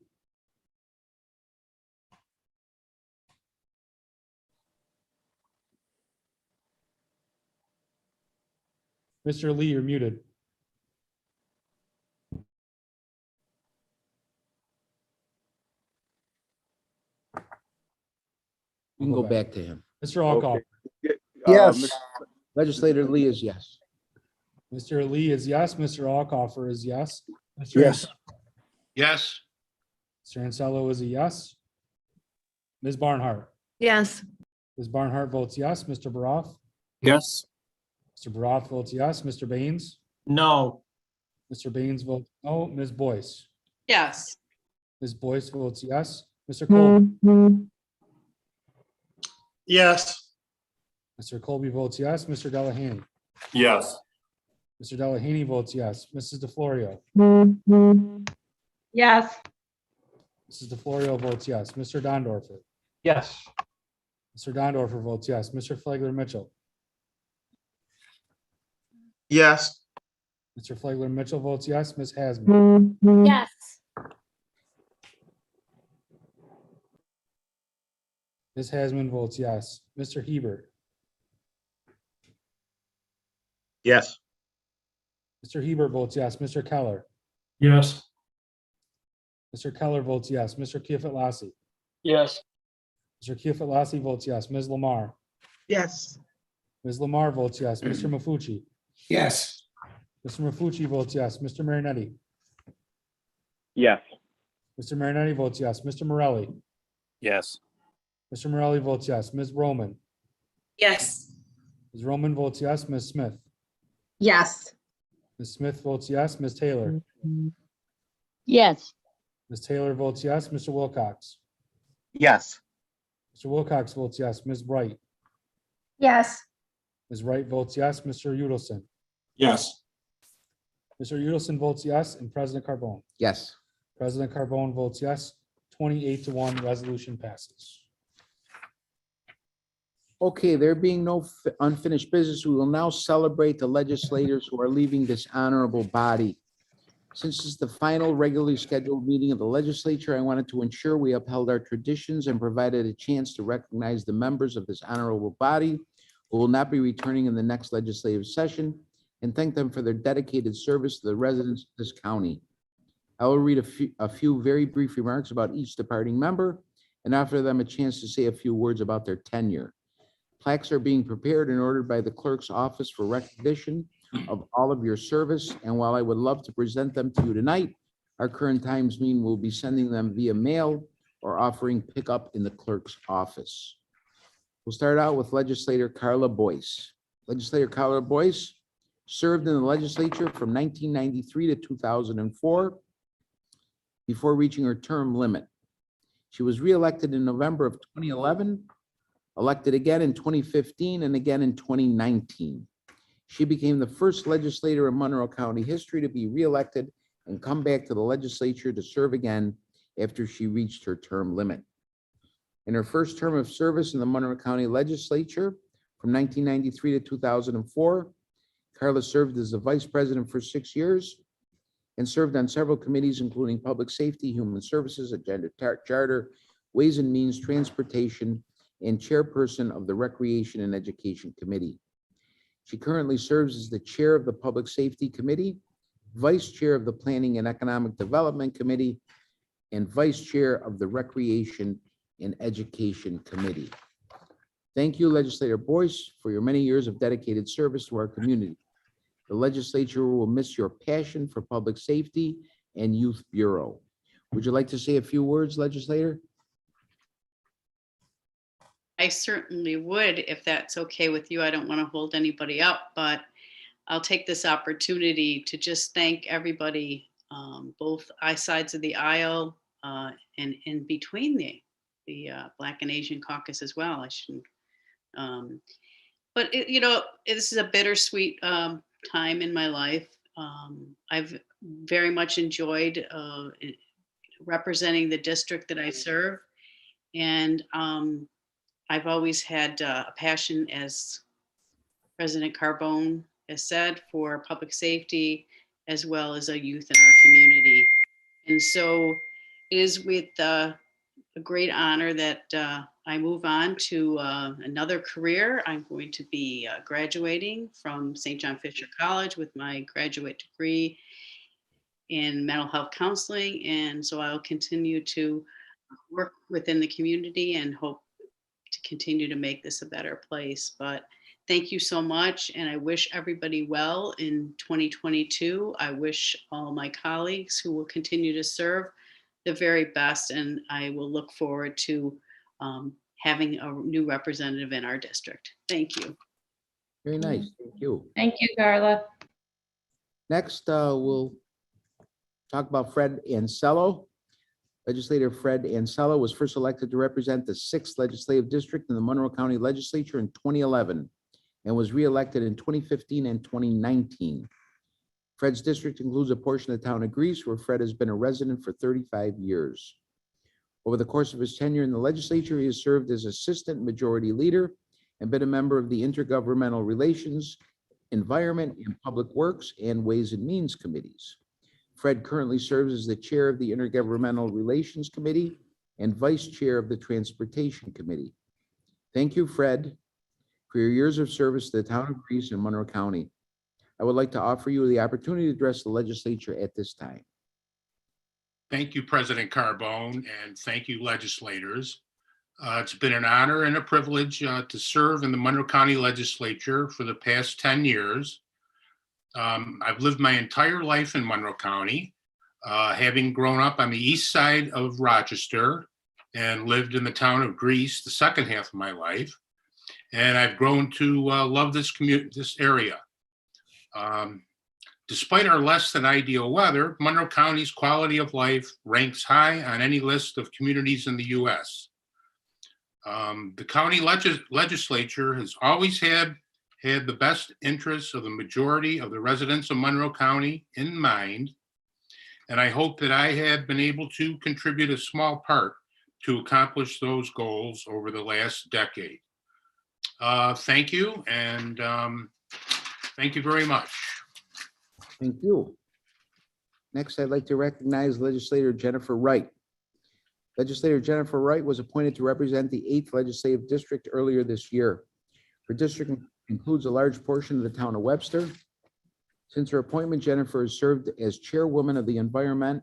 Mr. Lee, you're muted. You can go back to him. Mr. Alcoff. Yes. Legislator Lee is yes. Mr. Lee is yes. Mr. Alcoffer is yes. Mr. Yes. Yes. Mr. Ansello is a yes. Ms. Barnhart. Yes. Ms. Barnhart votes yes. Mr. Baroff. Yes. Mr. Baroff votes yes. Mr. Baines. No. Mr. Baines votes no. Ms. Boyce. Yes. Ms. Boyce votes yes. Mr. Colby. Yes. Mr. Colby votes yes. Mr. Delahaney. Yes. Mr. Delahaney votes yes. Mrs. DeFlorio. Yes. Mrs. DeFlorio votes yes. Mr. Dondorfer. Yes. Mr. Dondorfer votes yes. Mr. Flagler Mitchell. Yes. Mr. Flagler Mitchell votes yes. Ms. Hasman. Yes. Ms. Hasman votes yes. Mr. Hebert. Yes. Mr. Hebert votes yes. Mr. Keller. Yes. Mr. Keller votes yes. Mr. Kifat-Lassie. Yes. Mr. Kifat-Lassie votes yes. Ms. Lamar. Yes. Ms. Lamar votes yes. Mr. Mafucci. Yes. Mr. Mafucci votes yes. Mr. Marinetti. Yes. Mr. Marinetti votes yes. Mr. Morelli. Yes. Mr. Morelli votes yes. Ms. Roman. Yes. Ms. Roman votes yes. Ms. Smith. Yes. Ms. Smith votes yes. Ms. Taylor. Yes. Ms. Taylor votes yes. Mr. Wilcox. Yes. Mr. Wilcox votes yes. Ms. Wright. Yes. Ms. Wright votes yes. Mr. Udelson. Yes. Mr. Udelson votes yes, and President Carbone. Yes. President Carbone votes yes. 28-1, resolution passes. Okay, there being no unfinished business, we will now celebrate the legislators who are leaving this honorable body. Since it's the final regularly scheduled meeting of the legislature, I wanted to ensure we upheld our traditions and provided a chance to recognize the members of this honorable body who will not be returning in the next legislative session, and thank them for their dedicated service to the residents of this county. I will read a few very brief remarks about each departing member and offer them a chance to say a few words about their tenure. Plaques are being prepared and ordered by the clerk's office for recognition of all of your service, and while I would love to present them to you tonight, our current times mean we'll be sending them via mail or offering pickup in the clerk's office. We'll start out with Legislator Carla Boyce. Legislator Carla Boyce served in the legislature from 1993 to 2004 before reaching her term limit. She was reelected in November of 2011, elected again in 2015, and again in 2019. She became the first legislator in Monroe County history to be reelected and come back to the legislature to serve again after she reached her term limit. In her first term of service in the Monroe County Legislature from 1993 to 2004, Carla served as the vice president for 6 years and served on several committees, including Public Safety, Human Services, Agenda Charter, Ways and Means, Transportation, and chairperson of the Recreation and Education Committee. She currently serves as the chair of the Public Safety Committee, vice chair of the Planning and Economic Development Committee, and vice chair of the Recreation and Education Committee. Thank you, Legislator Boyce, for your many years of dedicated service to our community. The legislature will miss your passion for public safety and youth bureau. Would you like to say a few words, legislator? I certainly would, if that's okay with you. I don't want to hold anybody up, but I'll take this opportunity to just thank everybody, both sides of the aisle and in between the Black and Asian caucus as well. I shouldn't. But this is a bittersweet time in my life. I've very much enjoyed representing the district that I serve, and I've always had a passion, as President Carbone has said, for public safety as well as a youth in our community. And so it is with a great honor that I move on to another career. I'm going to be graduating from St. John Fisher College with my graduate degree in mental health counseling. And so I'll continue to work within the community and hope to continue to make this a better place. But thank you so much, and I wish everybody well in 2022. I wish all my colleagues who will continue to serve the very best, and I will look forward to having a new representative in our district. Thank you. Very nice. Thank you. Thank you, Carla. Next, we'll talk about Fred Ansello. Legislator Fred Ansello was first elected to represent the 6th Legislative District in the Monroe County Legislature in 2011 and was re-elected in 2015 and 2019. Fred's district includes a portion of the town of Greece, where Fred has been a resident for 35 years. Over the course of his tenure in the legislature, he has served as Assistant Majority Leader and been a member of the Intergovernmental Relations, Environment and Public Works, and Ways and Means Committees. Fred currently serves as the Chair of the Intergovernmental Relations Committee and Vice Chair of the Transportation Committee. Thank you, Fred, for your years of service to the town of Greece and Monroe County. I would like to offer you the opportunity to address the legislature at this time. Thank you, President Carbone, and thank you, legislators. It's been an honor and a privilege to serve in the Monroe County Legislature for the past 10 years. I've lived my entire life in Monroe County, having grown up on the east side of Rochester and lived in the town of Greece the second half of my life. And I've grown to love this area. Despite our less than ideal weather, Monroe County's quality of life ranks high on any list of communities in the U.S. The county legislature has always had the best interests of the majority of the residents of Monroe County in mind, and I hope that I have been able to contribute a small part to accomplish those goals over the last decade. Thank you, and thank you very much. Thank you. Next, I'd like to recognize Legislator Jennifer Wright. Legislator Jennifer Wright was appointed to represent the 8th Legislative District earlier this year. Her district includes a large portion of the town of Webster. Since her appointment, Jennifer has served as chairwoman of the Environment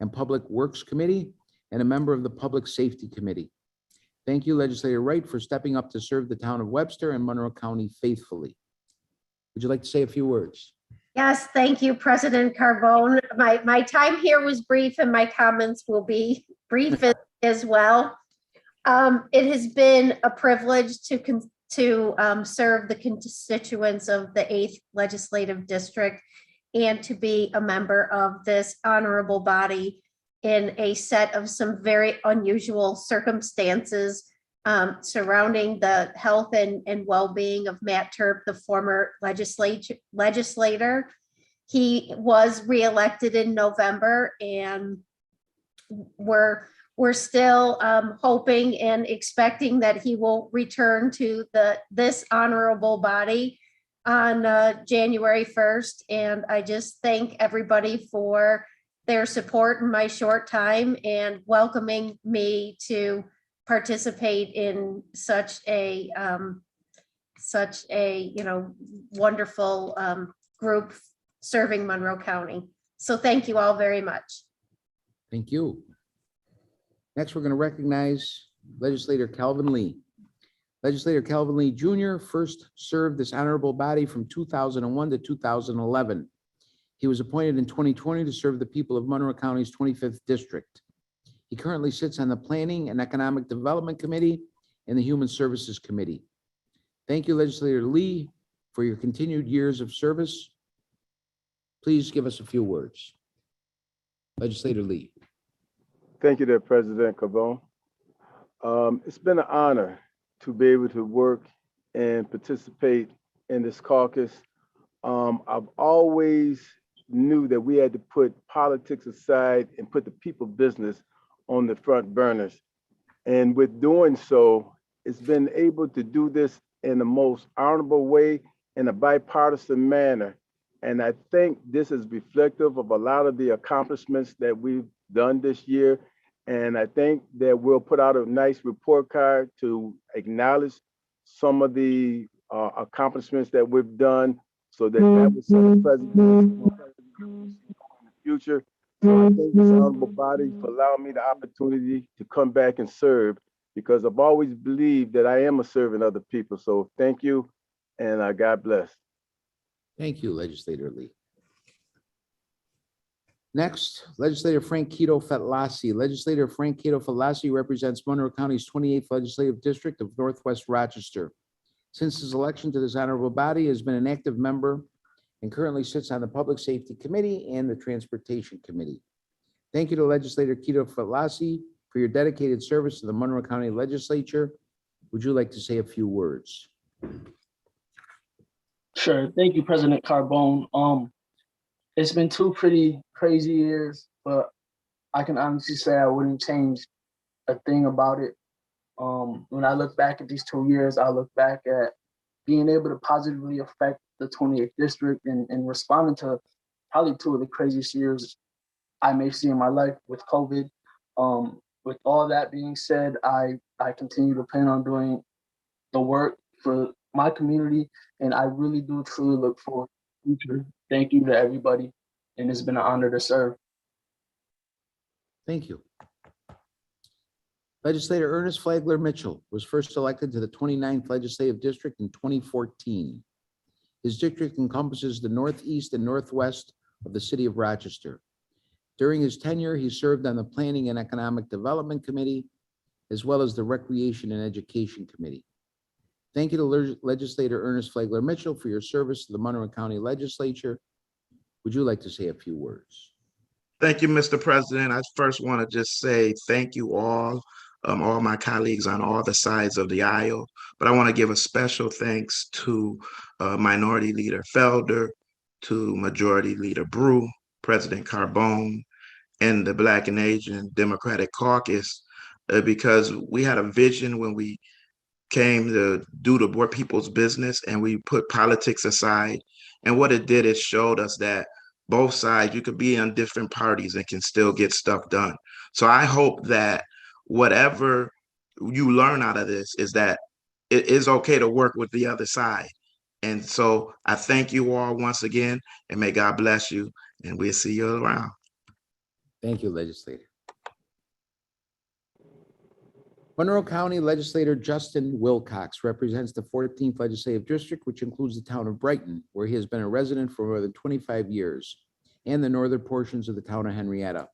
and Public Works Committee and a member of the Public Safety Committee. Thank you, Legislator Wright, for stepping up to serve the town of Webster and Monroe County faithfully. Would you like to say a few words? Yes, thank you, President Carbone. My time here was brief and my comments will be brief as well. It has been a privilege to serve the constituents of the 8th Legislative District and to be a member of this honorable body in a set of some very unusual circumstances surrounding the health and well-being of Matt Terp, the former legislator. He was reelected in November, and we're still hoping and expecting that he will return to this honorable body on January 1st. And I just thank everybody for their support in my short time and welcoming me to participate in such a wonderful group serving Monroe County. So thank you all very much. Thank you. Next, we're going to recognize Legislator Calvin Lee. Legislator Calvin Lee Jr. first served this honorable body from 2001 to 2011. He was appointed in 2020 to serve the people of Monroe County's 25th district. He currently sits on the Planning and Economic Development Committee and the Human Services Committee. Thank you, Legislator Lee, for your continued years of service. Please give us a few words. Legislator Lee. Thank you there, President Carbone. It's been an honor to be able to work and participate in this caucus. I've always knew that we had to put politics aside and put the people business on the front burners. And with doing so, it's been able to do this in the most honorable way, in a bipartisan manner. And I think this is reflective of a lot of the accomplishments that we've done this year. And I think that we'll put out a nice report card to acknowledge some of the accomplishments that we've done, so that that will set a precedent in the future. So I thank this honorable body for allowing me the opportunity to come back and serve, because I've always believed that I am a servant of the people. So thank you. and God bless. Thank you, Legislator Lee. Next, Legislator Frank Kito Fetlasi. Legislator Frank Kito Fetlasi represents Monroe County's 28th Legislative District of Northwest Rochester. Since his election to this honorable body, he has been an active member and currently sits on the Public Safety Committee and the Transportation Committee. Thank you to Legislator Kito Fetlasi for your dedicated service to the Monroe County Legislature. Would you like to say a few words? Sure. Thank you, President Carbone. It's been 2 pretty crazy years, but I can honestly say I wouldn't change a thing about it. When I look back at these 2 years, I look back at being able to positively affect the 28th district and responding to probably 2 of the craziest years I may see in my life with COVID. With all that being said, I continue to plan on doing the work for my community, and I really do truly look forward to the future. Thank you to everybody, and it's been an honor to serve. Thank you. Legislator Ernest Flagler Mitchell was first elected to the 29th Legislative District in 2014. His district encompasses the northeast and northwest of the city of Rochester. During his tenure, he served on the Planning and Economic Development Committee, as well as the Recreation and Education Committee. Thank you to Legislator Ernest Flagler Mitchell for your service to the Monroe County Legislature. Would you like to say a few words? Thank you, Mr. President. I first want to just say thank you all my colleagues on all the sides of the aisle. But I want to give a special thanks to Minority Leader Felder, to Majority Leader Brew, President Carbone, and the Black and Asian Democratic Caucus, because we had a vision when we came to do the poor people's business, and we put politics aside. And what it did, it showed us that both sides, you could be on different parties and can still get stuff done. So I hope that whatever you learn out of this is that it is okay to work with the other side. And so I thank you all once again, and may God bless you, and we'll see you around. Thank you, Legislator. Monroe County Legislator Justin Wilcox represents the 14th Legislative District, which includes the town of Brighton, where he has been a resident for more than 25 years, and the northern portions of the town of Henrietta.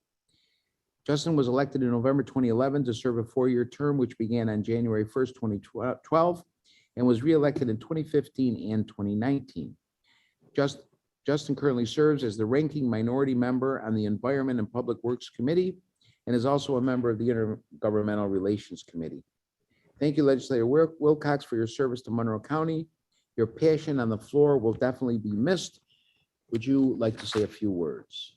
Justin was elected in November 2011 to serve a 4-year term, which began on January 1st, 2012, and was reelected in 2015 and 2019. Justin currently serves as the ranking minority member on the Environment and Public Works Committee, and is also a member of the Intergovernmental Relations Committee. Thank you, Legislator Wilcox, for your service to Monroe County. Your passion on the floor will definitely be missed. Would you like to say a few words?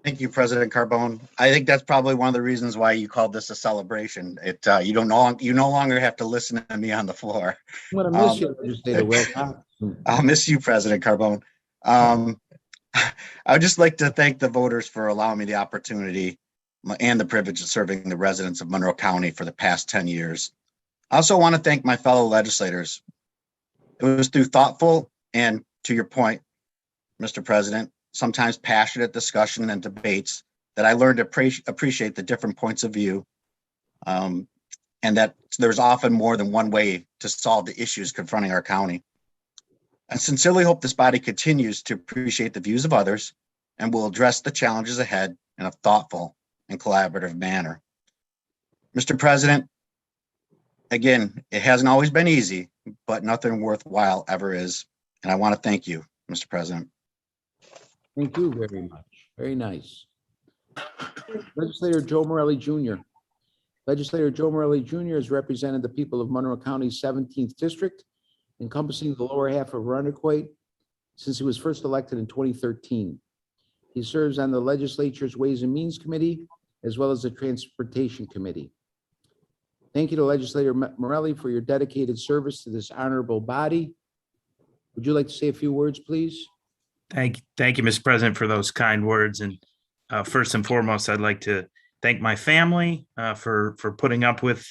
Thank you, President Carbone. I think that's probably one of the reasons why you called this a celebration. You no longer have to listen to me on the floor. I'm going to miss you, Legislator Wilcox. I'll miss you, President Carbone. I would just like to thank the voters for allowing me the opportunity and the privilege of serving the residents of Monroe County for the past 10 years. I also want to thank my fellow legislators. It was through thoughtful and, to your point, Mr. President, sometimes passionate discussion and debates that I learned to appreciate the different points of view, and that there's often more than one way to solve the issues confronting our county. I sincerely hope this body continues to appreciate the views of others and will address the challenges ahead in a thoughtful and collaborative manner. Mr. President, again, it hasn't always been easy, but nothing worthwhile ever is. And I want to thank you, Mr. President. Thank you very much. Very nice. Legislator Joe Morelli Jr. Legislator Joe Morelli Jr. has represented the people of Monroe County's 17th District, encompassing the lower half of Runnerquoit, since he was first elected in 2013. He serves on the Legislature's Ways and Means Committee, as well as the Transportation Committee. Thank you to Legislator Morelli for your dedicated service to this honorable body. Would you like to say a few words, please? Thank you, Mr. President, for those kind words. And first and foremost, I'd like to thank my family for putting up with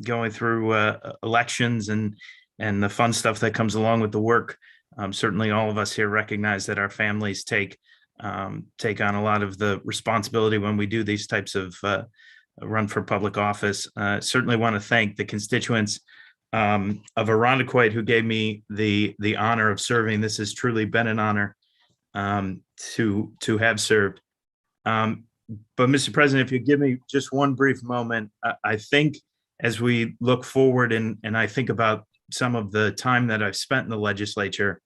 going through elections and the fun stuff that comes along with the work. Certainly all of us here recognize that our families take on a lot of the responsibility when we do these types of run for public office. Certainly want to thank the constituents of Irondequoit, who gave me the honor of serving. This has truly been an honor to have served. But Mr. President, if you give me just one brief moment, I think as we look forward and I think about some of the time that I've spent in the legislature,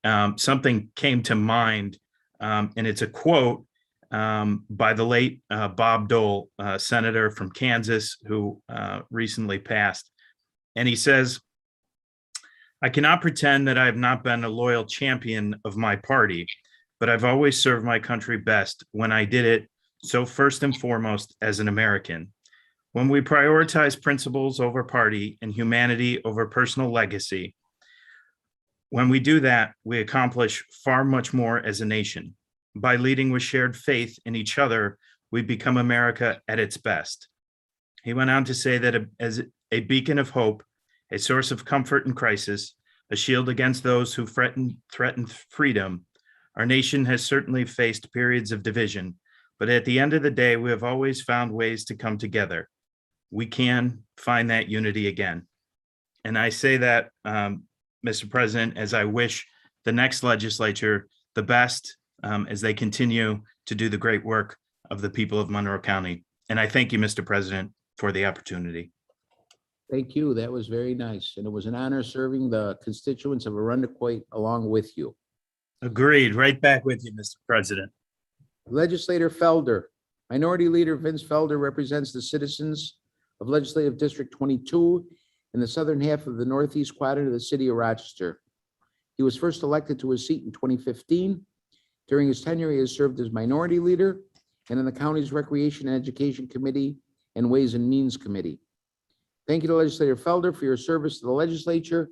something came to mind, and it's a quote by the late Bob Dole, senator from Kansas, who recently passed. And he says, "I cannot pretend that I have not been a loyal champion of my party, but I've always served my country best when I did it so first and foremost as an American. When we prioritize principles over party and humanity over personal legacy, when we do that, we accomplish far much more as a nation. By leading with shared faith in each other, we become America at its best." He went on to say that as a beacon of hope, a source of comfort in crisis, a shield against those who threaten freedom, our nation has certainly faced periods of division, but at the end of the day, we have always found ways to come together. We can find that unity again. And I say that, Mr. President, as I wish the next legislature the best as they continue to do the great work of the people of Monroe County. And I thank you, Mr. President, for the opportunity. Thank you. That was very nice. And it was an honor serving the constituents of Irondequoit along with you. Agreed. Right back with you, Mr. President. Legislator Felder. Minority Leader Vince Felder represents the citizens of Legislative District 22 in the southern half of the northeast quadrant of the city of Rochester. He was first elected to his seat in 2015. During his tenure, he has served as Minority Leader and in the county's Recreation and Education Committee and Ways and Means Committee. Thank you to Legislator Felder for your service to the legislature.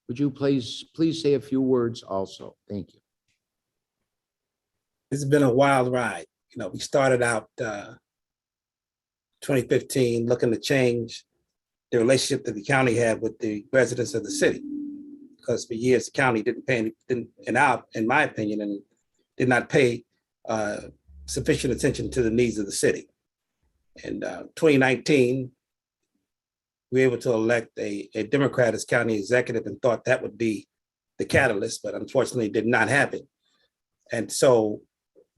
Would you please say a few words also? Thank you. It's been a wild ride. You know, we started out 2015 looking to change the relationship that the county had with the residents of the city. Because for years, the county didn't pay, in my opinion, and did not pay sufficient attention to the needs of the city. In 2019, we were able to elect a Democrat as county executive and thought that would be the catalyst, but unfortunately it did not happen. And so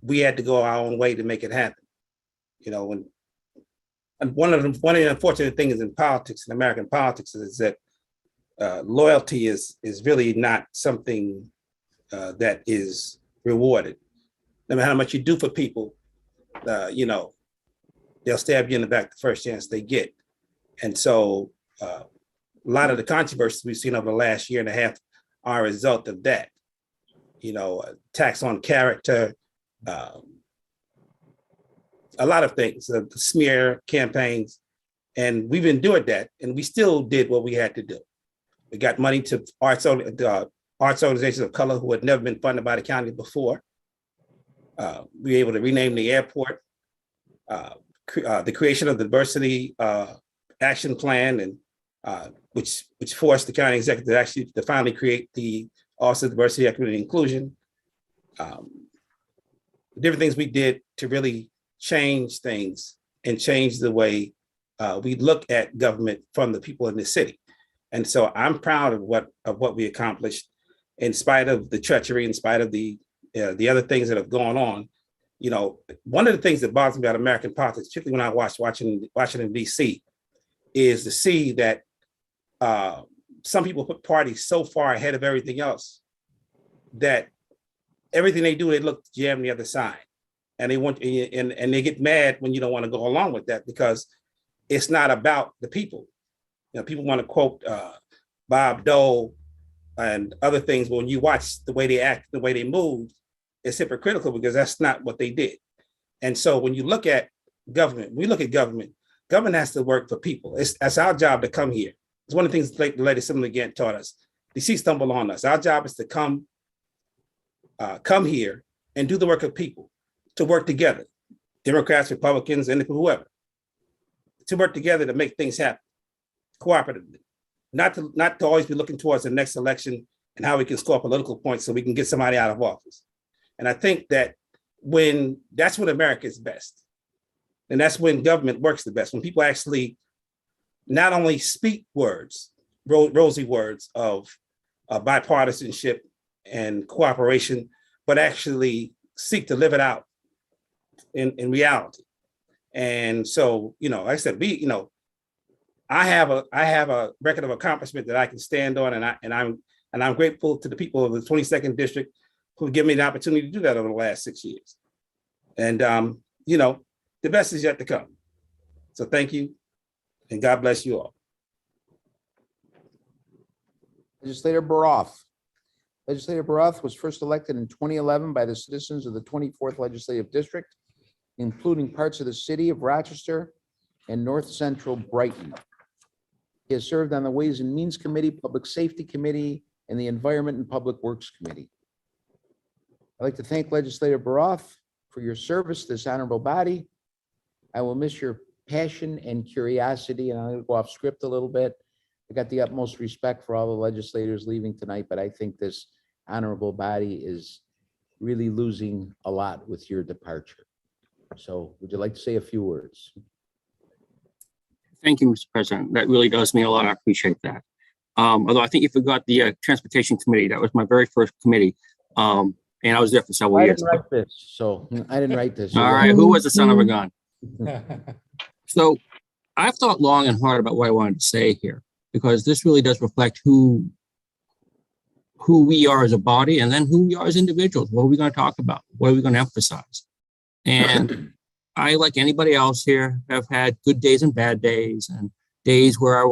we had to go our own way to make it happen. You know, and one of the unfortunate things in politics, in American politics, is that loyalty is really not something that is rewarded. No matter how much you do for people, you know, they'll stab you in the back the first chance they get. And so a lot of the controversies we've seen over the last year and a half are a result of that. You know, attacks on character, a lot of things, the smear campaigns, and we've endured that, and we still did what we had to do. We got money to arts organizations of color who had never been funded by the county before. We were able to rename the airport, the creation of the diversity action plan, and which forced the county executive actually to finally create the Office of Diversity, Equity, and Inclusion. Different things we did to really change things and change the way we look at government from the people in the city. And so I'm proud of what we accomplished, in spite of the treachery, in spite of the other things that have gone on. You know, one of the things that bothers me about American politics, particularly when I watch Washington, D.C., is to see that some people put parties so far ahead of everything else that everything they do, they look to jam the other side. And they they get mad when you don't want to go along with that, because it's not about the people. You know, people want to quote Bob Dole and other things, but when you watch the way they act, the way they move, it's hypocritical, because that's not what they did. And so when you look at government, government has to work for people. That's our job to come here. It's one of the things like the Lady Assembly again taught us. DC stumbled on us. Our job is to come here and do the work of people, to work together, Democrats, Republicans, and whoever, to work together to make things happen cooperatively, not to always be looking towards the next election and how we can score political points so we can get somebody out of office. And I think that that's when America is best. And that's when government works the best, when people actually not only speak words, rosy words of bipartisanship and cooperation, but actually seek to live it out in reality. And so, like I said, I have a record of accomplishment that I can stand on, and I'm grateful to the people of the 22nd district who give me the opportunity to do that over the last 6 years. And the best is yet to come. So thank you, and God bless you all. Legislator Baroff. Legislator Baroff was first elected in 2011 by the citizens of the 24th Legislative District, including parts of the city of Rochester and North Central Brighton. He has served on the Ways and Means Committee, Public Safety Committee, and the Environment and Public Works Committee. I'd like to thank Legislator Baroff for your service to this honorable body. I will miss your passion and curiosity, and I'm going to go off script a little bit. I got the utmost respect for all the legislators leaving tonight, but I think this honorable body is really losing a lot with your departure. So would you like to say a few words? Thank you, Mr. President. That really does mean a lot. I appreciate that. Although I think you forgot the Transportation Committee. That was my very first committee. And I was there for several years. I didn't write this. All right. Who was the son of a gun? So I've thought long and hard about what I wanted to say here, because this really does reflect who we are as a body, and then who we are as individuals. What are we going to talk about? What are we going to emphasize? And I, like anybody else here, have had good days and bad days, and days where I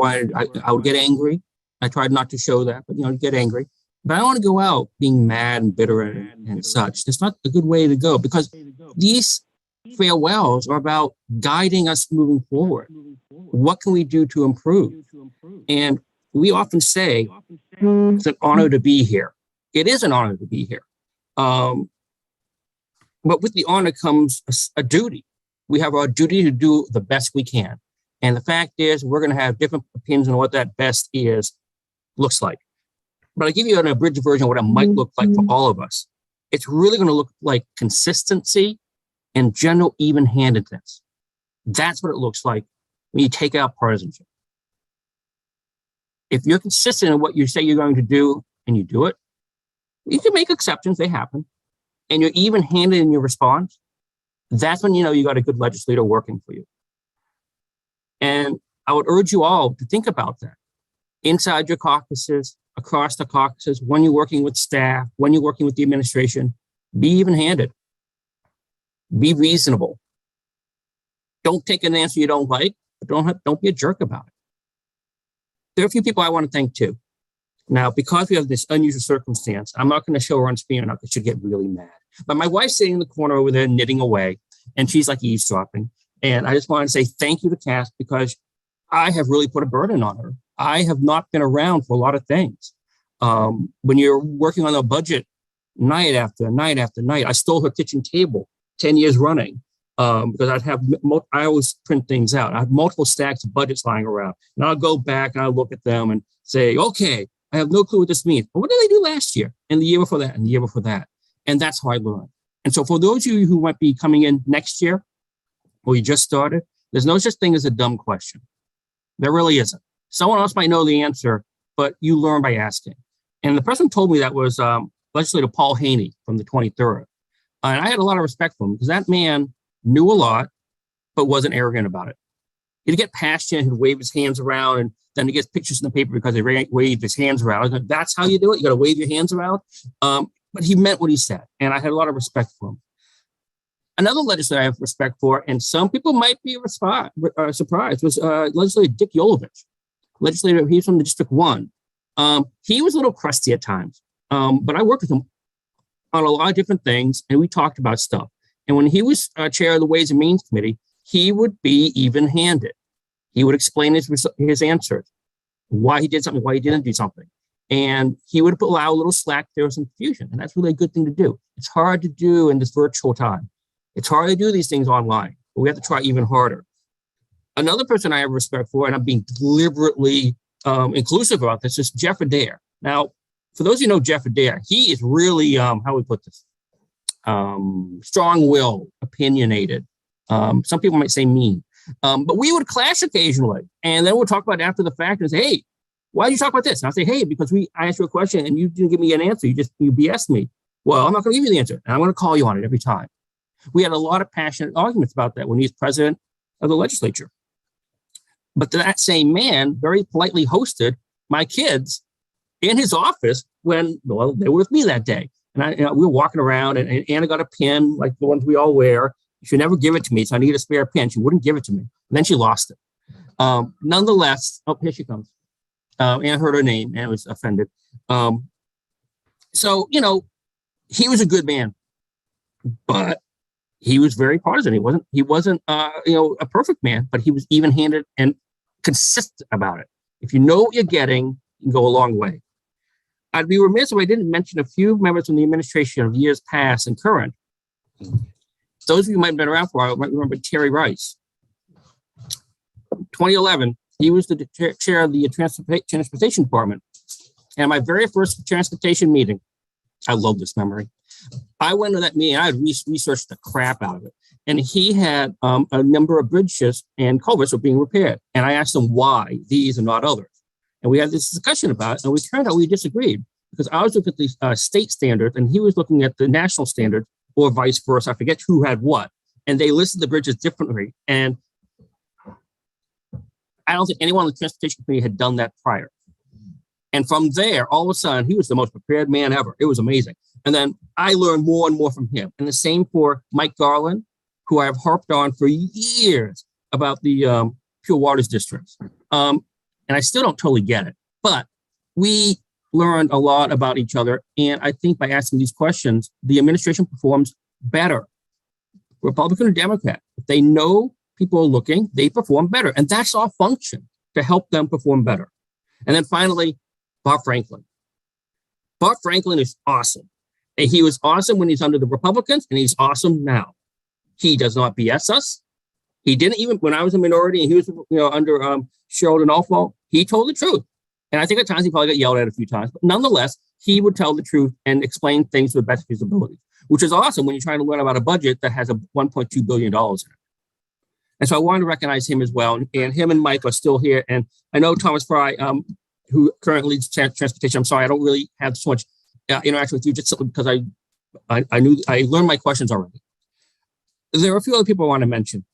would get angry. I tried not to show that, but get angry. But I don't want to go out being mad and bitter and such. That's not a good way to go, because these farewells are about guiding us moving forward. What can we do to improve? And we often say it's an honor to be here. It is an honor to be here. But with the honor comes a duty. We have our duty to do the best we can. And the fact is, we're going to have different opinions on what that best looks like. But I'll give you an abridged version of what it might look like for all of us. It's really going to look like consistency and general even-handedness. That's what it looks like when you take out partisanship. If you're consistent in what you say you're going to do and you do it, you can make exceptions, they happen, and you're even-handed in your response, that's when you know you got a good legislator working for you. And I would urge you all to think about that. Inside your caucuses, across the caucuses, when you're working with staff, when you're working with the administration, be even-handed. Be reasonable. Don't take an answer you don't like, but don't be a jerk about it. There are a few people I want to thank too. Now, because we have this unusual circumstance, I'm not going to show her on screen enough because she'll get really mad. But my wife's sitting in the corner over there knitting away, and she's like eavesdropping. And I just want to say thank you to Cass, because I have really put a burden on her. I have not been around for a lot of things. When you're working on a budget night after night after night, I stole her kitchen table 10 years running because I always print things out. I have multiple stacks of budgets lying around, and I'll go back and I'll look at them and say, okay, I have no clue what this means. But what did I do last year and the year before that and the year before that? And that's how I learn. And so for those of you who might be coming in next year, or you just started, there's no such thing as a dumb question. There really isn't. Someone else might know the answer, but you learn by asking. And the person who told me that was Legislator Paul Haney from the 23rd. And I had a lot of respect for him, because that man knew a lot, but wasn't arrogant about it. He'd get passionate, he'd wave his hands around, and then he gets pictures in the paper because he waved his hands around. Like, that's how you do it? You got to wave your hands around? But he meant what he said, and I had a lot of respect for him. Another legislator I have respect for, and some people might be surprised, was Legislator Dick Yolovich. Legislator, he's from the District 1. He was a little crusty at times, but I worked with him on a lot of different things, and we talked about stuff. And when he was chair of the Ways and Means Committee, he would be even-handed. He would explain his answers, why he did something, why he didn't do something. And he would allow a little slack there or some confusion. And that's really a good thing to do. It's hard to do in this virtual time. It's hard to do these things online, but we have to try even harder. Another person I have respect for, and I'm being deliberately inclusive about this, is Jeff Adair. Now, for those of you who know Jeff Adair, he is really, how we put this, strong-willed, opinionated. Some people might say mean. But we would clash occasionally. And then we'll talk about it after the fact and say, hey, why did you talk about this? And I'll say, hey, because I asked you a question and you didn't give me an answer. You BS'd me. Well, I'm not going to give you the answer. And I'm going to call you on it every time. We had a lot of passionate arguments about that when he was president of the legislature. But that same man very politely hosted my kids in his office when, well, they were with me that day. And we were walking around and Anna got a pin like the ones we all wear. She never give it to me. So I need a spare pin. She wouldn't give it to me. And then she lost it. Nonetheless, oh, here she comes. Anna heard her name and was offended. So, he was a good man, but he was very partisan. He wasn't a perfect man, but he was even-handed and consistent about it. If you know what you're getting, you can go a long way. I'd be remiss if I didn't mention a few members from the administration of years past and current. Those of you who might have been around for a while might remember Terry Rice. 2011, he was the chair of the transportation department. And my very first transportation meeting, I love this memory. I went to that meeting, I had researched the crap out of it. And he had a number of bridges and culverts were being repaired. And I asked him why these and not others. And we had this discussion about it, and we turned out we disagreed because I was looking at the state standard and he was looking at the national standard or vice versa. I forget who had what. And they listed the bridges differently. And I don't think anyone on the transportation committee had done that prior. And from there, all of a sudden, he was the most prepared man ever. It was amazing. And then I learned more and more from him. And the same for Mike Garland, who I have harped on for years about the Pure Waters districts. And I still don't totally get it, but we learned a lot about each other. And I think by asking these questions, the administration performs better. Republican or Democrat, if they know people are looking, they perform better. And that's our function, to help them perform better. And then finally, Bob Franklin. Bob Franklin is awesome. And he was awesome when he's under the Republicans, and he's awesome now. He does not BS us. He didn't even, when I was a minority and he was, under Cheryl D'Onofrio, he told the truth. And I think at times he probably got yelled at a few times, but nonetheless, he would tell the truth and explain things to the best of his ability, which is awesome when you're trying to learn about a budget that has a $1.2 billion in it. And so I wanted to recognize him as well. And him and Mike are still here. And I know Thomas Fry, who currently leads transportation. I'm sorry, I don't really have so much interaction with you just because I knew I learned my questions already. There are a few other people I want to mention.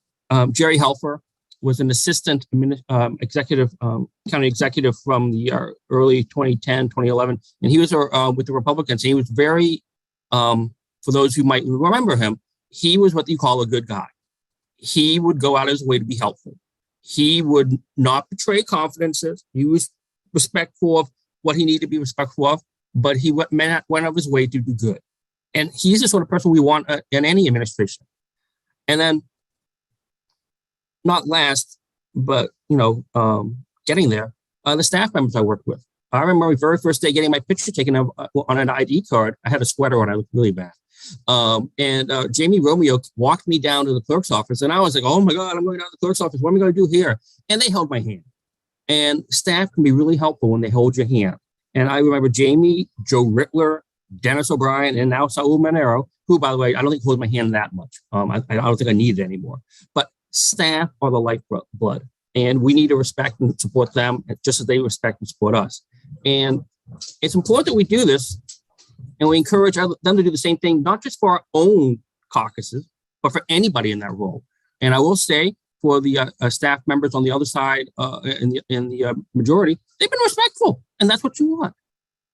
Jerry Helfer was an assistant executive, county executive from the early 2010, 2011. And he was with the Republicans. He was very, for those who might remember him, he was what you call a good guy. He would go out of his way to be helpful. He would not betray confidences. He was respectful of what he needed to be respectful of, but he went out of his way to do good. And he's the sort of person we want in any administration. And then, not last, but getting there, the staff members I worked with. I remember my very first day getting my picture taken on an ID card. I had a sweater on, I looked really bad. And Jamie Romeo walked me down to the clerk's office, and I was like, oh my God, I'm going down to the clerk's office. What am I going to do here? And they held my hand. And staff can be really helpful when they hold your hand. And I remember Jamie, Joe Rittler, Dennis O'Brien, and now Saul Manero, who, by the way, I don't think holds my hand that much. I don't think I need it anymore. But staff are the lifeblood, and we need to respect and support them just as they respect and support us. And it's important that we do this, and we encourage them to do the same thing, not just for our own caucuses, but for anybody in that role. And I will say, for the staff members on the other side, in the majority, they've been respectful, and that's what you want.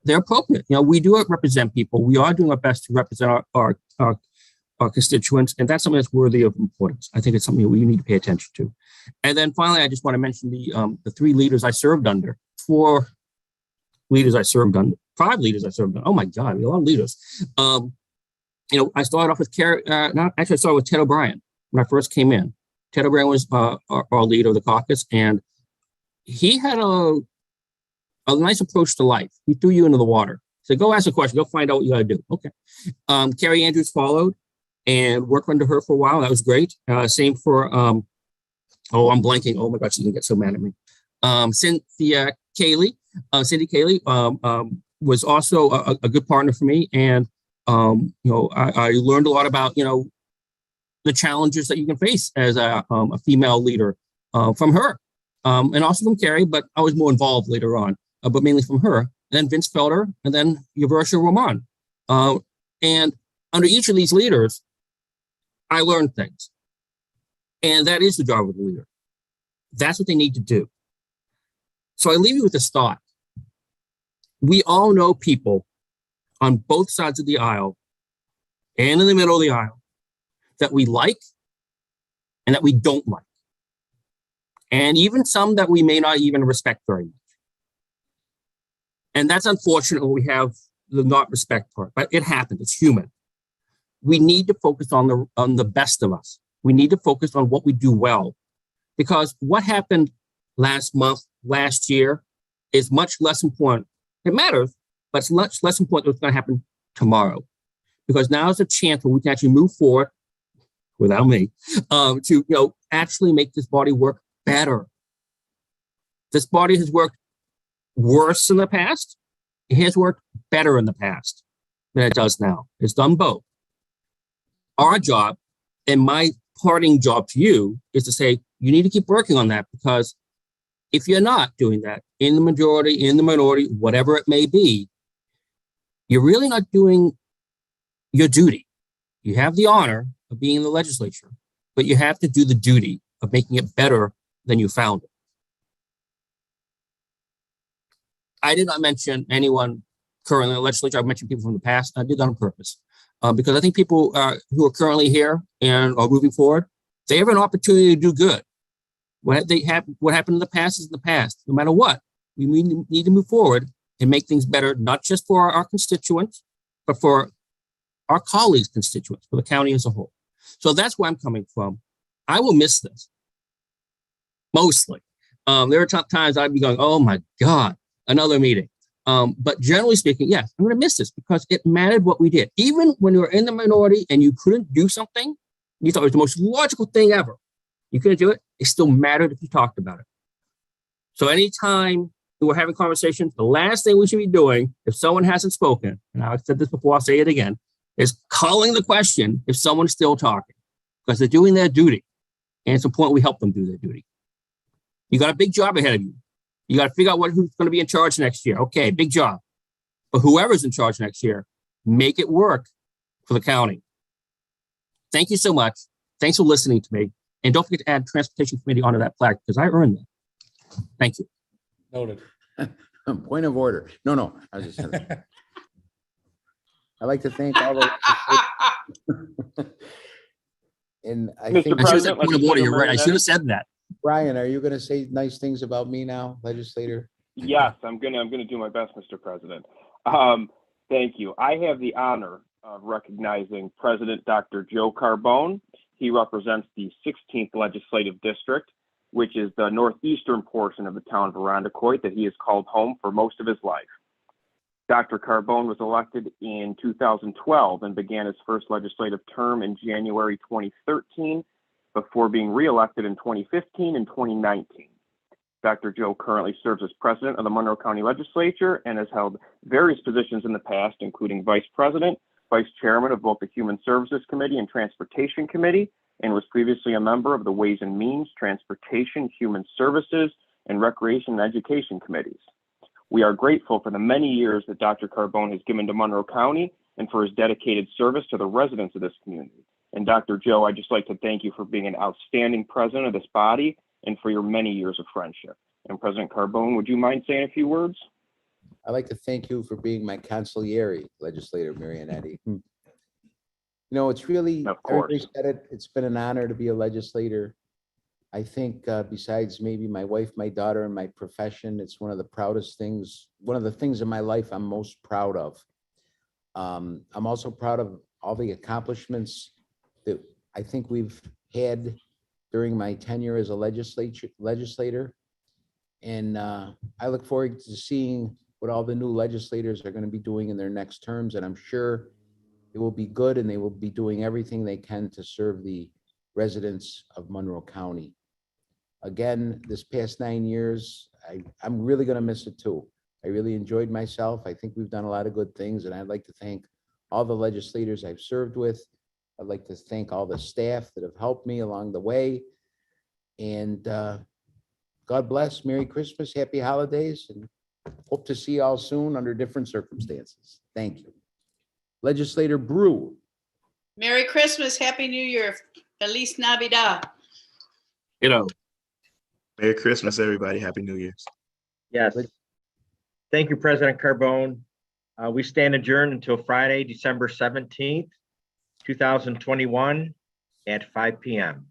They're appropriate. We do represent people. We are doing our best to represent our constituents, and that's something that's worthy of importance. I think it's something we need to pay attention to. And then finally, I just want to mention the 3 leaders I served under, 4 leaders I served under, 5 leaders I served under. Oh my God, a lot of leaders. I started off with I started with Ted O'Brien when I first came in. Ted O'Brien was our leader of the caucus, and he had a nice approach to life. He threw you into the water. So go ask a question, go find out what you got to do. Okay. Carrie Andrews followed and worked under her for a while. That was great. Same for, I'm blanking. Oh my God, she's gonna get so mad at me. Cynthia Cayley. Cindy Cayley was also a good partner for me. And, I learned a lot about, the challenges that you can face as a female leader from her and also from Carrie, but I was more involved later on. but mainly from her, and then Vince Felder, and then Yaversha Roman. And under each of these leaders, I learned things. And that is the job of the leader. That's what they need to do. So I leave you with this thought. We all know people on both sides of the aisle and in the middle of the aisle that we like and that we don't like. And even some that we may not even respect very much. And that's unfortunate when we have the not respect part, but it happens, it's human. We need to focus on the best of us. We need to focus on what we do well, because what happened last month, last year is much less important. It matters, but it's much less important than what's going to happen tomorrow, because now is a chance where we can actually move forward without me to actually make this body work better. This body has worked worse in the past. It has worked better in the past than it does now. It's done both. Our job, and my parting job to you, is to say, you need to keep working on that, because if you're not doing that in the majority, in the minority, whatever it may be, you're really not doing your duty. You have the honor of being in the legislature, but you have to do the duty of making it better than you found it. I did not mention anyone currently in the legislature. I mentioned people from the past. I did that on purpose because I think people who are currently here and are moving forward, they have an opportunity to do good. What happened in the past is in the past. No matter what, we need to move forward and make things better, not just for our constituents, but for our colleagues' constituents, for the county as a whole. So that's where I'm coming from. I will miss this, mostly. There are times I'd be going, oh my God, another meeting. But generally speaking, yes, I'm going to miss this because it mattered what we did. Even when you were in the minority and you couldn't do something, you thought it was the most logical thing ever. You couldn't do it. It still mattered if you talked about it. So anytime we're having conversations, the last thing we should be doing, if someone hasn't spoken, and I've said this before, I'll say it again, is calling the question if someone's still talking, because they're doing their duty. And it's important we help them do their duty. You got a big job ahead of you. You got to figure out who's going to be in charge next year. Okay, big job. But whoever's in charge next year, make it work for the county. Thank you so much. Thanks for listening to me. And don't forget to add Transportation Committee onto that plaque, because I earned that. Thank you. Noted. Point of order. No, I was just I'd like to thank all the and I Mr. think President, point of order. You're right. I should have said that. Brian, are you going to say nice things about me now, legislator? Yes, I'm gonna do my best, Mr. President. Thank you. I have the honor of recognizing President Dr. Joe Carbone. He represents the 16th Legislative District, which is the northeastern portion of the town of Irondequoit that he has called home for most of his life. Dr. Carbone was elected in 2012 and began his first legislative term in January 2013 before being reelected in 2015 and 2019. Dr. Joe currently serves as president of the Monroe County Legislature and has held various positions in the past, including vice president, vice chairman of both the Human Services Committee and Transportation Committee, and was previously a member of the Ways and Means, Transportation, Human Services, and Recreation and Education Committees. We are grateful for the many years that Dr. Carbone has given to Monroe County and for his dedicated service to the residents of this community. And Dr. Joe, I'd just like to thank you for being an outstanding president of this body and for your many years of friendship. And President Carbone, would you mind saying a few words? I'd like to thank you for being my consigliere, Legislator Marionetti. You know, it's really, everybody said it, it's been an honor to be a legislator. I think besides maybe my wife, my daughter, and my profession, it's one of the proudest things, one of the things in my life I'm most proud of. I'm also proud of all the accomplishments that I think we've had during my tenure as a legislator. And I look forward to seeing what all the new legislators are going to be doing in their next terms. And I'm sure it will be good, and they will be doing everything they can to serve the residents of Monroe County. Again, this past 9 years, I'm really going to miss it too. I really enjoyed myself. I think we've done a lot of good things, and I'd like to thank all the legislators I've served with. I'd like to thank all the staff that have helped me along the way. And God bless, Merry Christmas, Happy Holidays, and Hope to see y'all soon under different circumstances. Thank you. Legislator Brew. Merry Christmas, Happy New Year, Feliz Navidad. Merry Christmas, everybody. Happy New Year's. Yes. Thank you, President Carbone. We stand adjourned until Friday, December 17th, 2021 at 5 p.m.